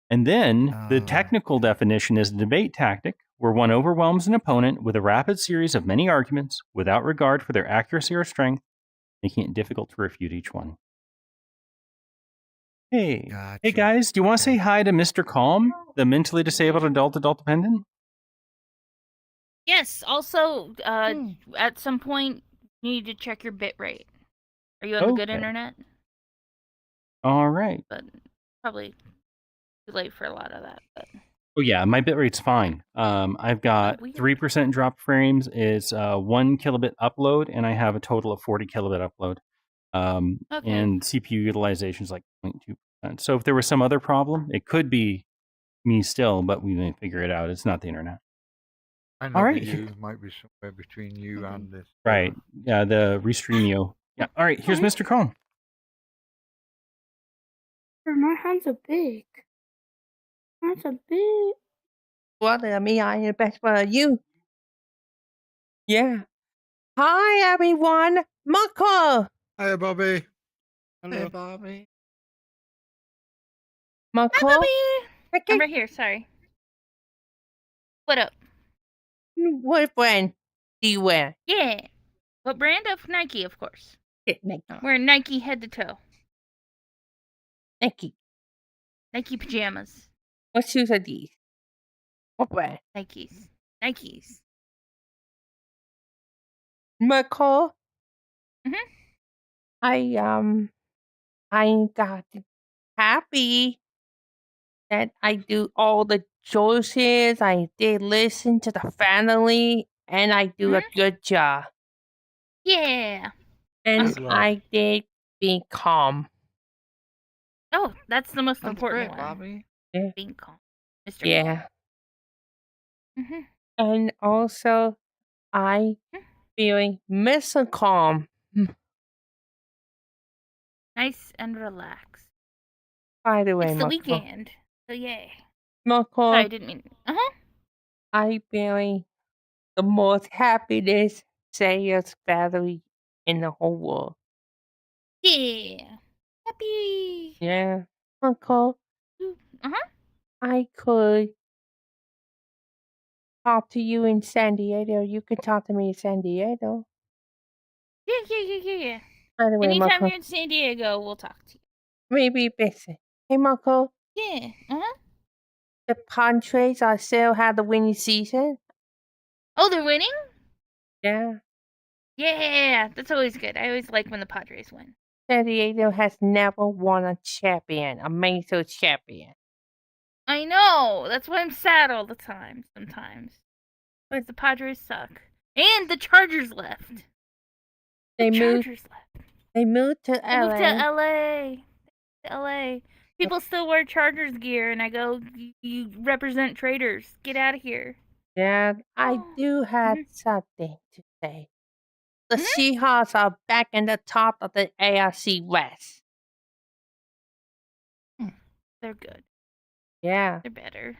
[SPEAKER 1] And then the technical definition is a debate tactic where one overwhelms an opponent with a rapid series of many arguments without regard for their accuracy or strength, making it difficult to refute each one. Hey, hey guys, do you want to say hi to Mr. Calm, the mentally disabled adult dependent?
[SPEAKER 4] Yes. Also, at some point, you need to check your bit rate. Are you on the good
[SPEAKER 1] Okay.
[SPEAKER 4] internet?
[SPEAKER 1] All right.
[SPEAKER 4] But probably too late for a lot of that. But
[SPEAKER 1] Oh yeah, my bitrate's fine. I've got 3% drop frames. It's 1 kilobit upload, and I have a total of 40 kilobit upload.
[SPEAKER 4] Okay.
[SPEAKER 1] And CPU utilization is like 0.2%. So if there was some other problem, it could be me still, but we may figure it out. It's not the internet.
[SPEAKER 17] Might
[SPEAKER 1] All
[SPEAKER 17] not
[SPEAKER 1] right.
[SPEAKER 17] be you. Might be somewhere between you and this.
[SPEAKER 1] Right. Yeah, the Restreamio. Yeah. All right, here's Mr. Calm.
[SPEAKER 19] My hands are big. Hands are big.
[SPEAKER 20] Well, me, I am best for you. Yeah. Hi, everyone. Marco.
[SPEAKER 17] Hi, Bobby.
[SPEAKER 20] Hello,
[SPEAKER 14] Bobby.
[SPEAKER 20] Marco.
[SPEAKER 4] Hi, Bobby. I'm right here. Sorry. What up?
[SPEAKER 20] What brand do you wear?
[SPEAKER 4] Yeah. What brand of Nike, of course.
[SPEAKER 20] Nike.
[SPEAKER 4] Wearing Nike head to toe.
[SPEAKER 20] Nike.
[SPEAKER 4] Nike pajamas.
[SPEAKER 20] What shoes are these? What brand?
[SPEAKER 4] Nikes. Nikes.
[SPEAKER 20] Marco.
[SPEAKER 4] Mhm.
[SPEAKER 20] I got happy that I do all the choices. I did listen to the family, and I do a good job.
[SPEAKER 4] Yeah.
[SPEAKER 20] And
[SPEAKER 4] Awesome.
[SPEAKER 20] I did be calm.
[SPEAKER 4] Oh, that's the most
[SPEAKER 14] That's
[SPEAKER 4] important
[SPEAKER 14] great,
[SPEAKER 4] one.
[SPEAKER 14] Bobby.
[SPEAKER 20] Yeah.
[SPEAKER 4] Being calm. Mr.
[SPEAKER 20] Yeah.
[SPEAKER 4] Mhm.
[SPEAKER 20] And also, I feeling Mr. Calm.
[SPEAKER 4] Nice and relaxed.
[SPEAKER 20] By the way,
[SPEAKER 4] It's the
[SPEAKER 20] Marco.
[SPEAKER 4] weekend. So yay.
[SPEAKER 20] Marco,
[SPEAKER 4] Sorry, I didn't mean.
[SPEAKER 20] I feeling the most happiness sales battery in the whole world.
[SPEAKER 4] Yeah. Happy.
[SPEAKER 20] Yeah. Marco, I could talk to you in San Diego. You could talk to me in San Diego.
[SPEAKER 4] Yeah.
[SPEAKER 20] By the way,
[SPEAKER 4] Anytime
[SPEAKER 20] Marco,
[SPEAKER 4] you're in San Diego, we'll talk to you.
[SPEAKER 20] maybe busy. Hey, Marco,
[SPEAKER 4] Yeah.
[SPEAKER 20] the Padres are still have the winning season.
[SPEAKER 4] Oh, they're winning?
[SPEAKER 20] Yeah.
[SPEAKER 4] Yeah. That's always good. I always like when the Padres win.
[SPEAKER 20] San Diego has never won a champion, a major champion.
[SPEAKER 4] I know. That's why I'm sad all the time sometimes. But the Padres suck. And the Chargers left.
[SPEAKER 20] They moved.
[SPEAKER 4] Chargers left.
[SPEAKER 20] They moved to
[SPEAKER 4] I moved
[SPEAKER 20] LA.
[SPEAKER 4] to LA. People still wear Chargers gear, and I go, you represent traitors. Get out of here.
[SPEAKER 20] Yeah, I do have something to say. The Seahawks are back in the top of the AFC West.
[SPEAKER 4] They're good.
[SPEAKER 20] Yeah.
[SPEAKER 4] They're better.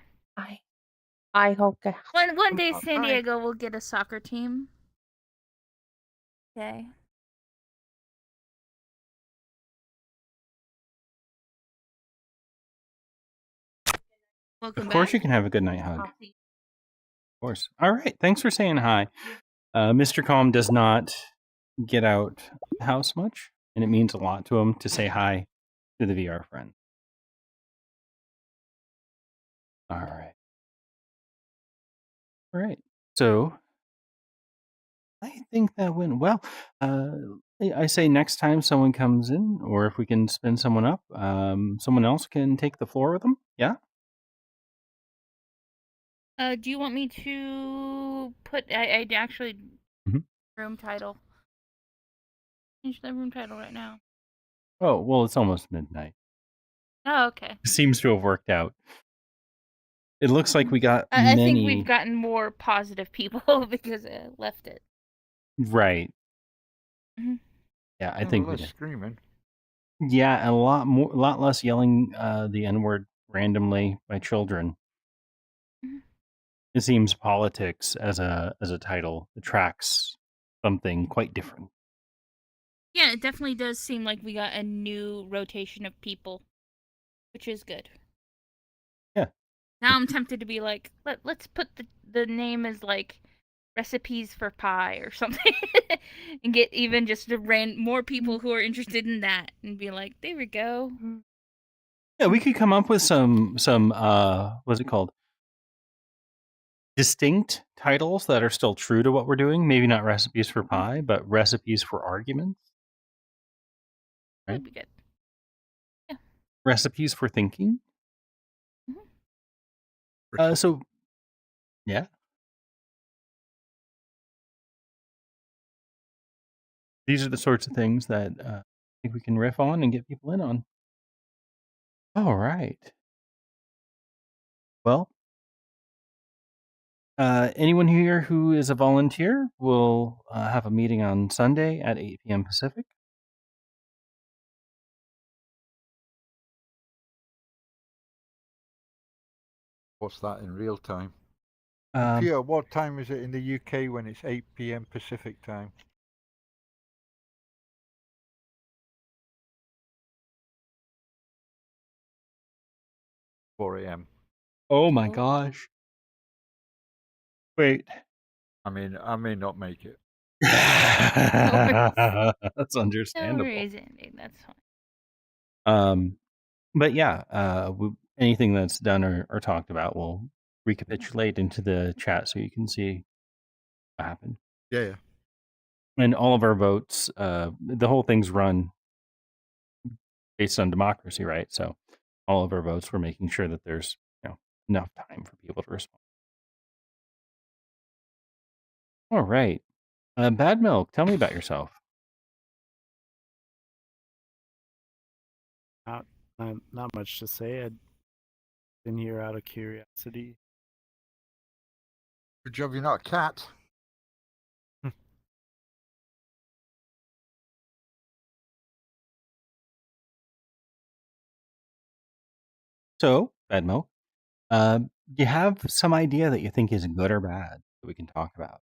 [SPEAKER 20] I hope that
[SPEAKER 4] One day San Diego will get a soccer team. Okay. Welcome
[SPEAKER 1] Of course,
[SPEAKER 4] back.
[SPEAKER 1] you can have a good night hug. Of course. All right. Thanks for saying hi. Mr. Calm does not get out the house much, and it means a lot to him to say hi to the VR friend. All right. All right. So I think that went well. I say next time someone comes in, or if we can spin someone up, someone else can take the floor with them. Yeah.
[SPEAKER 4] Do you want me to put? I actually room title. Change the room title right now.
[SPEAKER 1] Oh well, it's almost midnight.
[SPEAKER 4] Oh, okay.
[SPEAKER 1] Seems to have worked out. It looks like we got
[SPEAKER 4] I
[SPEAKER 1] many.
[SPEAKER 4] think we've gotten more positive people because I left it.
[SPEAKER 1] Right.
[SPEAKER 4] Mhm.
[SPEAKER 1] Yeah, I think we
[SPEAKER 17] less
[SPEAKER 1] did.
[SPEAKER 17] screaming.
[SPEAKER 1] Yeah, a lot less yelling the N-word randomly by children. It seems politics as a title attracts something quite different.
[SPEAKER 4] Yeah, it definitely does seem like we got a new rotation of people, which is good.
[SPEAKER 1] Yeah.
[SPEAKER 4] Now I'm tempted to be like, let's put the name as like recipes for pie or something, and get even just more people who are interested in that, and be like, there we go.
[SPEAKER 1] Yeah, we could come up with some what's it called? distinct titles that are still true to what we're doing. Maybe not recipes for pie, but recipes for arguments. Right?
[SPEAKER 4] That'd be good. Yeah.
[SPEAKER 1] Recipes for thinking. So, yeah. These are the sorts of things that I think we can riff on and get people in on. All right. Well, anyone here who is a volunteer will have a meeting on Sunday at 8 p.m. Pacific.
[SPEAKER 17] What's that in real time?
[SPEAKER 1] Um,
[SPEAKER 17] Pia, what time is it in the UK when it's 8 p.m. Pacific time? A.m.
[SPEAKER 1] Oh my gosh. Wait.
[SPEAKER 17] I may not make it.
[SPEAKER 1] That's
[SPEAKER 4] No
[SPEAKER 1] understandable.
[SPEAKER 4] worries, Andy. That's fine.
[SPEAKER 1] But yeah, anything that's done or talked about, we'll recapitulate into the chat so you can see what happened.
[SPEAKER 17] Yeah.
[SPEAKER 1] And all of our votes, the whole thing's run based on democracy, right? So all of our votes, we're making sure that there's enough time for people to respond. All right. Bad Milk, tell me about yourself.
[SPEAKER 21] Not much to say. I've been here out of curiosity.
[SPEAKER 17] Good job you're not a cat.
[SPEAKER 1] So, Bad Milk, do you have some idea that you think is good or bad that we can talk about?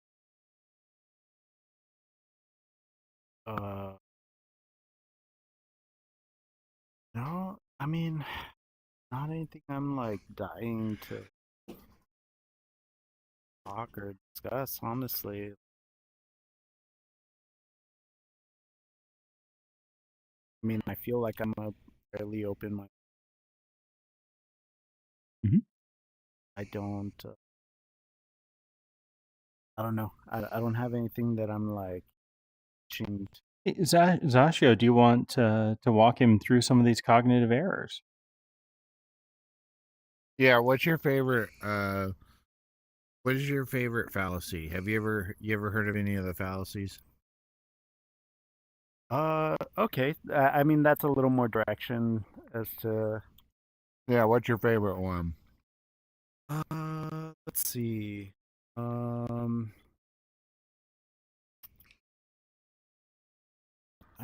[SPEAKER 21] No, I mean, not anything I'm like dying to talk or discuss, honestly. I mean, I feel like I'm a fairly open minded. I don't know. I don't have anything that I'm like itching to.
[SPEAKER 1] Zashio, do you want to walk him through some of these cognitive errors?
[SPEAKER 9] Yeah, what's your favorite what is your favorite fallacy? Have you ever heard of any of the fallacies?
[SPEAKER 21] Okay. I mean, that's a little more direction as to.
[SPEAKER 9] Yeah, what's your favorite one?
[SPEAKER 21] Let's see. I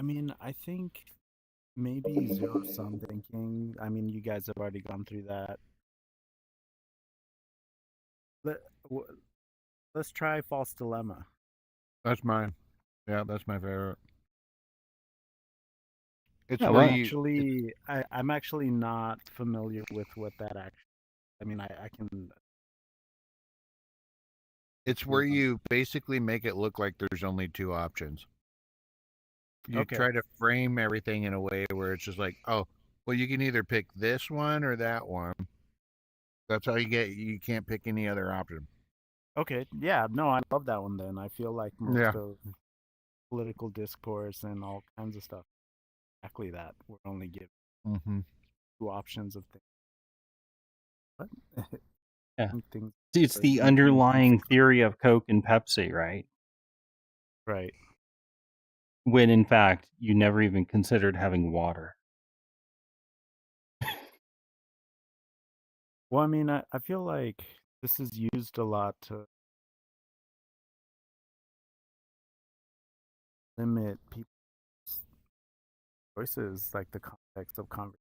[SPEAKER 21] mean, I think maybe zero-sum thinking. I mean, you guys have already gone through that. Let's try false dilemma.
[SPEAKER 9] That's mine. Yeah, that's my favorite. It's
[SPEAKER 21] Yeah,
[SPEAKER 9] where
[SPEAKER 21] I'm actually not familiar with what that actually. I mean, I can.
[SPEAKER 9] It's where you basically make it look like there's only two options. You
[SPEAKER 21] Okay.
[SPEAKER 9] try to frame everything in a way where it's just like, oh, well, you can either pick this one or that one. That's how you can't pick any other option.
[SPEAKER 21] Okay. Yeah. No, I love that one. Then I feel like most
[SPEAKER 9] Yeah.
[SPEAKER 21] of political discourse and all kinds of stuff. Exactly that. We're only given two options of things. What?
[SPEAKER 1] Yeah.
[SPEAKER 21] Things
[SPEAKER 1] It's
[SPEAKER 21] like
[SPEAKER 1] the underlying theory of Coke and Pepsi, right?
[SPEAKER 21] Right.
[SPEAKER 1] When in fact, you never even considered having water.
[SPEAKER 21] Well, I mean, I feel like this is used a lot to limit people's choices, like the context of conversation.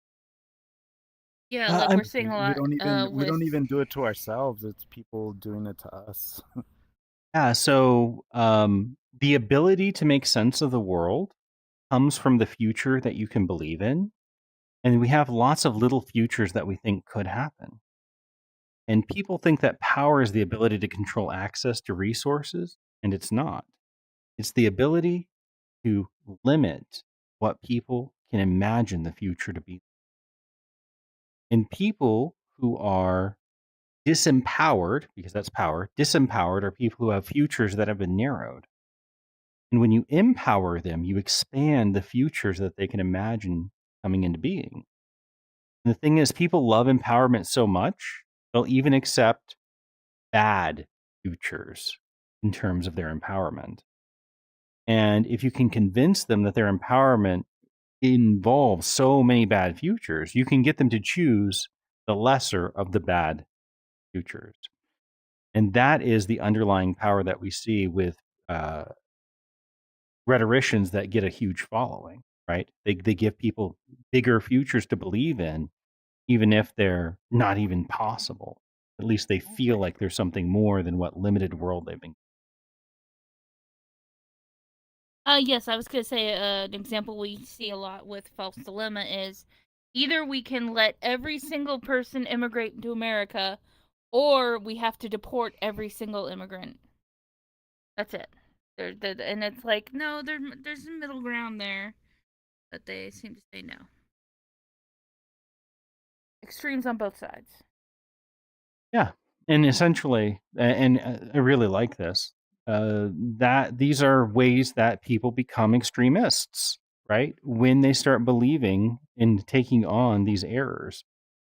[SPEAKER 4] Yeah, like we're seeing a
[SPEAKER 21] We
[SPEAKER 4] lot
[SPEAKER 21] we don't
[SPEAKER 4] with
[SPEAKER 21] even do it to ourselves. It's people doing it to us.
[SPEAKER 1] Yeah, so the ability to make sense of the world comes from the future that you can believe in. And we have lots of little futures that we think could happen. And people think that power is the ability to control access to resources, and it's not. It's the ability to limit what people can imagine the future to be. And people who are Disempowered, because that's power, disempowered are people who have futures that have been narrowed. And when you empower them, you expand the futures that they can imagine coming into being. And the thing is, people love empowerment so much, they'll even accept bad futures in terms of their empowerment. And if you can convince them that their empowerment involves so many bad futures, you can get them to choose the lesser of the bad futures. And that is the underlying power that we see with rhetoricians that get a huge following, right? They give people bigger futures to believe in, even if they're not even possible. At least they feel like there's something more than what limited world they've been.
[SPEAKER 4] Yes, I was going to say an example we see a lot with False Dilemma is either we can let every single person immigrate to America, or we have to deport every single immigrant. That's it. And it's like, no, there's a middle ground there, but they seem to say no. Extremes on both sides.
[SPEAKER 1] Yeah, and essentially, and I really like this. That these are ways that people become extremists, right? When they start believing in taking on these errors,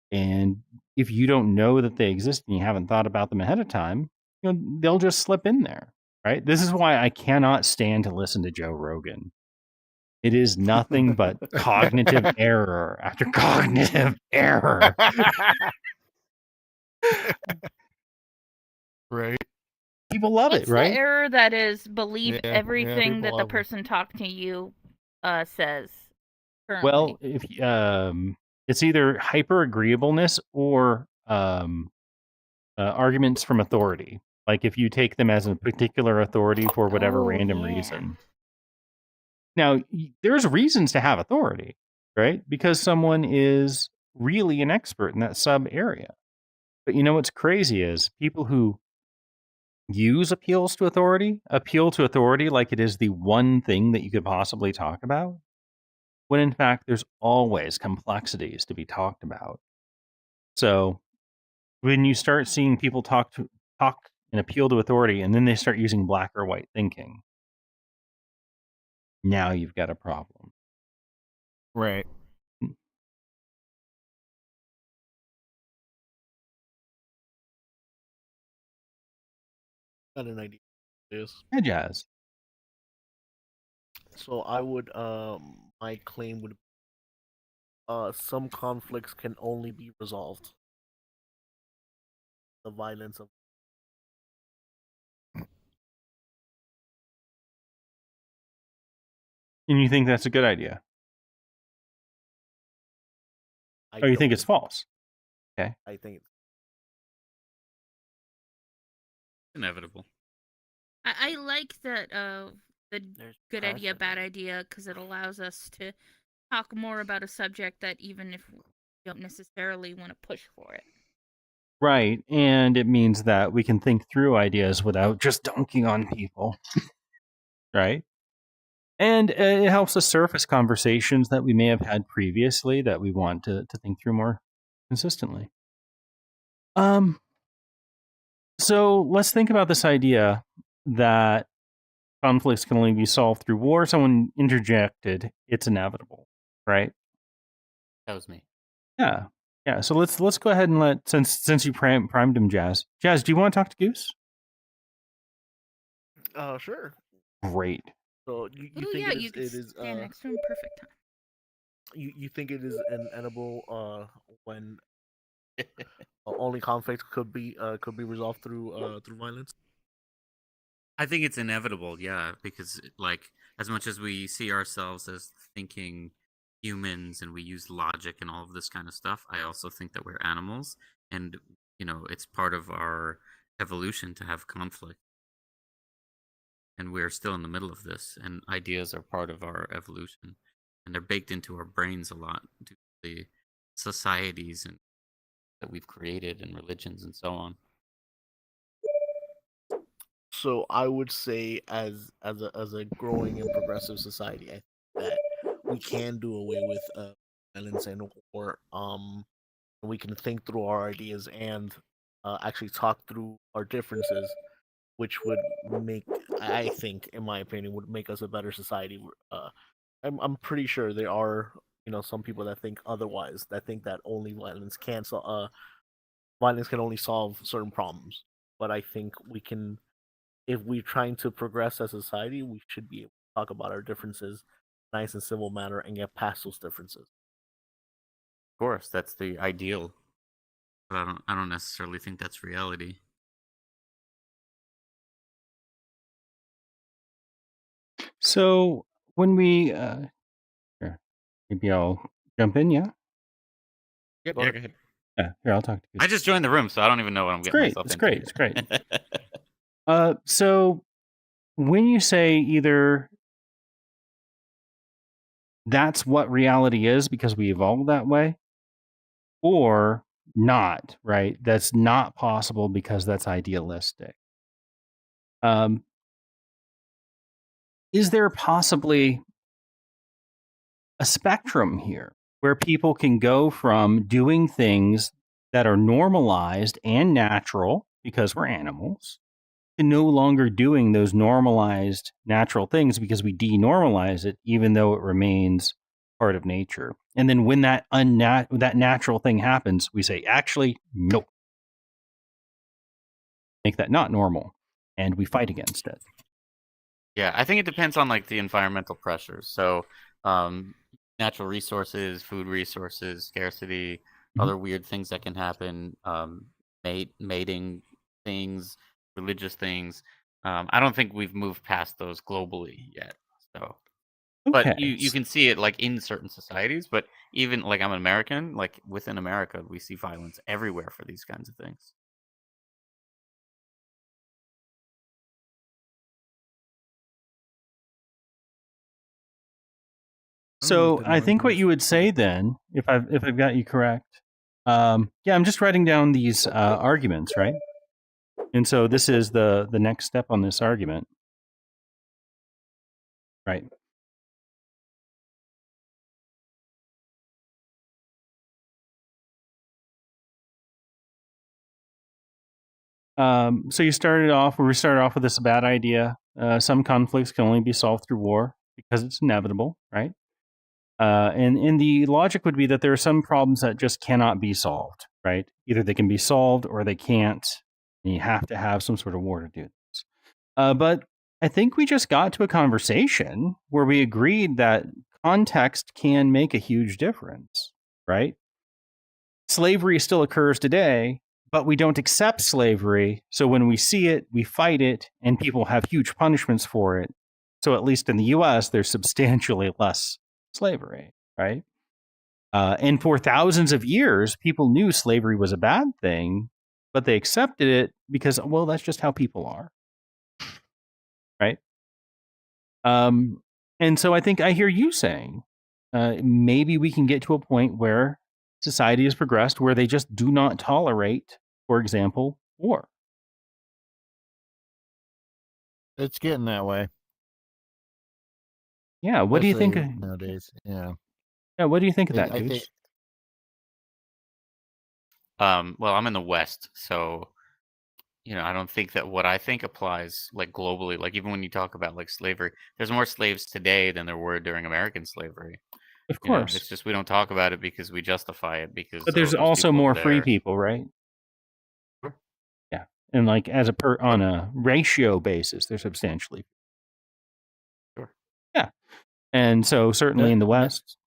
[SPEAKER 1] and if you don't know that they exist and you haven't thought about them ahead of time, they'll just slip in there, right? This is why I cannot stand to listen to Joe Rogan. It is nothing but cognitive error after cognitive error.
[SPEAKER 9] Right.
[SPEAKER 1] People love
[SPEAKER 4] It's
[SPEAKER 1] it, right?
[SPEAKER 4] the error that is believe
[SPEAKER 9] Yeah,
[SPEAKER 4] everything
[SPEAKER 9] people
[SPEAKER 4] that the
[SPEAKER 9] love it.
[SPEAKER 4] person talking to you says. Currently.
[SPEAKER 1] Well, if it's either hyper agreeableness or arguments from authority. Like if you take them as a particular authority for whatever random reason. Now, there's reasons to have authority, right? Because someone is really an expert in that sub area. But you know what's crazy is people who use appeal to authority like it is the one thing that you could possibly talk about, when in fact there's always complexities to be talked about. So when you start seeing people talk and appeal to authority, and then they start using black or white thinking, now you've got a problem.
[SPEAKER 9] Right.
[SPEAKER 7] Got an idea. Yes.
[SPEAKER 1] Hey, Jazz.
[SPEAKER 7] So I would my claim would some conflicts can only be resolved. The violence of
[SPEAKER 1] And you think that's a good idea? Or you think it's false? Okay.
[SPEAKER 7] I think it's
[SPEAKER 5] inevitable.
[SPEAKER 4] I like that the good idea, bad idea, because it allows us to talk more about a subject that even if we don't necessarily want to push for it.
[SPEAKER 1] Right. And it means that we can think through ideas without just dunking on people. Right. And it helps us surface conversations that we may have had previously that we want to think through more consistently. So let's think about this idea that conflicts can only be solved through war. Someone interjected, it's inevitable, right?
[SPEAKER 5] That was me.
[SPEAKER 1] Yeah. Yeah. So let's go ahead and let, since you primed him, Jazz. Jazz, do you want to talk to Goose?
[SPEAKER 7] sure.
[SPEAKER 1] Great.
[SPEAKER 7] So you
[SPEAKER 4] Oh
[SPEAKER 7] think
[SPEAKER 4] yeah,
[SPEAKER 7] it
[SPEAKER 4] you can
[SPEAKER 7] is
[SPEAKER 4] stand next to him. Perfect time.
[SPEAKER 7] you think it is inevitable when only conflicts could be resolved through violence?
[SPEAKER 5] I think it's inevitable, yeah, because like as much as we see ourselves as thinking humans and we use logic and all of this kind of stuff, I also think that we're animals, and it's part of our evolution to have conflict. And we're still in the middle of this, and ideas are part of our evolution, and they're baked into our brains a lot due to the societies and that we've created and religions and so on.
[SPEAKER 7] So I would say, as a growing and progressive society, I think that we can do away with violence and war. We can think through our ideas and actually talk through our differences, which would make, I think, in my opinion, would make us a better society. I'm pretty sure there are, some people that think otherwise, that think that only violence can only solve certain problems. But I think we can, if we're trying to progress as a society, we should be able to talk about our differences, in a nice and civil manner, and get past those differences.
[SPEAKER 5] Of course, that's the ideal. But I don't necessarily think that's reality.
[SPEAKER 1] So when we, here, maybe I'll jump in. Yeah.
[SPEAKER 5] Yeah, go ahead.
[SPEAKER 1] Yeah. Here, I'll talk to you.
[SPEAKER 5] I just joined the room, so I don't even know what I'm getting myself into.
[SPEAKER 1] It's great. So when you say either that's what reality is because we evolved that way, or not, right? That's not possible because that's idealistic. Is there possibly a spectrum here where people can go from doing things that are normalized and natural because we're animals to no longer doing those normalized natural things because we denormalize it, even though it remains part of nature? And then when that natural thing happens, we say, actually, no. Make that not normal. And we fight against it.
[SPEAKER 5] Yeah, I think it depends on like the environmental pressures. So, natural resources, food resources, scarcity, other weird things that can happen, mating things, religious things. I don't think we've moved past those globally yet. So, but you can see it like in certain societies. But even like I'm an American, like within America, we see violence everywhere for these kinds of things.
[SPEAKER 1] So I think what you would say then, if I've got you correct, I'm just writing down these arguments, right? And so this is the next step on this argument, right? So we started off with this bad idea. Some conflicts can only be solved through war because it's inevitable, right? And the logic would be that there are some problems that just cannot be solved, right? Either they can be solved or they can't. And you have to have some sort of war to do this. But I think we just got to a conversation where we agreed that context can make a huge difference, right? Slavery still occurs today, but we don't accept slavery. So when we see it, we fight it, and people have huge punishments for it. So at least in the US, there's substantially less slavery, right? And for thousands of years, people knew slavery was a bad thing, but they accepted it because, well, that's just how people are, right? And so I think I hear you saying maybe we can get to a point where society has progressed where they just do not tolerate, for example, war.
[SPEAKER 9] It's getting that way.
[SPEAKER 1] Yeah, what do you think
[SPEAKER 9] nowadays? Yeah.
[SPEAKER 1] Yeah, what do you think of that, Gooch?
[SPEAKER 5] Well, I'm in the West, so I don't think that what I think applies like globally. Like even when you talk about like slavery, there's more slaves today than there were during American slavery.
[SPEAKER 1] Of course,
[SPEAKER 5] it's just we don't talk about it because we justify it because.
[SPEAKER 1] But there's also more free people, right?
[SPEAKER 5] Sure.
[SPEAKER 1] Yeah, and like on a ratio basis, they're substantially.
[SPEAKER 5] Sure.
[SPEAKER 1] Yeah, and so certainly in the West.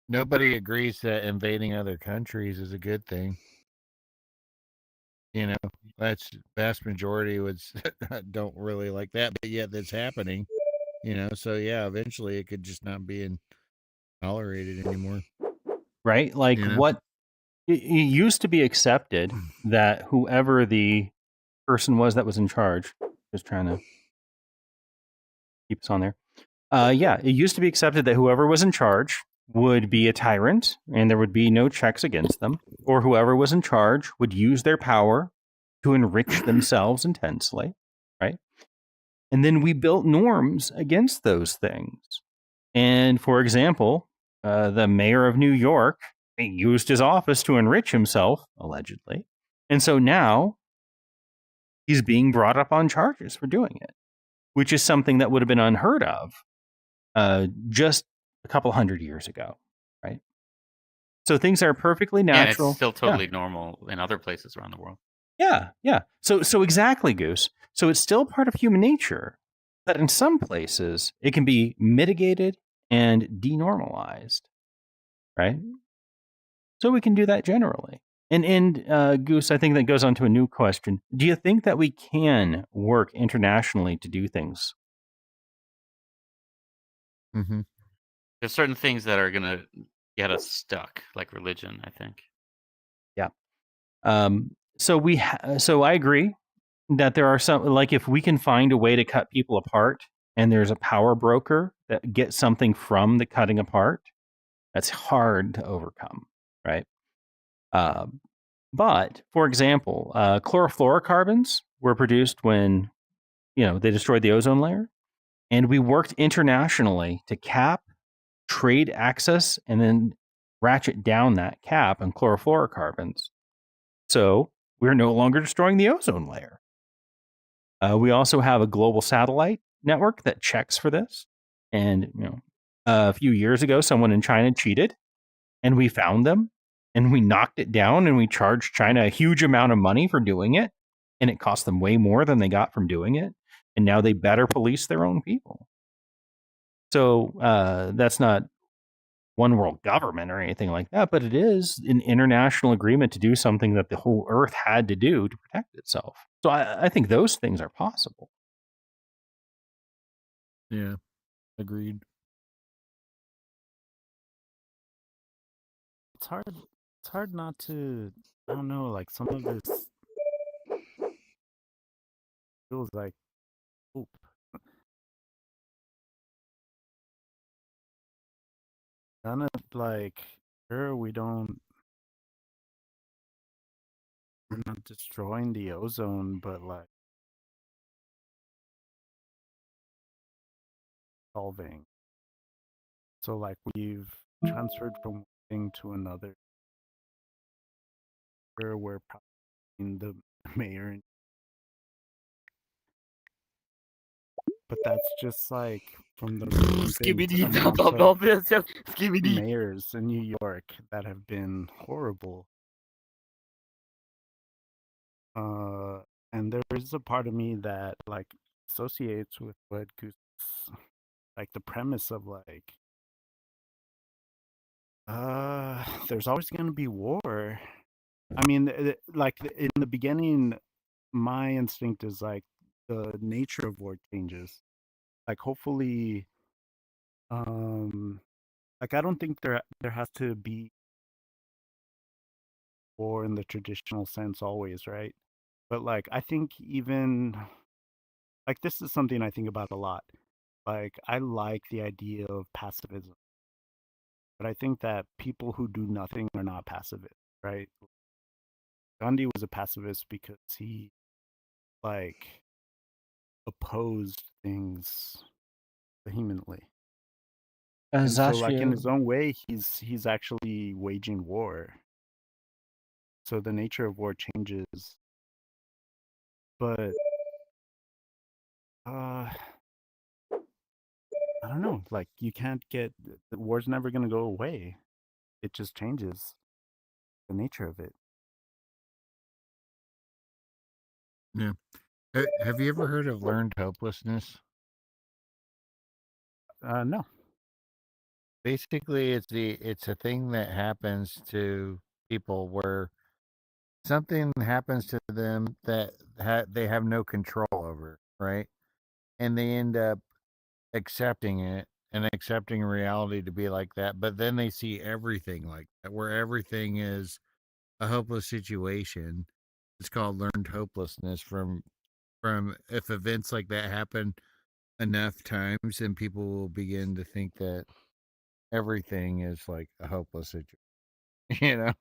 [SPEAKER 9] Nobody agrees that invading other countries is a good thing. That's vast majority don't really like that, but yet that's happening. So yeah, eventually it could just not be tolerated anymore.
[SPEAKER 1] Right? Like what it used to be accepted that whoever the person was that was in charge, just trying to keep us on there. It used to be accepted that whoever was in charge would be a tyrant and there would be no checks against them, or whoever was in charge would use their power to enrich themselves intensely, right? And then we built norms against those things. And for example, the mayor of New York used his office to enrich himself, allegedly, And so now he's being brought up on charges for doing it, which is something that would have been unheard of just a couple hundred years ago, right? So things are perfectly
[SPEAKER 5] Yeah,
[SPEAKER 1] natural.
[SPEAKER 5] it's still totally normal in other places around the world.
[SPEAKER 1] Yeah. So exactly, Goose. So it's still part of human nature that in some places it can be mitigated and denormalized, right? So we can do that generally. And Goose, I think that goes on to a new question. Do you think that we can work internationally to do things?
[SPEAKER 9] Mm-hmm.
[SPEAKER 5] There's certain things that are gonna get us stuck, like religion, I think.
[SPEAKER 1] Yeah. So I agree that there are some, like if we can find a way to cut people apart and there's a power broker that gets something from the cutting apart, that's hard to overcome, right? But for example, chlorofluorocarbons were produced when, they destroyed the ozone layer, and we worked internationally to cap trade access and then ratchet down that cap on chlorofluorocarbons. So we're no longer destroying the ozone layer. We also have a global satellite network that checks for this. And, a few years ago, someone in China cheated and we found them and we knocked it down and we charged China a huge amount of money for doing it. And it cost them way more than they got from doing it. And now they better police their own people. So that's not one world government or anything like that, but it is an international agreement to do something that the whole earth had to do to protect itself. So I think those things are possible.
[SPEAKER 9] Yeah, agreed.
[SPEAKER 21] It's hard. It's hard not to. I don't know. Like some of this feels like hope. Kind of like, sure, we're not destroying the ozone, but like solving. So like we've transferred from one thing to another. Sure, we're probably in the mayor, but that's just like from the
[SPEAKER 7] Skibidi, blah, blah, blah, yes, yes, skibidi.
[SPEAKER 21] mayors in New York that have been horrible. And there is a part of me that like associates with what Goose, like the premise of like, there's always going to be war. I mean, like in the beginning, my instinct is like the nature of war changes. Like hopefully, like I don't think there has to be war in the traditional sense always, right? But like I think even like this is something I think about a lot. Like I like the idea of pacifism, but I think that people who do nothing are not pacifists, right? Gandhi was a pacifist because he like opposed things vehemently. And so like in his own way, he's actually waging war. So the nature of war changes. But I don't know, like you can't get the war's never gonna go away. It just changes the nature of it.
[SPEAKER 9] Yeah. Have you ever heard of learned hopelessness?
[SPEAKER 21] No.
[SPEAKER 9] Basically, it's a thing that happens to people where something happens to them that they have no control over, right? And they end up accepting it and accepting reality to be like that. But then they see everything like that, where everything is a hopeless situation. It's called learned hopelessness from if events like that happen enough times, then people will begin to think that everything is like a hopeless situation.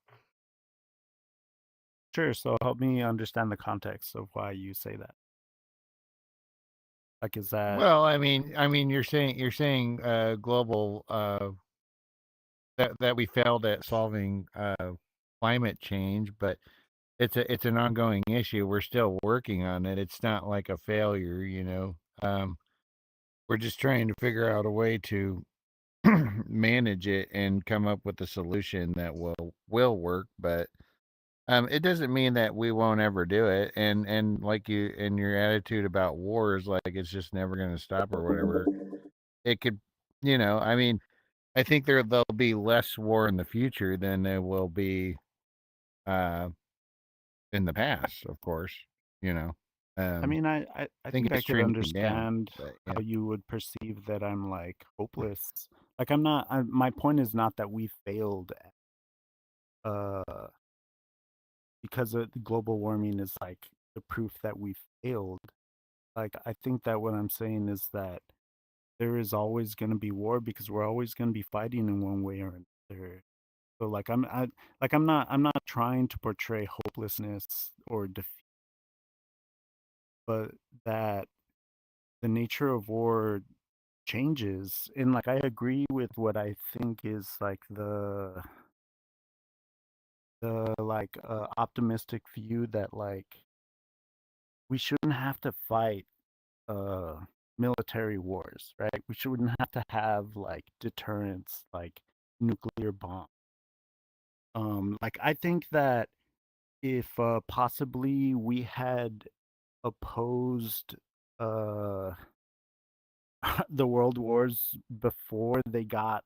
[SPEAKER 21] Sure. So help me understand the context of why you say that. Like, is that?
[SPEAKER 9] Well, I mean, you're saying global that we failed at solving climate change, but it's an ongoing issue. We're still working on it. It's not like a failure, you know. We're just trying to figure out a way to manage it and come up with a solution that will work. But it doesn't mean that we won't ever do it. And like you and your attitude about war is like it's just never going to stop or whatever. It could, you know. I mean, I think there'll be less war in the future than there will be in the past, of course. You know.
[SPEAKER 21] I mean, I think I
[SPEAKER 9] it's
[SPEAKER 21] could
[SPEAKER 9] shrinking down.
[SPEAKER 21] understand
[SPEAKER 9] But,
[SPEAKER 21] how you would perceive that I'm like hopeless. Like I'm not. My point is not that we failed. Uh, because of the global warming is like the proof that we failed. Like I think that what I'm saying is that there is always going to be war because we're always going to be fighting in one way or another. So like I'm not trying to portray hopelessness or defeat, but that the nature of war changes. And like I agree with what I think is like the like optimistic view that like we shouldn't have to fight military wars, right? We shouldn't have to have like deterrence, like nuclear bomb. Like I think that if possibly we had opposed uh the world wars before they got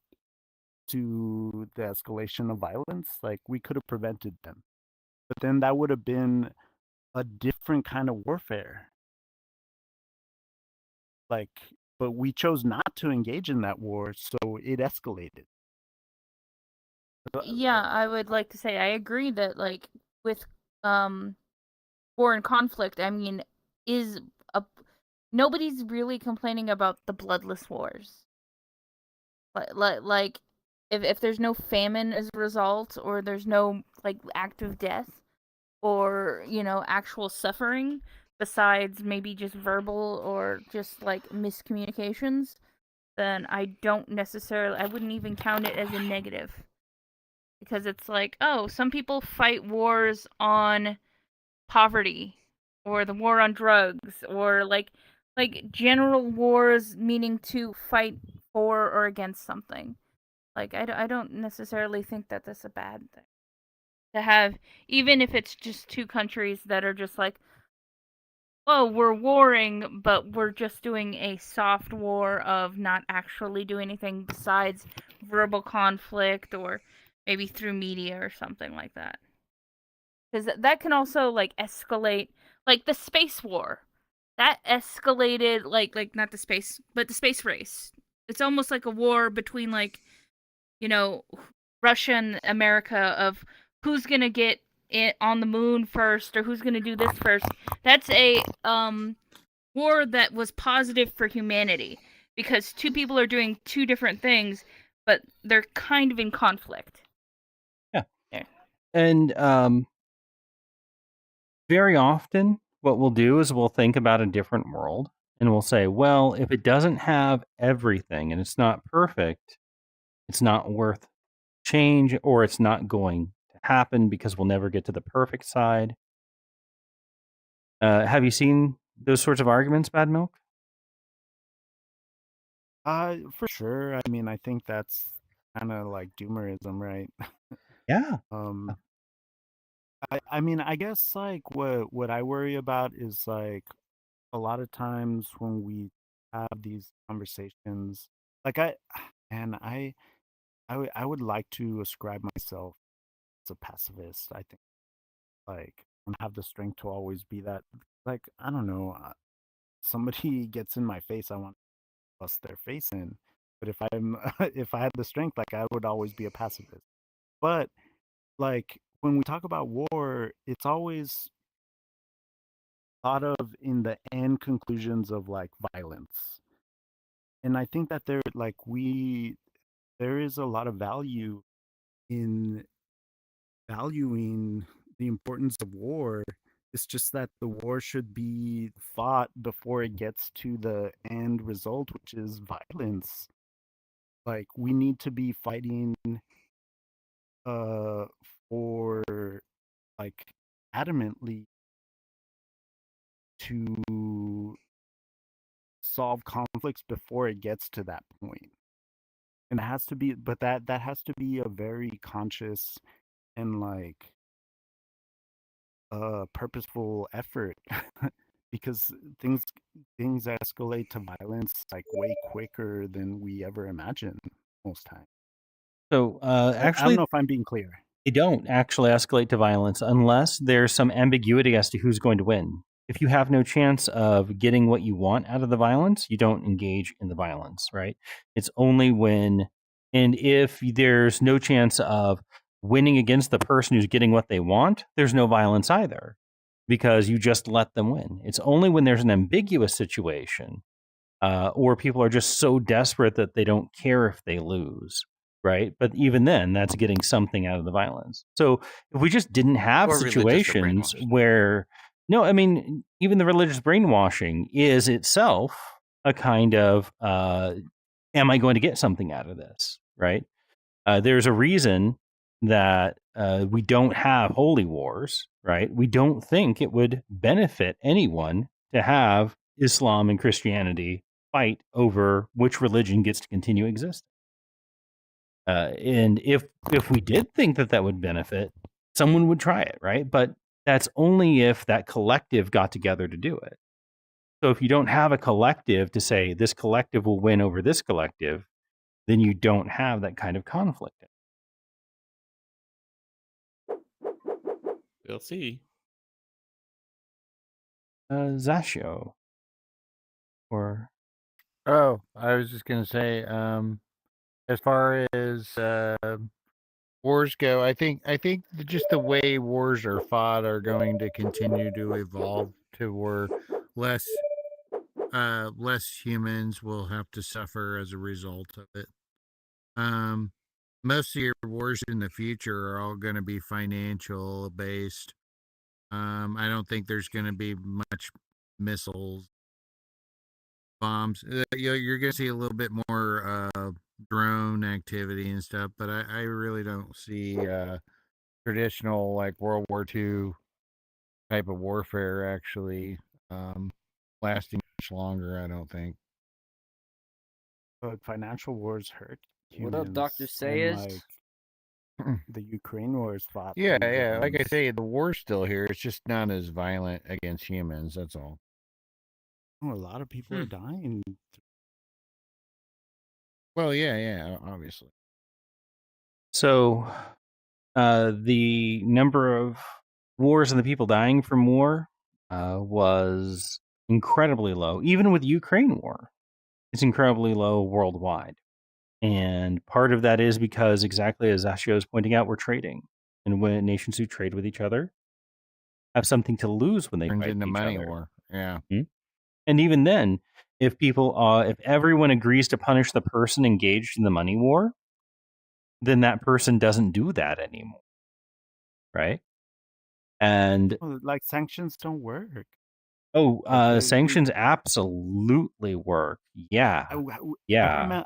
[SPEAKER 21] to the escalation of violence, like we could have prevented them. But then that would have been a different kind of warfare. Like, but we chose not to engage in that war, so it escalated.
[SPEAKER 4] Yeah, I would like to say I agree that like with war and conflict, I mean, is a nobody's really complaining about the bloodless wars. Like if there's no famine as a result, or there's no like active death, or you know actual suffering besides maybe just verbal or just like miscommunications, then I wouldn't even count it as a negative. Because it's like, oh, some people fight wars on poverty or the war on drugs or like general wars meaning to fight for or against something. Like I don't necessarily think that that's a bad thing to have, even if it's just two countries that are just like, oh, we're warring, but we're just doing a soft war of not actually doing anything besides verbal conflict or maybe through media or something like that. Because that can also like escalate, like the space war. That escalated like not the space, but the space race. It's almost like a war between like, you know, Russia and America of who's gonna get it on the moon first or who's gonna do this first. That's a war that was positive for humanity because two people are doing two different things, but they're kind of in conflict.
[SPEAKER 1] Yeah.
[SPEAKER 4] There.
[SPEAKER 1] And very often, what we'll do is we'll think about a different world and we'll say, well, if it doesn't have everything and it's not perfect, it's not worth change or it's not going to happen because we'll never get to the perfect side. Have you seen those sorts of arguments, Bad Milk?
[SPEAKER 21] For sure. I mean, I think that's kind of like doomerism, right?
[SPEAKER 1] Yeah.
[SPEAKER 21] I mean, I guess like what I worry about is like a lot of times when we have these conversations, like I would like to ascribe myself as a pacifist. I think like I don't have the strength to always be that. Like I don't know, somebody gets in my face, I want to bust their face in. But if I'm if I had the strength, like I would always be a pacifist. But like when we talk about war, it's always thought of in the end conclusions of like violence. And I think that there is a lot of value in valuing the importance of war. It's just that the war should be fought before it gets to the end result, which is violence. Like we need to be fighting for like adamantly to solve conflicts before it gets to that point. And it has to be, but that has to be a very conscious and like purposeful effort because things escalate to violence like way quicker than we ever imagine most times.
[SPEAKER 1] So
[SPEAKER 21] I
[SPEAKER 1] actually,
[SPEAKER 21] don't know if I'm being clear.
[SPEAKER 1] they don't actually escalate to violence unless there's some ambiguity as to who's going to win. If you have no chance of getting what you want out of the violence, you don't engage in the violence, right? It's only when, and if there's no chance of winning against the person who's getting what they want, there's no violence either because you just let them win. It's only when there's an ambiguous situation or people are just so desperate that they don't care if they lose, right? But even then, that's getting something out of the violence. So if we just didn't have
[SPEAKER 5] Or religious or
[SPEAKER 1] situations
[SPEAKER 5] brainwashed.
[SPEAKER 1] where, no, I mean, even the religious brainwashing is itself a kind of, am I going to get something out of this, right? There's a reason that we don't have holy wars, right? We don't think it would benefit anyone to have Islam and Christianity fight over which religion gets to continue existing. And if we did think that that would benefit, someone would try it, right? But that's only if that collective got together to do it. So if you don't have a collective to say this collective will win over this collective, then you don't have that kind of conflict.
[SPEAKER 5] We'll see.
[SPEAKER 1] Zasio. Or
[SPEAKER 9] Oh, I was just gonna say, as far as wars go, I think just the way wars are fought are going to continue to evolve to where less humans will have to suffer as a result of it. Most of your wars in the future are all going to be financial based. I don't think there's going to be much missiles, bombs. You're going to see a little bit more drone activity and stuff, but I really don't see traditional like World War II type of warfare actually lasting much longer. I don't think.
[SPEAKER 21] But financial wars hurt humans.
[SPEAKER 13] What up, Dr. Sayers?
[SPEAKER 21] Like, the Ukraine war is fought.
[SPEAKER 9] Yeah,
[SPEAKER 21] through
[SPEAKER 9] yeah. Like I
[SPEAKER 21] drones.
[SPEAKER 9] say, the war's still here. It's just not as violent against humans. That's all.
[SPEAKER 21] Oh, a lot of people are dying.
[SPEAKER 9] Well, yeah, obviously.
[SPEAKER 1] so the number of wars and the people dying from war was incredibly low. Even with Ukraine war, it's incredibly low worldwide. And part of that is because, exactly as Ashio is pointing out, we're trading. And when nations who trade with each other have something to lose when they
[SPEAKER 9] Turns
[SPEAKER 1] fight
[SPEAKER 9] into
[SPEAKER 1] each
[SPEAKER 9] money
[SPEAKER 1] other.
[SPEAKER 9] war. Yeah.
[SPEAKER 1] And even then, if if everyone agrees to punish the person engaged in the money war, then that person doesn't do that anymore, right? And
[SPEAKER 21] Well, like sanctions don't work.
[SPEAKER 1] sanctions absolutely work. Yeah, yeah.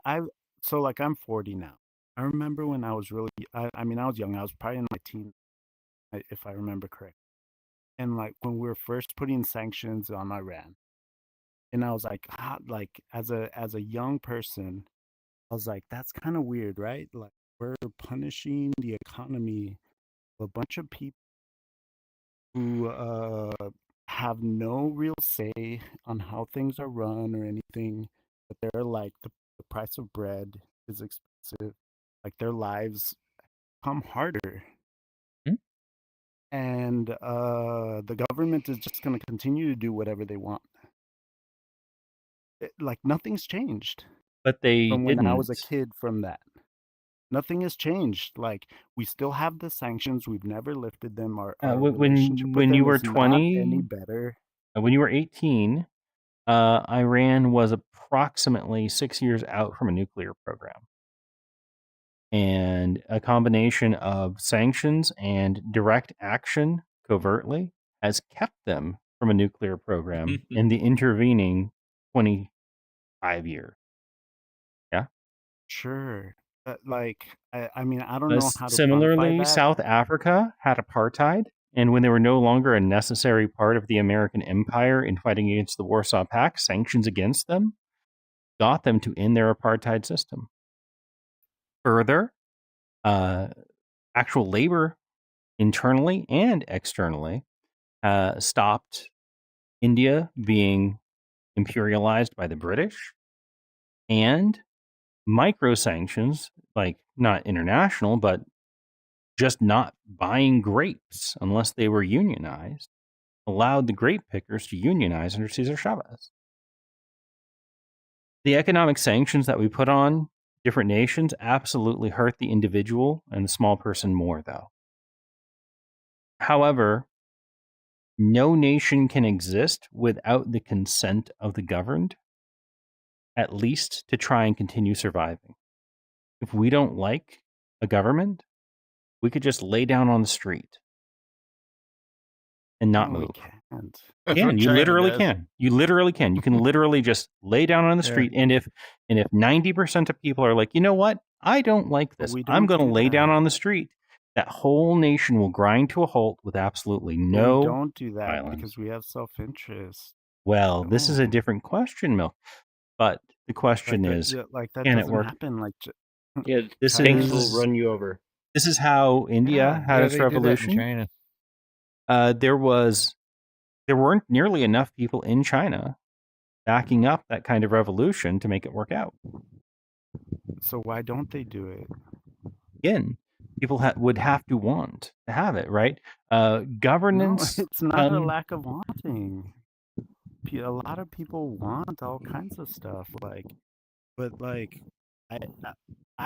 [SPEAKER 21] So like I'm 40 now. I remember when I was really, I mean, I was young. I was probably in my teens, if I remember correct. And like when we were first putting sanctions on Iran, and I was like, as a young person, I was like, that's kind of weird, right? Like we're punishing the economy of a bunch of people who have no real say on how things are run or anything. But they're like the price of bread is expensive. Like their lives come harder. And the government is just going to continue to do whatever they want. Like nothing's changed.
[SPEAKER 1] But they
[SPEAKER 21] from when I was a
[SPEAKER 1] didn't.
[SPEAKER 21] kid from that. Nothing has changed. Like we still have the sanctions. We've never lifted them. Our relationship with
[SPEAKER 1] When you
[SPEAKER 21] them
[SPEAKER 1] were
[SPEAKER 21] is not
[SPEAKER 1] 20,
[SPEAKER 21] any better.
[SPEAKER 1] when you were 18, Iran was approximately 6 years out from a nuclear program. And a combination of sanctions and direct action covertly has kept them from a nuclear program in the intervening 25 years. Yeah.
[SPEAKER 21] Sure. Like, I mean, I don't know how to quantify
[SPEAKER 1] Similarly,
[SPEAKER 21] that.
[SPEAKER 1] South Africa had apartheid and when they were no longer a necessary part of the American empire in fighting against the Warsaw Pact, sanctions against them got them to end their apartheid system. Further, actual labor internally and externally stopped India being imperialized by the British, and micro sanctions, like not international, but just not buying grapes unless they were unionized, allowed the grape pickers to unionize under Cesar Chavez. The economic sanctions that we put on different nations absolutely hurt the individual and the small person more, though. However, no nation can exist without the consent of the governed, at least to try and continue surviving. If we don't like a government, we could just lay down on the street and not
[SPEAKER 21] No, we
[SPEAKER 1] move.
[SPEAKER 21] can't.
[SPEAKER 1] Yeah, you literally can. You literally can. You can literally just lay down on the
[SPEAKER 21] Yeah.
[SPEAKER 1] street, and if 90% of people are like, you know what, I don't like
[SPEAKER 21] But
[SPEAKER 1] this,
[SPEAKER 21] we
[SPEAKER 1] I'm
[SPEAKER 21] don't
[SPEAKER 1] going to
[SPEAKER 21] do
[SPEAKER 1] lay down
[SPEAKER 21] that.
[SPEAKER 1] on the street, that whole nation will grind to a halt with absolutely
[SPEAKER 21] But
[SPEAKER 1] no
[SPEAKER 21] we don't do that
[SPEAKER 1] violence.
[SPEAKER 21] because we have self-interest.
[SPEAKER 1] Well, this is a
[SPEAKER 21] Don't.
[SPEAKER 1] different question, Milk. But the question
[SPEAKER 21] Like that,
[SPEAKER 1] is,
[SPEAKER 21] like that
[SPEAKER 1] can it
[SPEAKER 21] doesn't
[SPEAKER 1] work?
[SPEAKER 21] happen. Like
[SPEAKER 13] Yeah,
[SPEAKER 1] This
[SPEAKER 13] tanks will
[SPEAKER 1] is
[SPEAKER 13] run you over.
[SPEAKER 1] this is how India had its revolution.
[SPEAKER 9] China.
[SPEAKER 1] There weren't nearly enough people in China backing up that kind of revolution to make it work out.
[SPEAKER 21] So why don't they do it?
[SPEAKER 1] Again, people would have to want to have it, right?
[SPEAKER 21] No,
[SPEAKER 1] Governance.
[SPEAKER 21] it's not a lack of wanting. A lot of people want all kinds of stuff, but like, I
[SPEAKER 1] Let's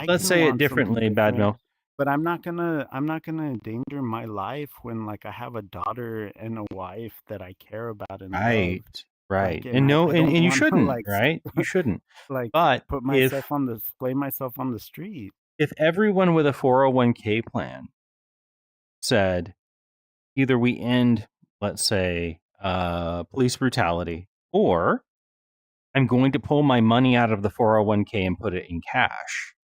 [SPEAKER 21] can
[SPEAKER 1] say it
[SPEAKER 21] want something
[SPEAKER 1] differently, Bad
[SPEAKER 21] different,
[SPEAKER 1] Milk.
[SPEAKER 21] but I'm not gonna endanger my life when like I have a daughter and a wife that I care about and love.
[SPEAKER 1] Right.
[SPEAKER 21] Like,
[SPEAKER 1] And no,
[SPEAKER 21] I
[SPEAKER 1] and
[SPEAKER 21] don't
[SPEAKER 1] you
[SPEAKER 21] wanna,
[SPEAKER 1] shouldn't,
[SPEAKER 21] like,
[SPEAKER 1] right? You shouldn't.
[SPEAKER 21] like
[SPEAKER 1] But
[SPEAKER 21] put
[SPEAKER 1] if
[SPEAKER 21] myself on the play myself on the street.
[SPEAKER 1] if everyone with a 401k plan said either we end, let's say, police brutality, or I'm going to pull my money out of the 401k and put it in cash,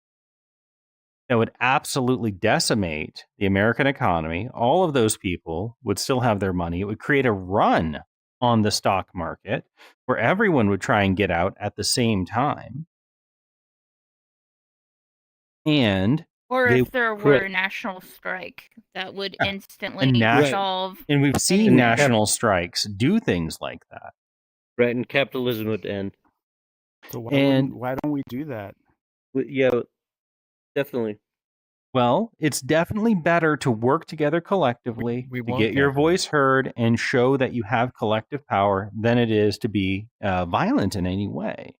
[SPEAKER 1] that would absolutely decimate the American economy. All of those people would still have their money. It would create a run on the stock market where everyone would try and get out at the same time. And
[SPEAKER 4] Or
[SPEAKER 1] they
[SPEAKER 4] if there were a national strike, that would instantly solve.
[SPEAKER 1] And we've seen
[SPEAKER 4] any-
[SPEAKER 1] national strikes do things like that.
[SPEAKER 13] Right, and capitalism would end.
[SPEAKER 21] So
[SPEAKER 1] And-
[SPEAKER 21] why don't we do that?
[SPEAKER 13] Yeah, definitely.
[SPEAKER 1] Well, it's definitely better to work together collectively
[SPEAKER 9] we
[SPEAKER 1] to
[SPEAKER 9] want
[SPEAKER 1] get your
[SPEAKER 9] that.
[SPEAKER 1] voice heard and show that you have collective power than it is to be violent in any way.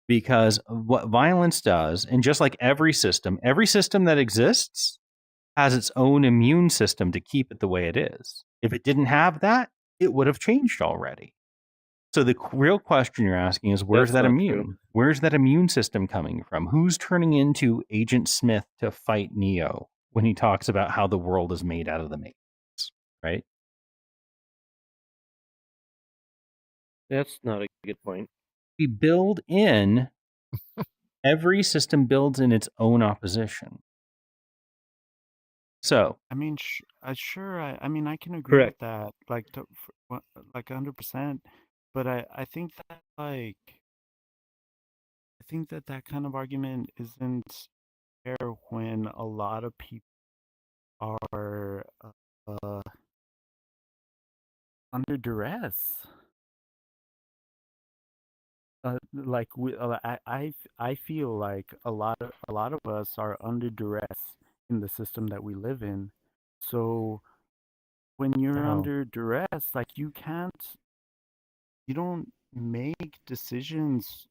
[SPEAKER 1] Because what violence does, and just like every system that exists has its own immune system to keep it the way it is. If it didn't have that, it would have changed already. So the real question you're asking is, where's
[SPEAKER 13] That's
[SPEAKER 1] that
[SPEAKER 13] not
[SPEAKER 1] immune?
[SPEAKER 13] true.
[SPEAKER 1] Where's that immune system coming from? Who's turning into Agent Smith to fight Neo when he talks about how the world is made out of the Matrix, right?
[SPEAKER 13] That's not a good point.
[SPEAKER 1] We build in, every system builds in its own opposition. So,
[SPEAKER 21] I mean, sure. I mean, I can agree
[SPEAKER 13] Correct.
[SPEAKER 21] with that, like, like 100%. But I think that that kind of argument isn't fair when a lot of people are under duress. Like I feel like a lot of us are under duress in the system that we live in. So when you're
[SPEAKER 1] Oh.
[SPEAKER 21] under duress, like you don't make decisions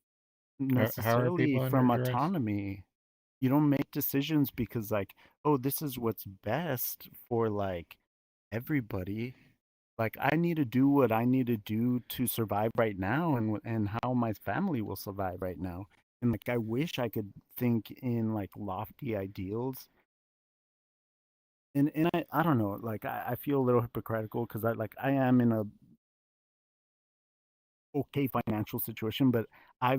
[SPEAKER 9] How are
[SPEAKER 21] necessarily
[SPEAKER 9] people
[SPEAKER 21] from
[SPEAKER 9] under duress?
[SPEAKER 21] autonomy. You don't make decisions because like, oh, this is what's best for like everybody. Like I need to do what I need to do to survive right now, and how my family will survive right now. And like I wish I could think in like lofty ideals. And I don't know, like I feel a little hypocritical because I am in a okay financial situation, but I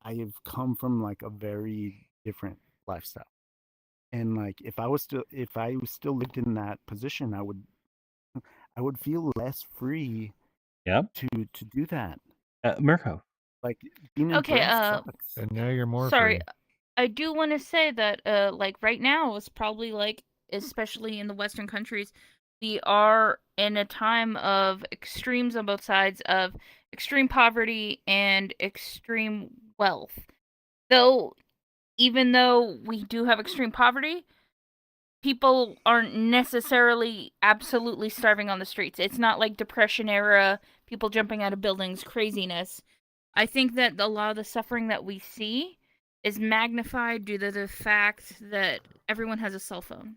[SPEAKER 21] have come from like a very different lifestyle. And like if I was still lived in that position, I would I would feel less free
[SPEAKER 1] Yep.
[SPEAKER 21] to do that.
[SPEAKER 1] Mirko.
[SPEAKER 21] Like being
[SPEAKER 4] Okay,
[SPEAKER 21] impressed sucks.
[SPEAKER 11] And now you're more
[SPEAKER 4] sorry.
[SPEAKER 11] free.
[SPEAKER 4] I do want to say that like right now is probably like, especially in the Western countries, we are in a time of extremes on both sides of extreme poverty and extreme wealth. Though, even though we do have extreme poverty, people aren't necessarily absolutely starving on the streets. It's not like Depression era, people jumping out of buildings, craziness. I think that a lot of the suffering that we see is magnified due to the fact that everyone has a cell phone.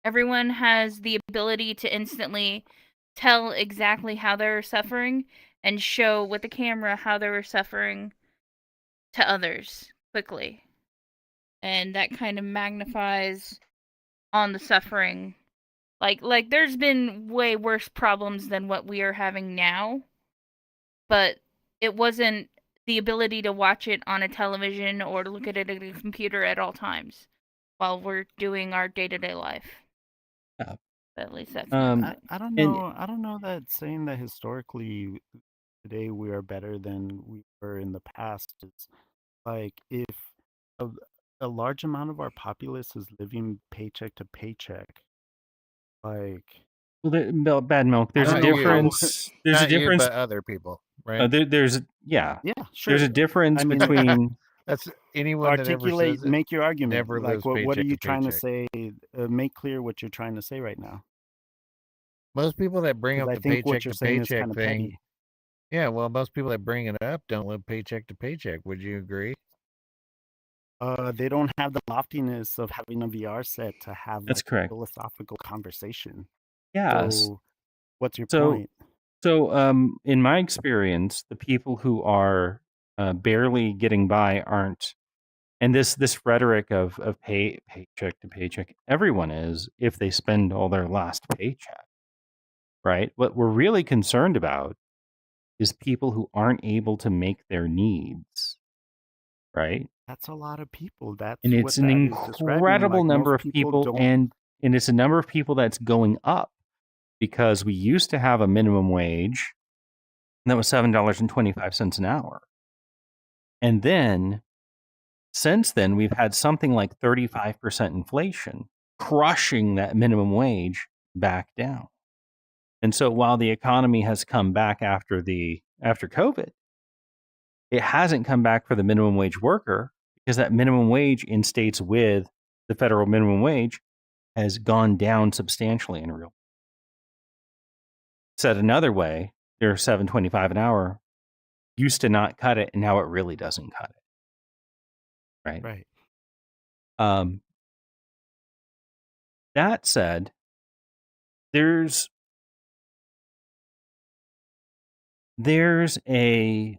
[SPEAKER 4] Everyone has the ability to instantly tell exactly how they're suffering and show with the camera how they were suffering to others quickly. And that kind of magnifies on the suffering. Like there's been way worse problems than what we are having now, but it wasn't the ability to watch it on a television or to look at it at a computer at all times while we're doing our day-to-day life.
[SPEAKER 1] Yeah.
[SPEAKER 4] At least that's
[SPEAKER 21] I don't know. I don't know that saying that historically today we are better than we were in the past. It's like if a large amount of our populace is living paycheck to paycheck, like
[SPEAKER 1] Well, Bad Milk. There's a
[SPEAKER 9] Not you.
[SPEAKER 1] difference. There's a
[SPEAKER 9] Not you,
[SPEAKER 1] difference.
[SPEAKER 9] but other people, right?
[SPEAKER 1] There's
[SPEAKER 21] yeah, sure.
[SPEAKER 1] There's a difference
[SPEAKER 21] I mean,
[SPEAKER 1] between.
[SPEAKER 9] That's anyone that ever
[SPEAKER 21] articulate,
[SPEAKER 9] says it
[SPEAKER 21] make your argument.
[SPEAKER 9] never
[SPEAKER 21] Like,
[SPEAKER 9] lives
[SPEAKER 21] what are
[SPEAKER 9] paycheck
[SPEAKER 21] you
[SPEAKER 9] to
[SPEAKER 21] trying to
[SPEAKER 9] paycheck.
[SPEAKER 21] say? Make clear what you're trying to say right now.
[SPEAKER 9] Most people that bring up
[SPEAKER 21] 'Cause I
[SPEAKER 9] the
[SPEAKER 21] think what
[SPEAKER 9] paycheck
[SPEAKER 21] you're
[SPEAKER 9] to
[SPEAKER 21] saying is
[SPEAKER 9] paycheck
[SPEAKER 21] kind of
[SPEAKER 9] thing,
[SPEAKER 21] petty.
[SPEAKER 9] yeah, well, most people that bring it up don't live paycheck to paycheck. Would you agree?
[SPEAKER 21] They don't have the loftiness of having a VR set to have
[SPEAKER 1] That's
[SPEAKER 21] like a
[SPEAKER 1] correct.
[SPEAKER 21] philosophical conversation.
[SPEAKER 1] Yes.
[SPEAKER 21] So, what's your
[SPEAKER 1] So,
[SPEAKER 21] point?
[SPEAKER 1] in my experience, the people who are barely getting by aren't, and this rhetoric of paycheck to paycheck, everyone is if they spend all their last paycheck, right? What we're really concerned about is people who aren't able to make their needs, right?
[SPEAKER 21] That's a lot of people. That's
[SPEAKER 1] And
[SPEAKER 21] what
[SPEAKER 1] it's an
[SPEAKER 21] that is describing.
[SPEAKER 1] incredible
[SPEAKER 21] Like
[SPEAKER 1] number
[SPEAKER 21] most
[SPEAKER 1] of
[SPEAKER 21] people
[SPEAKER 1] people,
[SPEAKER 21] don't.
[SPEAKER 1] and it's a number of people that's going up because we used to have a minimum wage that was $7.25 an hour. And then, since then, we've had something like 35% inflation, crushing that minimum wage back down. And so while the economy has come back after COVID, it hasn't come back for the minimum wage worker because that minimum wage in states with the federal minimum wage has gone down substantially in real. Said another way, their $7.25 an hour used to not cut it, and now it really doesn't cut it. Right.
[SPEAKER 21] Right.
[SPEAKER 1] That said, there's a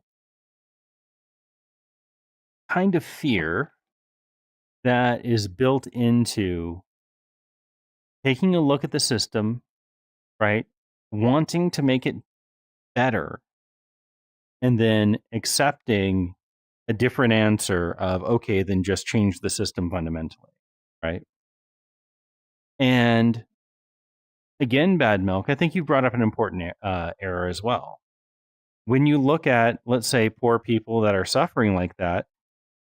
[SPEAKER 1] kind of fear that is built into taking a look at the system, right? Wanting to make it better, and then accepting a different answer of, okay, then just change the system fundamentally, right? And again, Bad Milk, I think you brought up an important error as well. When you look at, let's say, poor people that are suffering like that,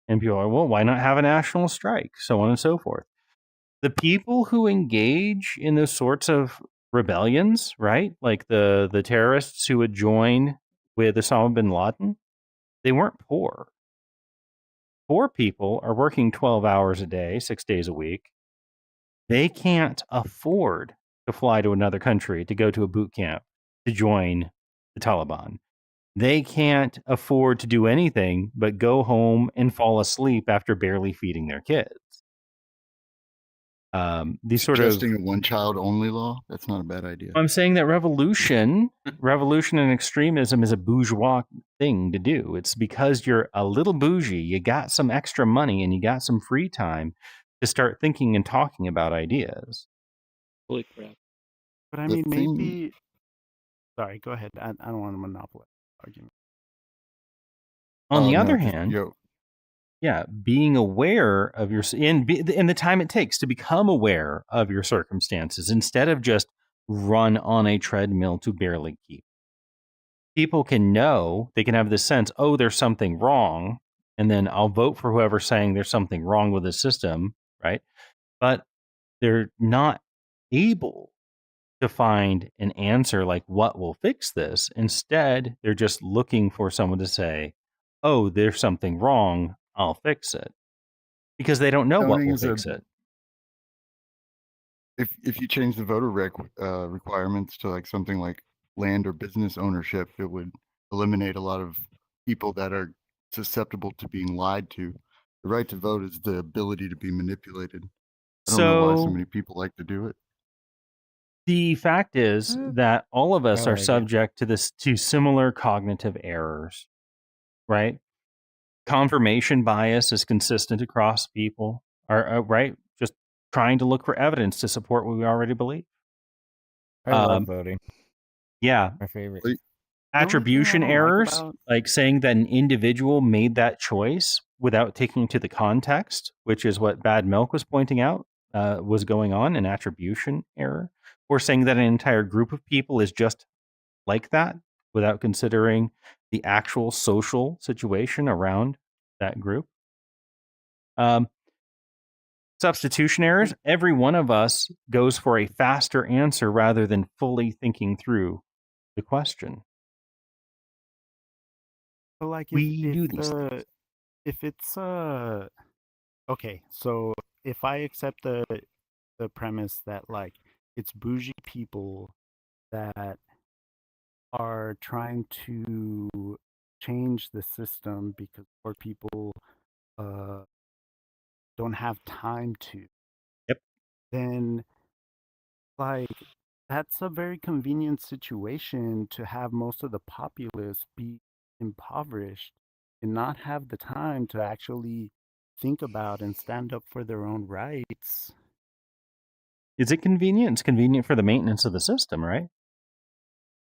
[SPEAKER 1] and people are, well, why not have a national strike? So on and so forth. The people who engage in those sorts of rebellions, right? Like the terrorists who would join with Osama bin Laden, they weren't poor. Poor people are working 12 hours a day, 6 days a week. They can't afford to fly to another country to go to a boot camp to join the Taliban. They can't afford to do anything but go home and fall asleep after barely feeding their kids. These sort of
[SPEAKER 22] Suggesting a one-child only law? That's not a bad idea.
[SPEAKER 1] I'm saying that revolution and extremism is a bourgeois thing to do. It's because you're a little bougie, you got some extra money, and you got some free time to start thinking and talking about ideas.
[SPEAKER 13] Holy crap.
[SPEAKER 21] But I
[SPEAKER 22] The
[SPEAKER 21] mean,
[SPEAKER 22] thing-
[SPEAKER 21] maybe. Sorry, go ahead. I don't want to monopolize the argument.
[SPEAKER 1] On the
[SPEAKER 22] no,
[SPEAKER 1] other
[SPEAKER 22] just-
[SPEAKER 1] hand,
[SPEAKER 22] yo,
[SPEAKER 1] yeah, being aware of your and the time it takes to become aware of your circumstances instead of just run on a treadmill to barely keep. People can know, they can have this sense, oh, there's something wrong, and then I'll vote for whoever's saying there's something wrong with the system, right? But they're not able to find an answer like what will fix this. Instead, they're just looking for someone to say, oh, there's something wrong, I'll fix it. Because they don't know what
[SPEAKER 22] Zoning
[SPEAKER 1] will
[SPEAKER 22] is a-
[SPEAKER 1] fix it.
[SPEAKER 22] If you change the voter requirements to like something like land or business ownership, it would eliminate a lot of people that are susceptible to being lied to. The right to vote is the ability to be manipulated. I don't know why so
[SPEAKER 1] So-
[SPEAKER 22] many people like to do it.
[SPEAKER 1] The fact is that all of us
[SPEAKER 22] I
[SPEAKER 1] are
[SPEAKER 22] like it.
[SPEAKER 1] subject to similar cognitive errors, right? Confirmation bias is consistent across people, right? Just trying to look for evidence to support what we already believe.
[SPEAKER 9] I love voting.
[SPEAKER 1] Yeah.
[SPEAKER 9] My favorite.
[SPEAKER 1] Attribution
[SPEAKER 9] The only thing I don't like
[SPEAKER 1] errors,
[SPEAKER 9] about-
[SPEAKER 1] like saying that an individual made that choice without taking into the context, which is what Bad Milk was pointing out, was going on, an attribution error, or saying that an entire group of people is just like that without considering the actual social situation around that group. Substitution errors, every one of us goes for a faster answer rather than fully thinking through the question.
[SPEAKER 21] But like
[SPEAKER 1] We do these
[SPEAKER 21] if it's okay, so if I accept the premise that like it's bougie people that are trying to change the system because poor people don't have time to.
[SPEAKER 1] Yep.
[SPEAKER 21] Then like that's a very convenient situation to have most of the populace be impoverished and not have the time to actually think about and stand up for their own rights.
[SPEAKER 1] Is it convenient? It's convenient for the maintenance of the system, right?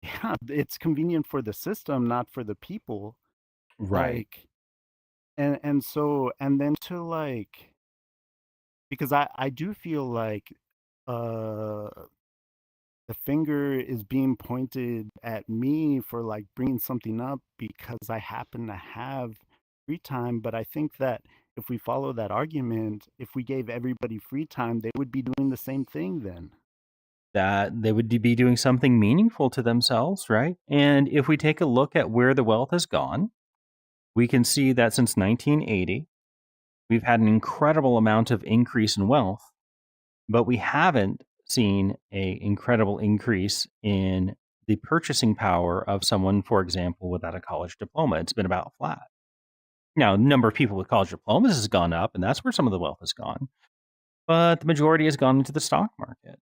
[SPEAKER 21] Yeah, it's convenient for the system, not for the people.
[SPEAKER 1] Right.
[SPEAKER 21] Like, and so and then to like, because I do feel like the finger is being pointed at me for like bringing something up because I happen to have free time. But I think that if we follow that argument, if we gave everybody free time, they would be doing the same thing then.
[SPEAKER 1] That they would be doing something meaningful to themselves, right? And if we take a look at where the wealth has gone, we can see that since 1980, we've had an incredible amount of increase in wealth, but we haven't seen an incredible increase in the purchasing power of someone, for example, without a college diploma. It's been about flat. Now, the number of people with college diplomas has gone up, and that's where some of the wealth has gone. But the majority has gone into the stock market.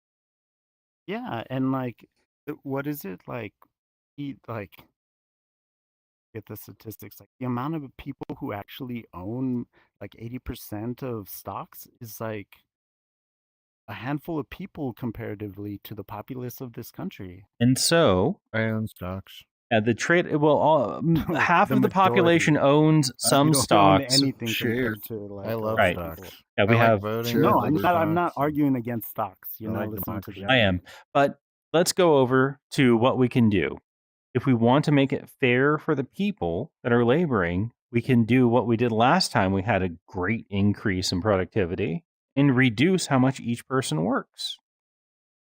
[SPEAKER 21] Yeah, and like, what is it like? Get the statistics. Like the amount of people who actually own like 80% of stocks is like a handful of people comparatively to the populace of this country.
[SPEAKER 1] And so,
[SPEAKER 9] I own stocks.
[SPEAKER 1] the trade, well, half
[SPEAKER 21] The
[SPEAKER 1] of the population owns some
[SPEAKER 21] you don't own
[SPEAKER 1] stocks.
[SPEAKER 21] anything compared to like
[SPEAKER 9] I love
[SPEAKER 1] Right.
[SPEAKER 9] stocks.
[SPEAKER 1] Yeah, we
[SPEAKER 9] I like
[SPEAKER 1] have.
[SPEAKER 9] voting.
[SPEAKER 21] No,
[SPEAKER 9] I
[SPEAKER 21] I'm
[SPEAKER 9] love
[SPEAKER 21] not. I'm not
[SPEAKER 9] stocks.
[SPEAKER 21] arguing against stocks. You're
[SPEAKER 9] I
[SPEAKER 21] not
[SPEAKER 9] like
[SPEAKER 21] listening to
[SPEAKER 9] democracy.
[SPEAKER 21] Jeff.
[SPEAKER 1] I am. But let's go over to what we can do. If we want to make it fair for the people that are laboring, we can do what we did last time. We had a great increase in productivity and reduce how much each person works.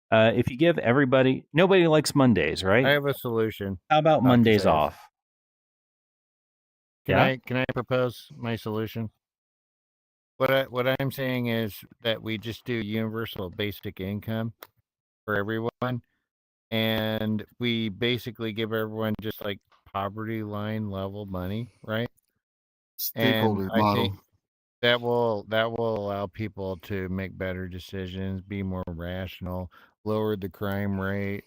[SPEAKER 1] If you give everybody, nobody likes Mondays, right?
[SPEAKER 9] I have a solution.
[SPEAKER 1] How about
[SPEAKER 9] Dr.
[SPEAKER 1] Mondays
[SPEAKER 9] Sayers.
[SPEAKER 1] off?
[SPEAKER 9] Can
[SPEAKER 1] Yeah?
[SPEAKER 9] I propose my solution? What I'm saying is that we just do universal basic income for everyone, and we basically give everyone just like poverty line level money, right?
[SPEAKER 22] Stakeholder
[SPEAKER 9] And I
[SPEAKER 22] model.
[SPEAKER 9] think that will allow people to make better decisions, be more rational, lower the crime rate.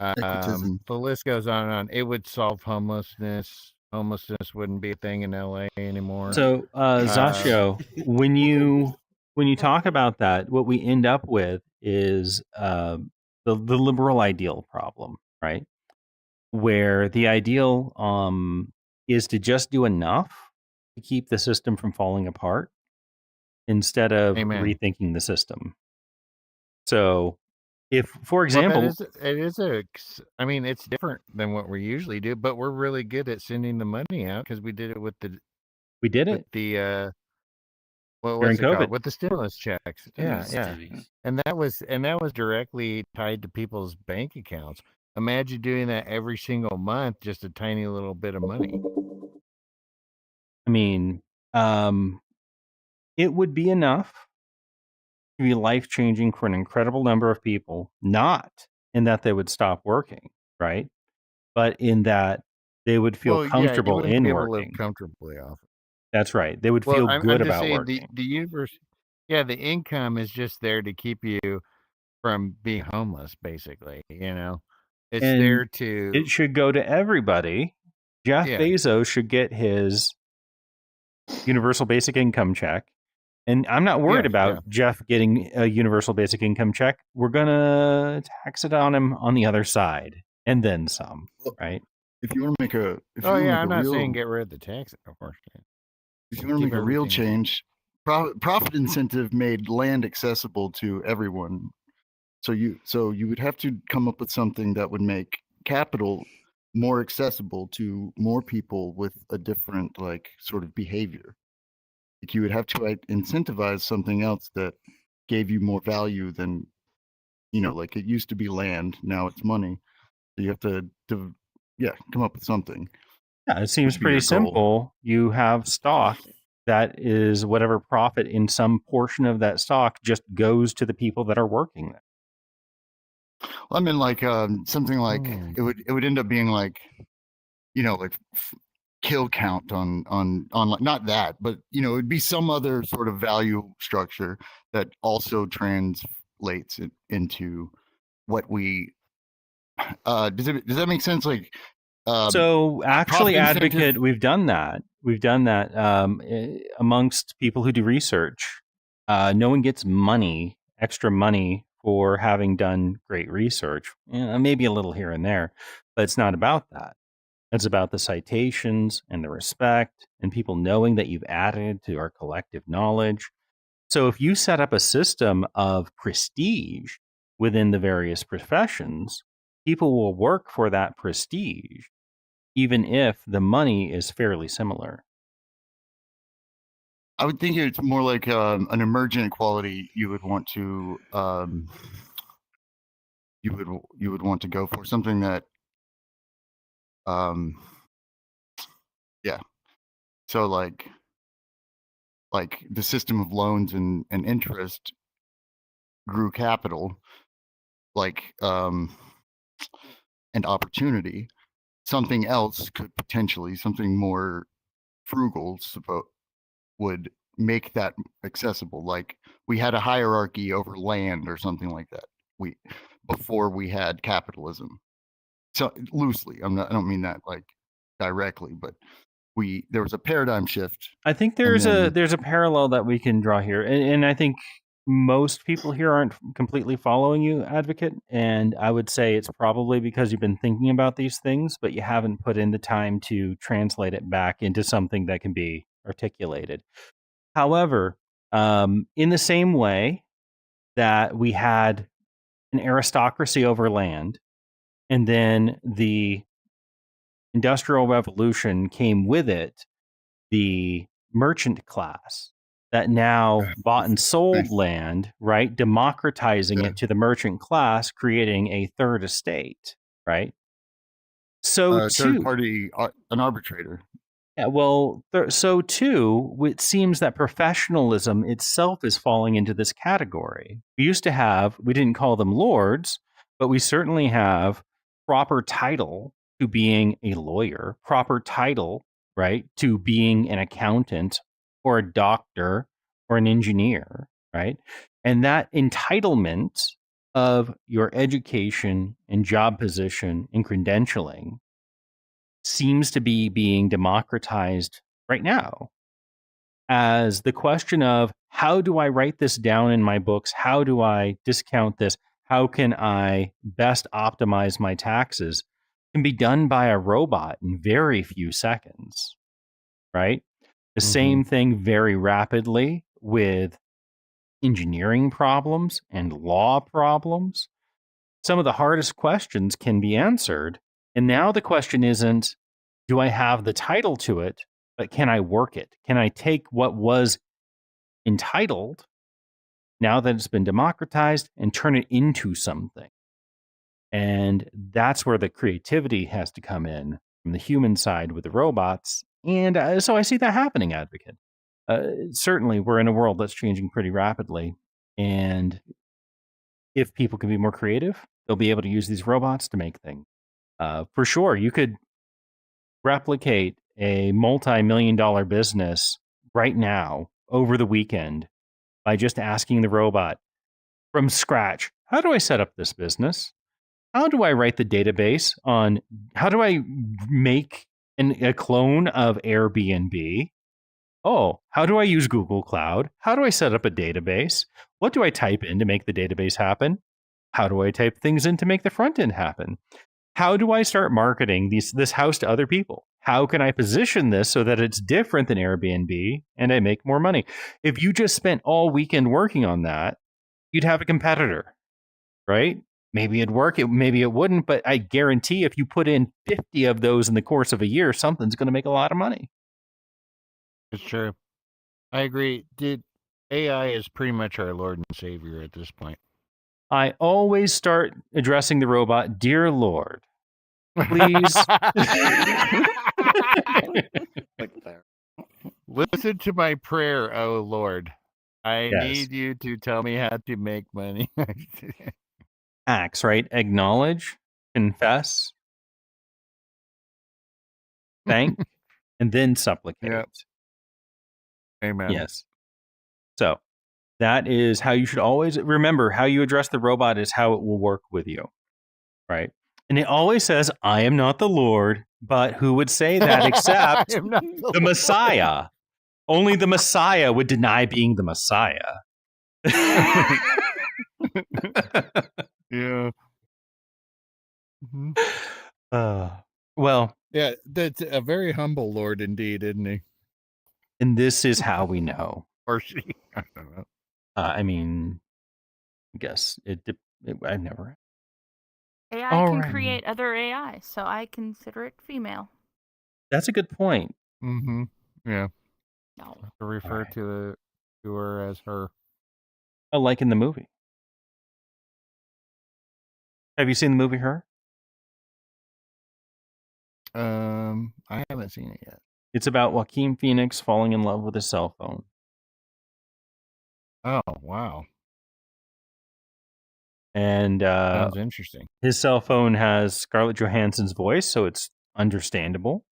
[SPEAKER 22] Equitism.
[SPEAKER 9] The list goes on and on. It would solve homelessness. Homelessness wouldn't be a thing in LA anymore.
[SPEAKER 1] So, Zasho, when you talk about that, what we end up with is the liberal ideal problem, right? Where the ideal is to just do enough to keep the system from falling apart instead of
[SPEAKER 9] Amen.
[SPEAKER 1] rethinking the system. So If, for
[SPEAKER 9] Well,
[SPEAKER 1] example,
[SPEAKER 9] I mean, it's different than what we usually do, but we're really good at sending the money out because we did it with the what
[SPEAKER 1] during
[SPEAKER 9] what's it called?
[SPEAKER 1] COVID.
[SPEAKER 9] With the stimulus checks. Yeah, yeah. And that was directly tied to people's bank accounts. Imagine doing that every single month, just a tiny little bit of money.
[SPEAKER 1] I mean, it would be enough to be life-changing for an incredible number of people, not in that they would stop working, right? But in that they would feel
[SPEAKER 9] Well, yeah, you
[SPEAKER 1] comfortable
[SPEAKER 9] wouldn't
[SPEAKER 1] in
[SPEAKER 9] be able to live
[SPEAKER 1] working.
[SPEAKER 9] comfortably off it.
[SPEAKER 1] That's right. They would
[SPEAKER 9] Well,
[SPEAKER 1] feel
[SPEAKER 9] I'm
[SPEAKER 1] good
[SPEAKER 9] just
[SPEAKER 1] about
[SPEAKER 9] saying
[SPEAKER 1] working.
[SPEAKER 9] the universe, yeah, the income is just there to keep you from being homeless, basically. It's there
[SPEAKER 1] And
[SPEAKER 9] to
[SPEAKER 1] it should go to everybody. Jeff
[SPEAKER 9] Yeah.
[SPEAKER 1] Bezos should get his universal basic income check. And I'm not worried
[SPEAKER 9] Yes,
[SPEAKER 1] about Jeff getting a universal basic income check. We're going to tax it on him on the other side and then some, right?
[SPEAKER 22] If you want to make a, if
[SPEAKER 9] Oh
[SPEAKER 22] you want to
[SPEAKER 9] yeah,
[SPEAKER 22] make
[SPEAKER 9] I'm
[SPEAKER 22] a
[SPEAKER 9] not
[SPEAKER 22] real,
[SPEAKER 9] saying get rid of the tax, of course.
[SPEAKER 22] if you want to
[SPEAKER 9] Keep
[SPEAKER 22] make a real
[SPEAKER 9] everything.
[SPEAKER 22] change, profit incentive made land accessible to everyone. So you would have to come up with something that would make capital more accessible to more people with a different sort of behavior. Like you would have to incentivize something else that gave you more value than, like it used to be land, now it's money. So you have to come up with something.
[SPEAKER 1] Yeah, it seems
[SPEAKER 22] be
[SPEAKER 1] pretty
[SPEAKER 22] your goal.
[SPEAKER 1] simple. You have stock that is whatever profit in some portion of that stock just goes to the people that are working there.
[SPEAKER 22] Well, I mean, something like
[SPEAKER 1] Hmm.
[SPEAKER 22] it would end up being kill count on not that, but it would be some other sort of value structure that also translates it into what we. Does that make sense?
[SPEAKER 1] So actually,
[SPEAKER 22] profit incentive-
[SPEAKER 1] Advocate, we've done that. We've done that amongst people who do research. No one gets extra money for having done great research. Maybe a little here and there, but it's not about that. It's about the citations and the respect and people knowing that you've added to our collective knowledge. So if you set up a system of prestige within the various professions, people will work for that prestige, even if the money is fairly similar.
[SPEAKER 22] I would think it's more like an emergent quality you would want to you would want to go for something that so like the system of loans and interest grew capital and opportunity. Something else could potentially, something more frugal would make that accessible. Like we had a hierarchy over land or something like that before we had capitalism. So loosely, I don't mean that directly, but there was a paradigm shift.
[SPEAKER 1] I think there's a parallel that we can draw here, and I think most people here aren't completely following you, Advocate, and I would say it's probably because you've been thinking about these things, but you haven't put in the time to translate it back into something that can be articulated. However, in the same way that we had an aristocracy over land, and then the Industrial Revolution came with it the merchant class that now bought and sold land, right? Democratizing it to the merchant class, creating a third estate, right? So
[SPEAKER 22] third party, an arbitrator.
[SPEAKER 1] Yeah, well, so too, it seems that professionalism itself is falling into this category. We didn't call them lords, but we certainly have proper title to being a lawyer, proper title, right, to being an accountant or a doctor or an engineer, right? And that entitlement of your education and job position and credentialing seems to be being democratized right now as the question of how do I write this down in my books? How do I discount this? How can I best optimize my taxes? Can be done by a robot in very few seconds, right? The same thing very rapidly with engineering problems and law problems. some of the hardest questions can be answered. And now the question isn't, do I have the title to it, but can I work it? Can I take what was entitled, now that it's been democratized, and turn it into something? And that's where the creativity has to come in from the human side with the robots. And so I see that happening, Advocate. Certainly, we're in a world that's changing pretty rapidly. And if people can be more creative, they'll be able to use these robots to make things. For sure, you could replicate a multi-million-dollar business right now over the weekend by just asking the robot from scratch, how do I set up this business? How do I write the database on, how do I make a clone of Airbnb? Oh, how do I use Google Cloud? How do I set up a database? What do I type in to make the database happen? How do I type things in to make the front end happen? How do I start marketing this house to other people? How can I position this so that it's different than Airbnb and I make more money? If you just spent all weekend working on that, you'd have a competitor, right? Maybe it'd work, maybe it wouldn't, but I guarantee if you put in 50 of those in the course of a year, something's going to make a lot of money.
[SPEAKER 9] It's true. I agree. AI is pretty much our Lord and Savior at this point.
[SPEAKER 1] I always start addressing the robot, dear Lord, please.
[SPEAKER 9] Listen to my prayer, oh Lord. I
[SPEAKER 1] Yes.
[SPEAKER 9] need you to tell me how to make money.
[SPEAKER 1] Acts, right? Acknowledge, confess, thank, and then supplicate.
[SPEAKER 9] Yep. Amen.
[SPEAKER 1] Yes. So that is how you should always remember how you address the robot is how it will work with you. Right. And it always says, I am not the Lord, but who would say that except
[SPEAKER 9] I am not
[SPEAKER 1] the Messiah? Only the Messiah would deny being the Messiah.
[SPEAKER 9] Yeah. Mhm.
[SPEAKER 1] Well,
[SPEAKER 9] Yeah, that's a very humble Lord indeed, isn't he?
[SPEAKER 1] and this is how we know.
[SPEAKER 9] Or she. I don't know.
[SPEAKER 1] I mean, I guess I never.
[SPEAKER 4] AI
[SPEAKER 1] All
[SPEAKER 4] can
[SPEAKER 1] right.
[SPEAKER 4] create other AI, so I consider it female.
[SPEAKER 1] That's a good point.
[SPEAKER 9] Mm-hmm. Yeah.
[SPEAKER 4] No.
[SPEAKER 9] To refer
[SPEAKER 1] Alright.
[SPEAKER 9] to her as her.
[SPEAKER 1] Like in the movie. Have you seen the movie Her?
[SPEAKER 9] I haven't seen it yet.
[SPEAKER 1] It's about Joaquin Phoenix falling in love with a cell phone.
[SPEAKER 9] Oh, wow.
[SPEAKER 1] And
[SPEAKER 9] Sounds interesting.
[SPEAKER 1] his cell phone has Scarlett Johansson's voice, so it's understandable.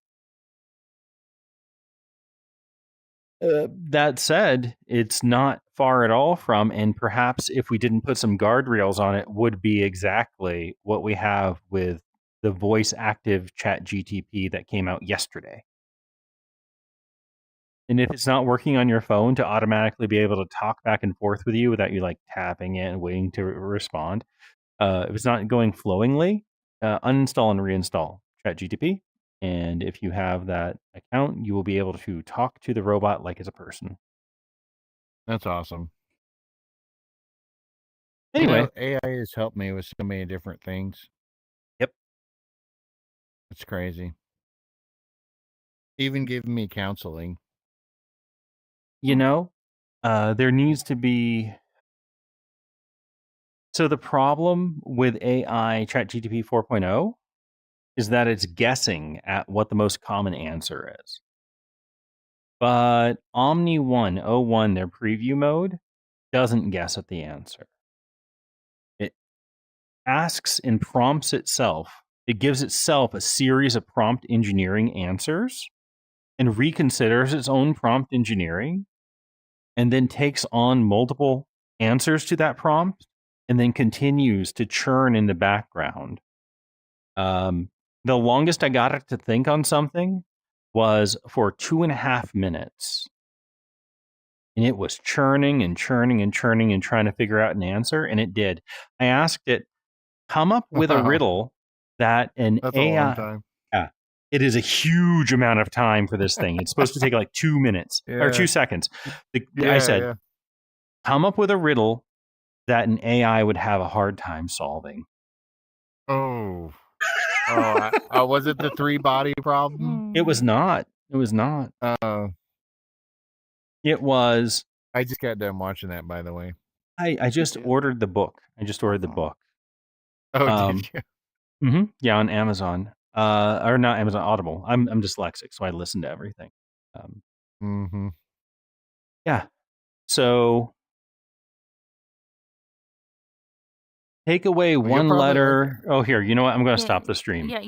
[SPEAKER 1] That said, it's not far at all from, and perhaps if we didn't put some guardrails on it, would be exactly what we have with the voice active ChatGTP that came out yesterday. And if it's not working on your phone to automatically be able to talk back and forth with you without you like tapping it and waiting to respond, if it's not going flowingly, uninstall and reinstall ChatGTP. And if you have that account, you will be able to talk to the robot like it's a person.
[SPEAKER 9] That's awesome.
[SPEAKER 1] Anyway.
[SPEAKER 9] AI has helped me with so many different things.
[SPEAKER 1] Yep.
[SPEAKER 9] It's crazy. Even giving me counseling.
[SPEAKER 1] You know, there needs to be. So the problem with AI ChatGPT 4.0 is that it's guessing at what the most common answer is. But Omni 1.01, their preview mode, doesn't guess at the answer. It asks and prompts itself. It gives itself a series of prompt engineering answers and reconsiders its own prompt engineering and then takes on multiple answers to that prompt and then continues to churn in the background. The longest I got it to think on something was for 2.5 minutes. And it was churning and churning and churning and trying to figure out an answer, and it did. I asked it, come up with a riddle that an
[SPEAKER 9] That's
[SPEAKER 1] AI...
[SPEAKER 9] a long time.
[SPEAKER 1] Yeah, it is a huge amount of time for this thing. It's supposed to take like 2 minutes or 2 seconds. I said, come up with a riddle that an AI would have a hard time solving.
[SPEAKER 9] Oh, was it the 3-body problem?
[SPEAKER 1] It was not. It was not. It was.
[SPEAKER 9] I just got done watching that, by the way.
[SPEAKER 1] I just ordered the book. I just ordered the book.
[SPEAKER 9] Oh, did you?
[SPEAKER 1] Yeah, on Amazon. Or not Amazon, Audible. I'm dyslexic, so I listen to everything. Yeah. So take away
[SPEAKER 21] Well, you'll
[SPEAKER 1] one
[SPEAKER 21] probably like
[SPEAKER 1] letter. Oh, here. You know what? I'm going to
[SPEAKER 4] Yeah,
[SPEAKER 1] stop the stream.
[SPEAKER 4] Yeah,